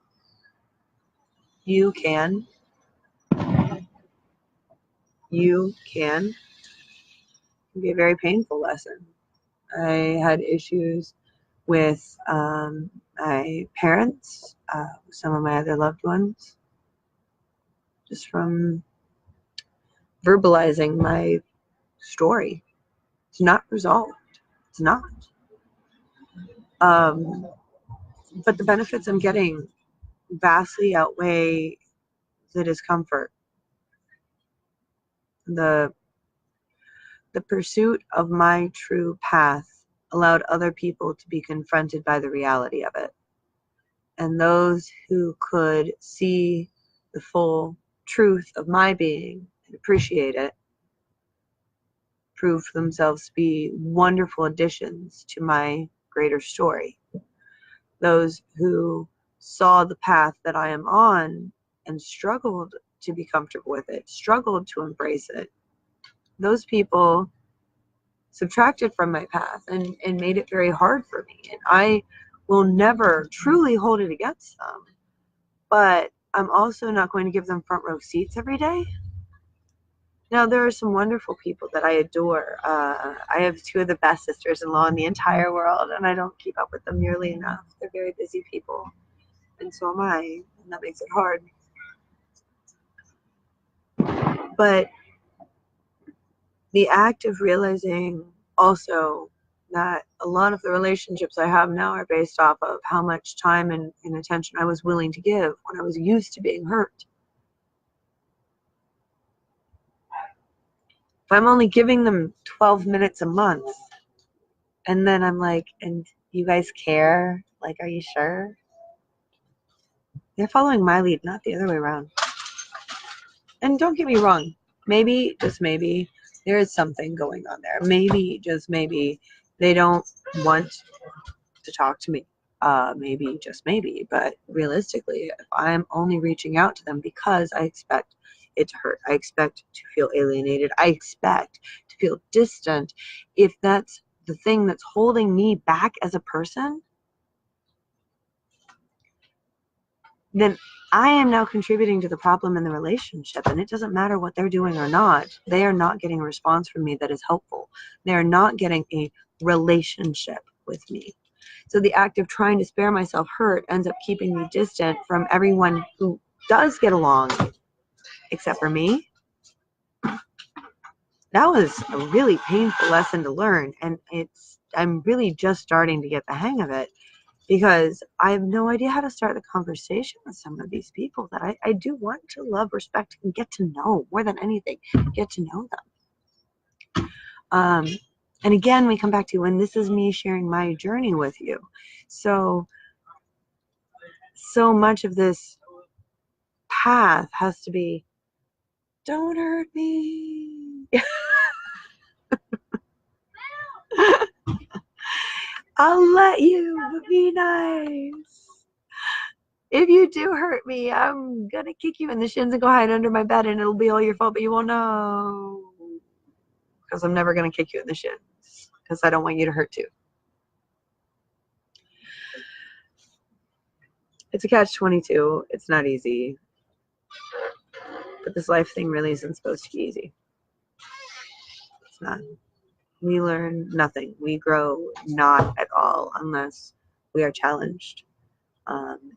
You can. You can. It can be a very painful lesson. I had issues with my parents, some of my other loved ones, just from verbalizing my story. It's not resolved. It's not. But the benefits I'm getting vastly outweigh the discomfort. The pursuit of my true path allowed other people to be confronted by the reality of it. And those who could see the full truth of my being and appreciate it proved themselves to be wonderful additions to my greater story. Those who saw the path that I am on and struggled to be comfortable with it, struggled to embrace it, those people subtracted from my path and made it very hard for me. And I will never truly hold it against them. But I'm also not going to give them front row seats every day. Now, there are some wonderful people that I adore. I have two of the best sisters-in-law in the entire world, and I don't keep up with them nearly enough. They're very busy people, and so am I, and that makes it hard. But the act of realizing also that a lot of the relationships I have now are based off of how much time and attention I was willing to give when I was used to being hurt. If I'm only giving them 12 minutes a month, and then I'm like, and you guys care? Like, are you sure? They're following my lead, not the other way around. And don't get me wrong, maybe, just maybe, there is something going on there. Maybe, just maybe, they don't want to talk to me. Maybe, just maybe. But realistically, if I'm only reaching out to them because I expect it to hurt, I expect to feel alienated, I expect to feel distant, if that's the thing that's holding me back as a person, then I am now contributing to the problem in the relationship. And it doesn't matter what they're doing or not. They are not getting a response from me that is helpful. They are not getting a relationship with me. So the act of trying to spare myself hurt ends up keeping me distant from everyone who does get along, except for me. That was a really painful lesson to learn. And I'm really just starting to get the hang of it, because I have no idea how to start the conversation with some of these people that I do want to love, respect, and get to know more than anything, get to know them. And again, we come back to when this is me sharing my journey with you. So much of this path has to be, don't hurt me. I'll let you, but be nice. If you do hurt me, I'm gonna kick you in the shins and go hide under my bed, and it'll be all your fault, but you won't know. because I'm never going to kick you in the shins because I don't want you to hurt too. It's a catch-22. It's not easy. But this life thing really isn't supposed to be easy. It's not. We learn nothing. We grow not at all unless we are challenged.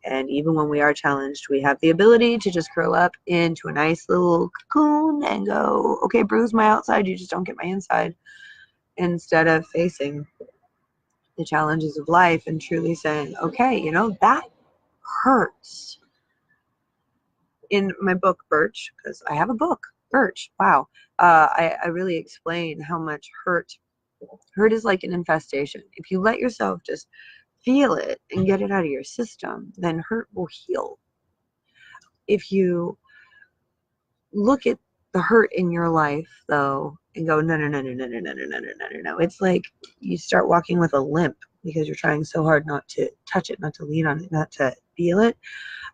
And even when we are challenged, we have the ability to just curl up into a nice little cocoon and go, okay, bruise my outside, you just don't get my inside. Instead of facing the challenges of life and truly saying, okay, you know, that hurts. In my book, Birch, because I have a book, Birch, wow. I really explain how much hurt is like an infestation. If you let yourself just feel it and get it out of your system, then hurt will heal. If you look at the hurt in your life, though, and go, no, no, no, no, no, no, no, no, no, no, no, no, it's like you start walking with a limp because you're trying so hard not to touch it, not to lean on it, not to feel it.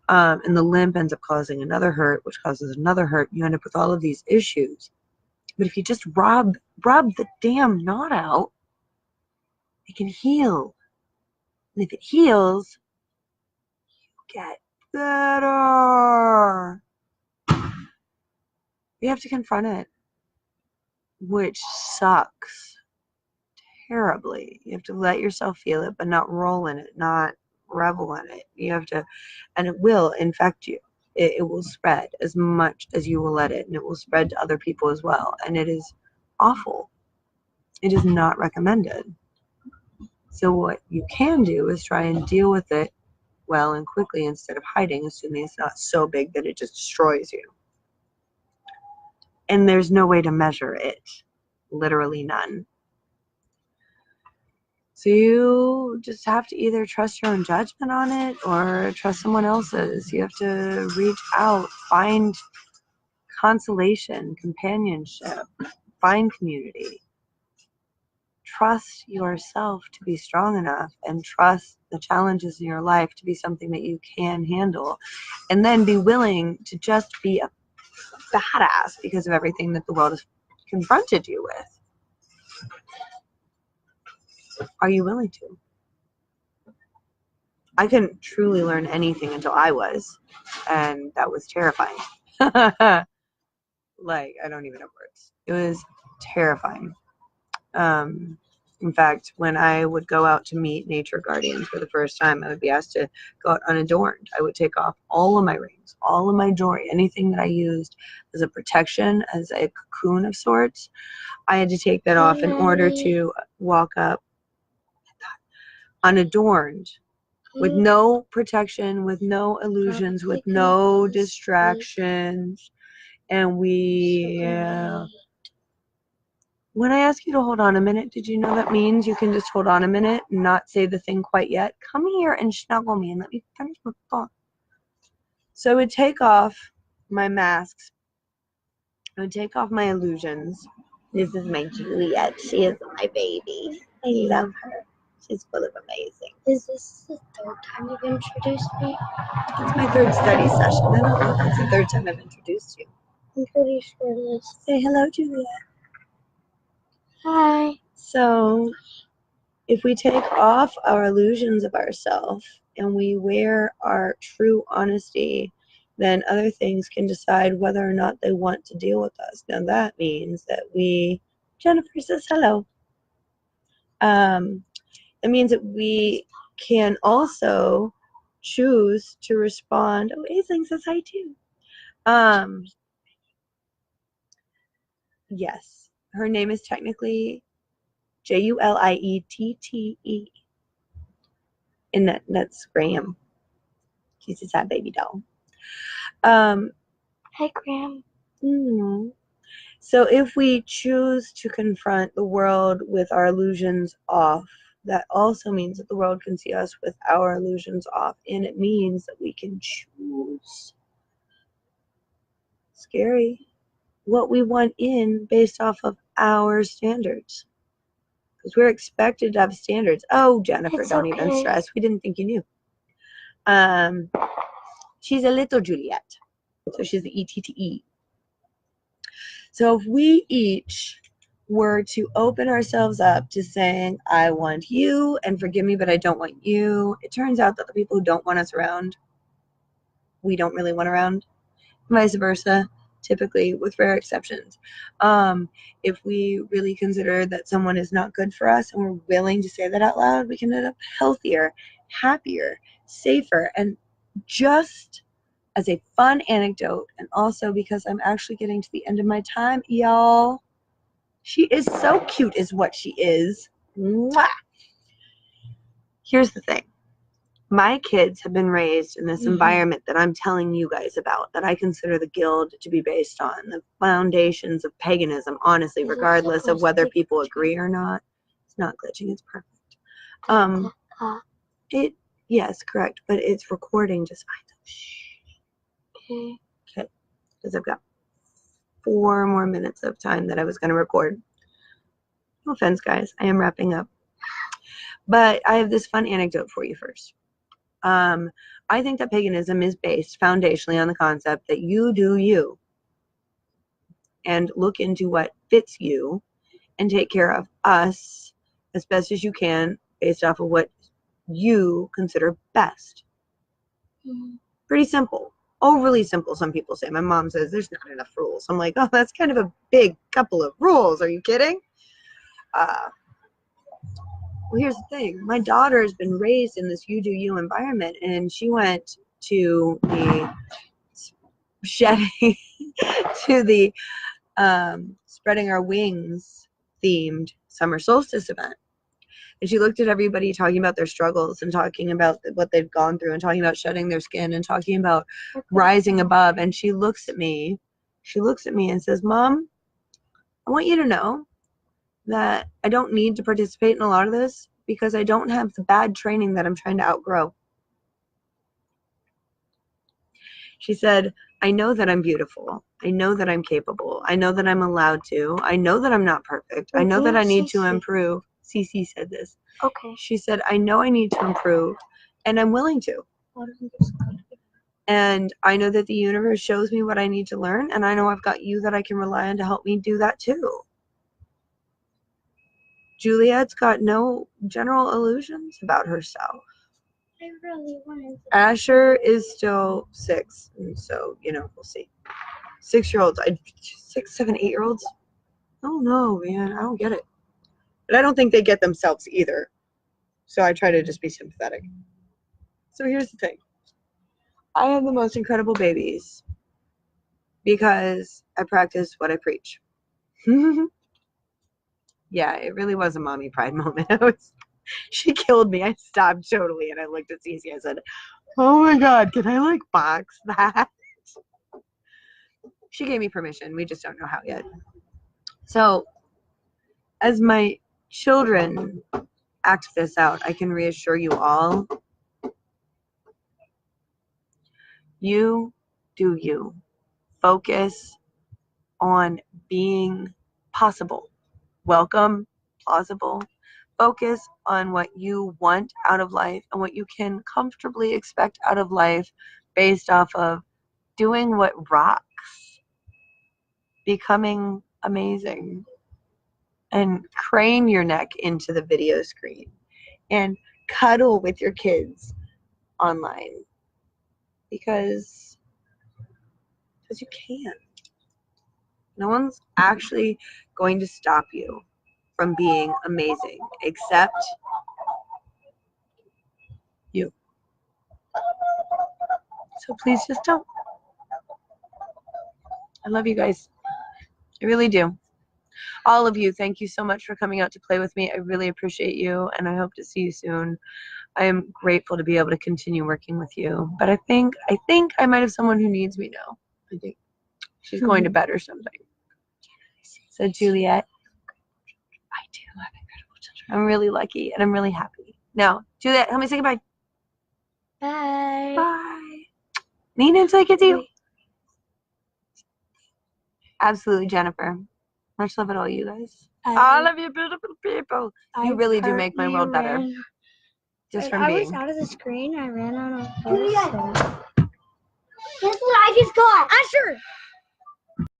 And the limp ends up causing another hurt, which causes another hurt. You end up with all of these issues. But if you just rub the damn knot out, it can heal. And if it heals, you get better. You have to confront it, which sucks terribly. You have to let yourself feel it, but not roll in it, not revel in it. You have to, and it will infect you. It will spread as much as you will let it, and it will spread to other people as well. And it is awful. It is not recommended. So what you can do is try and deal with it well and quickly instead of hiding, assuming it's not so big that it just destroys you. And there's no way to measure it. Literally none. So you just have to either trust your own judgment on it or trust someone else's. You have to reach out, find consolation, companionship, find community. Trust yourself to be strong enough and trust the challenges in your life to be something that you can handle. And then be willing to just be a badass because of everything that the world has confronted you with. Are you willing to? I couldn't truly learn anything until I was, and that was terrifying. Like, I don't even have words. It was terrifying. In fact, when I would go out to meet nature guardians for the first time, I would be asked to go out unadorned. I would take off all of my rings, all of my jewelry, anything that I used as a protection, as a cocoon of sorts. I had to take that off in order to walk up unadorned, with no protection, with no illusions, with no distractions. And when I ask you to hold on a minute, did you know that means you can just hold on a minute and not say the thing quite yet? Come here and snuggle me and let me finish my thought. So I would take off my masks. I would take off my illusions. This is my Juliet. She is my baby. I love her. She's full of amazing. Is this the third time you've introduced me? It's my third study session. I don't know if it's the third time I've introduced you. I'm pretty sure it is. Say hello, Juliet. Hi. So if we take off our illusions of ourselves and we wear our true honesty, then other things can decide whether or not they want to deal with us. Now that means that Jennifer says hello. It means that we can also choose to respond. Oh, Aisling says hi too. Yes, her name is technically Juliette. And that's Graham. She's a sad baby doll. Hi, Graham. So if we choose to confront the world with our illusions off, that also means that the world can see us with our illusions off. And it means that we can choose. Scary. What we want in based off of our standards. Because we're expected to have standards. Oh, Jennifer, It's don't okay. even stress. We didn't think you knew. She's a little Juliet. So she's the ETTE. So if we each were to open ourselves up to saying, I want you and forgive me, but I don't want you, it turns out that the people who don't want us around, we don't really want around, vice versa, typically, with rare exceptions. If we really consider that someone is not good for us and we're willing to say that out loud, we can end up healthier, happier, safer. And just as a fun anecdote, and also because I'm actually getting to the end of my time, y'all, she is so cute is what she is. Mwah! Here's the thing. My kids have been raised in this environment that I'm telling you guys about, that I consider the guild to be based on, the foundations of paganism, honestly, regardless of whether people agree or not. It's not glitching, it's perfect. Yes, correct, but it's recording just fine. Okay, because I've got 4 more minutes of time that I was going to record. No offense, guys, I am wrapping up. But I have this fun anecdote for you first. I think that paganism is based foundationally on the concept that you do you and look into what fits you and take care of us as best as you can based off of what you consider best. Pretty simple. Overly simple, some people say. My mom says there's not enough rules. I'm like, oh, that's kind of a big couple of rules. Are you kidding? Well, here's the thing. My daughter has been raised in this you do you environment, and she went to the shedding, to the spreading our wings themed summer solstice event. And she looked at everybody talking about their struggles and talking about what they've gone through and talking about shedding their skin and talking about rising above. And she looks at me and says, Mom, I want you to know that I don't need to participate in a lot of this because I don't have the bad training that I'm trying to outgrow. She said, I know that I'm beautiful. I know that I'm capable. I know that I'm allowed to. I know that I'm not perfect. I know that I need to improve. Cece said this. Okay. She said, I know I need to improve, and I'm willing to. And I know that the universe shows me what I need to learn, and I know I've got you that I can rely on to help me do that too. Juliet's got no general illusions about herself. I really wanted to. Asher is still 6, and so, we'll see. 6-year-olds, 6, 7, 8-year-olds? Oh no, man, I don't get it. But I don't think they get themselves either. So I try to just be sympathetic. So here's the thing. I have the most incredible babies because I practice what I preach. Yeah, it really was a mommy pride moment. She killed me. I stopped totally, and I looked at Cece. I said, oh my God, can I box that? She gave me permission. We just don't know how yet. So as my children act this out, I can reassure you all, you do you. Focus on being possible, welcome, plausible. Focus on what you want out of life and what you can comfortably expect out of life based off of doing what rocks, becoming amazing, and crane your neck into the video screen and cuddle with your kids online because you can. No one's actually going to stop you from being amazing except you. So please just don't. I love you guys. I really do. All of you, thank you so much for coming out to play with me. I really appreciate you, and I hope to see you soon. I am grateful to be able to continue working with you. But I think I might have someone who needs me now. I think she's going to bed or something. Said Juliet. I do have incredible children. I'm really lucky, and I'm really happy. Now, Juliet, help me say goodbye. Bye. Bye. Nina, until I get to you. Absolutely, Jennifer. Much love at all you guys. All of you beautiful people. You really do make my world better. Just from being. I was out of the screen. I ran on a horse. Guess what I just got? Asher!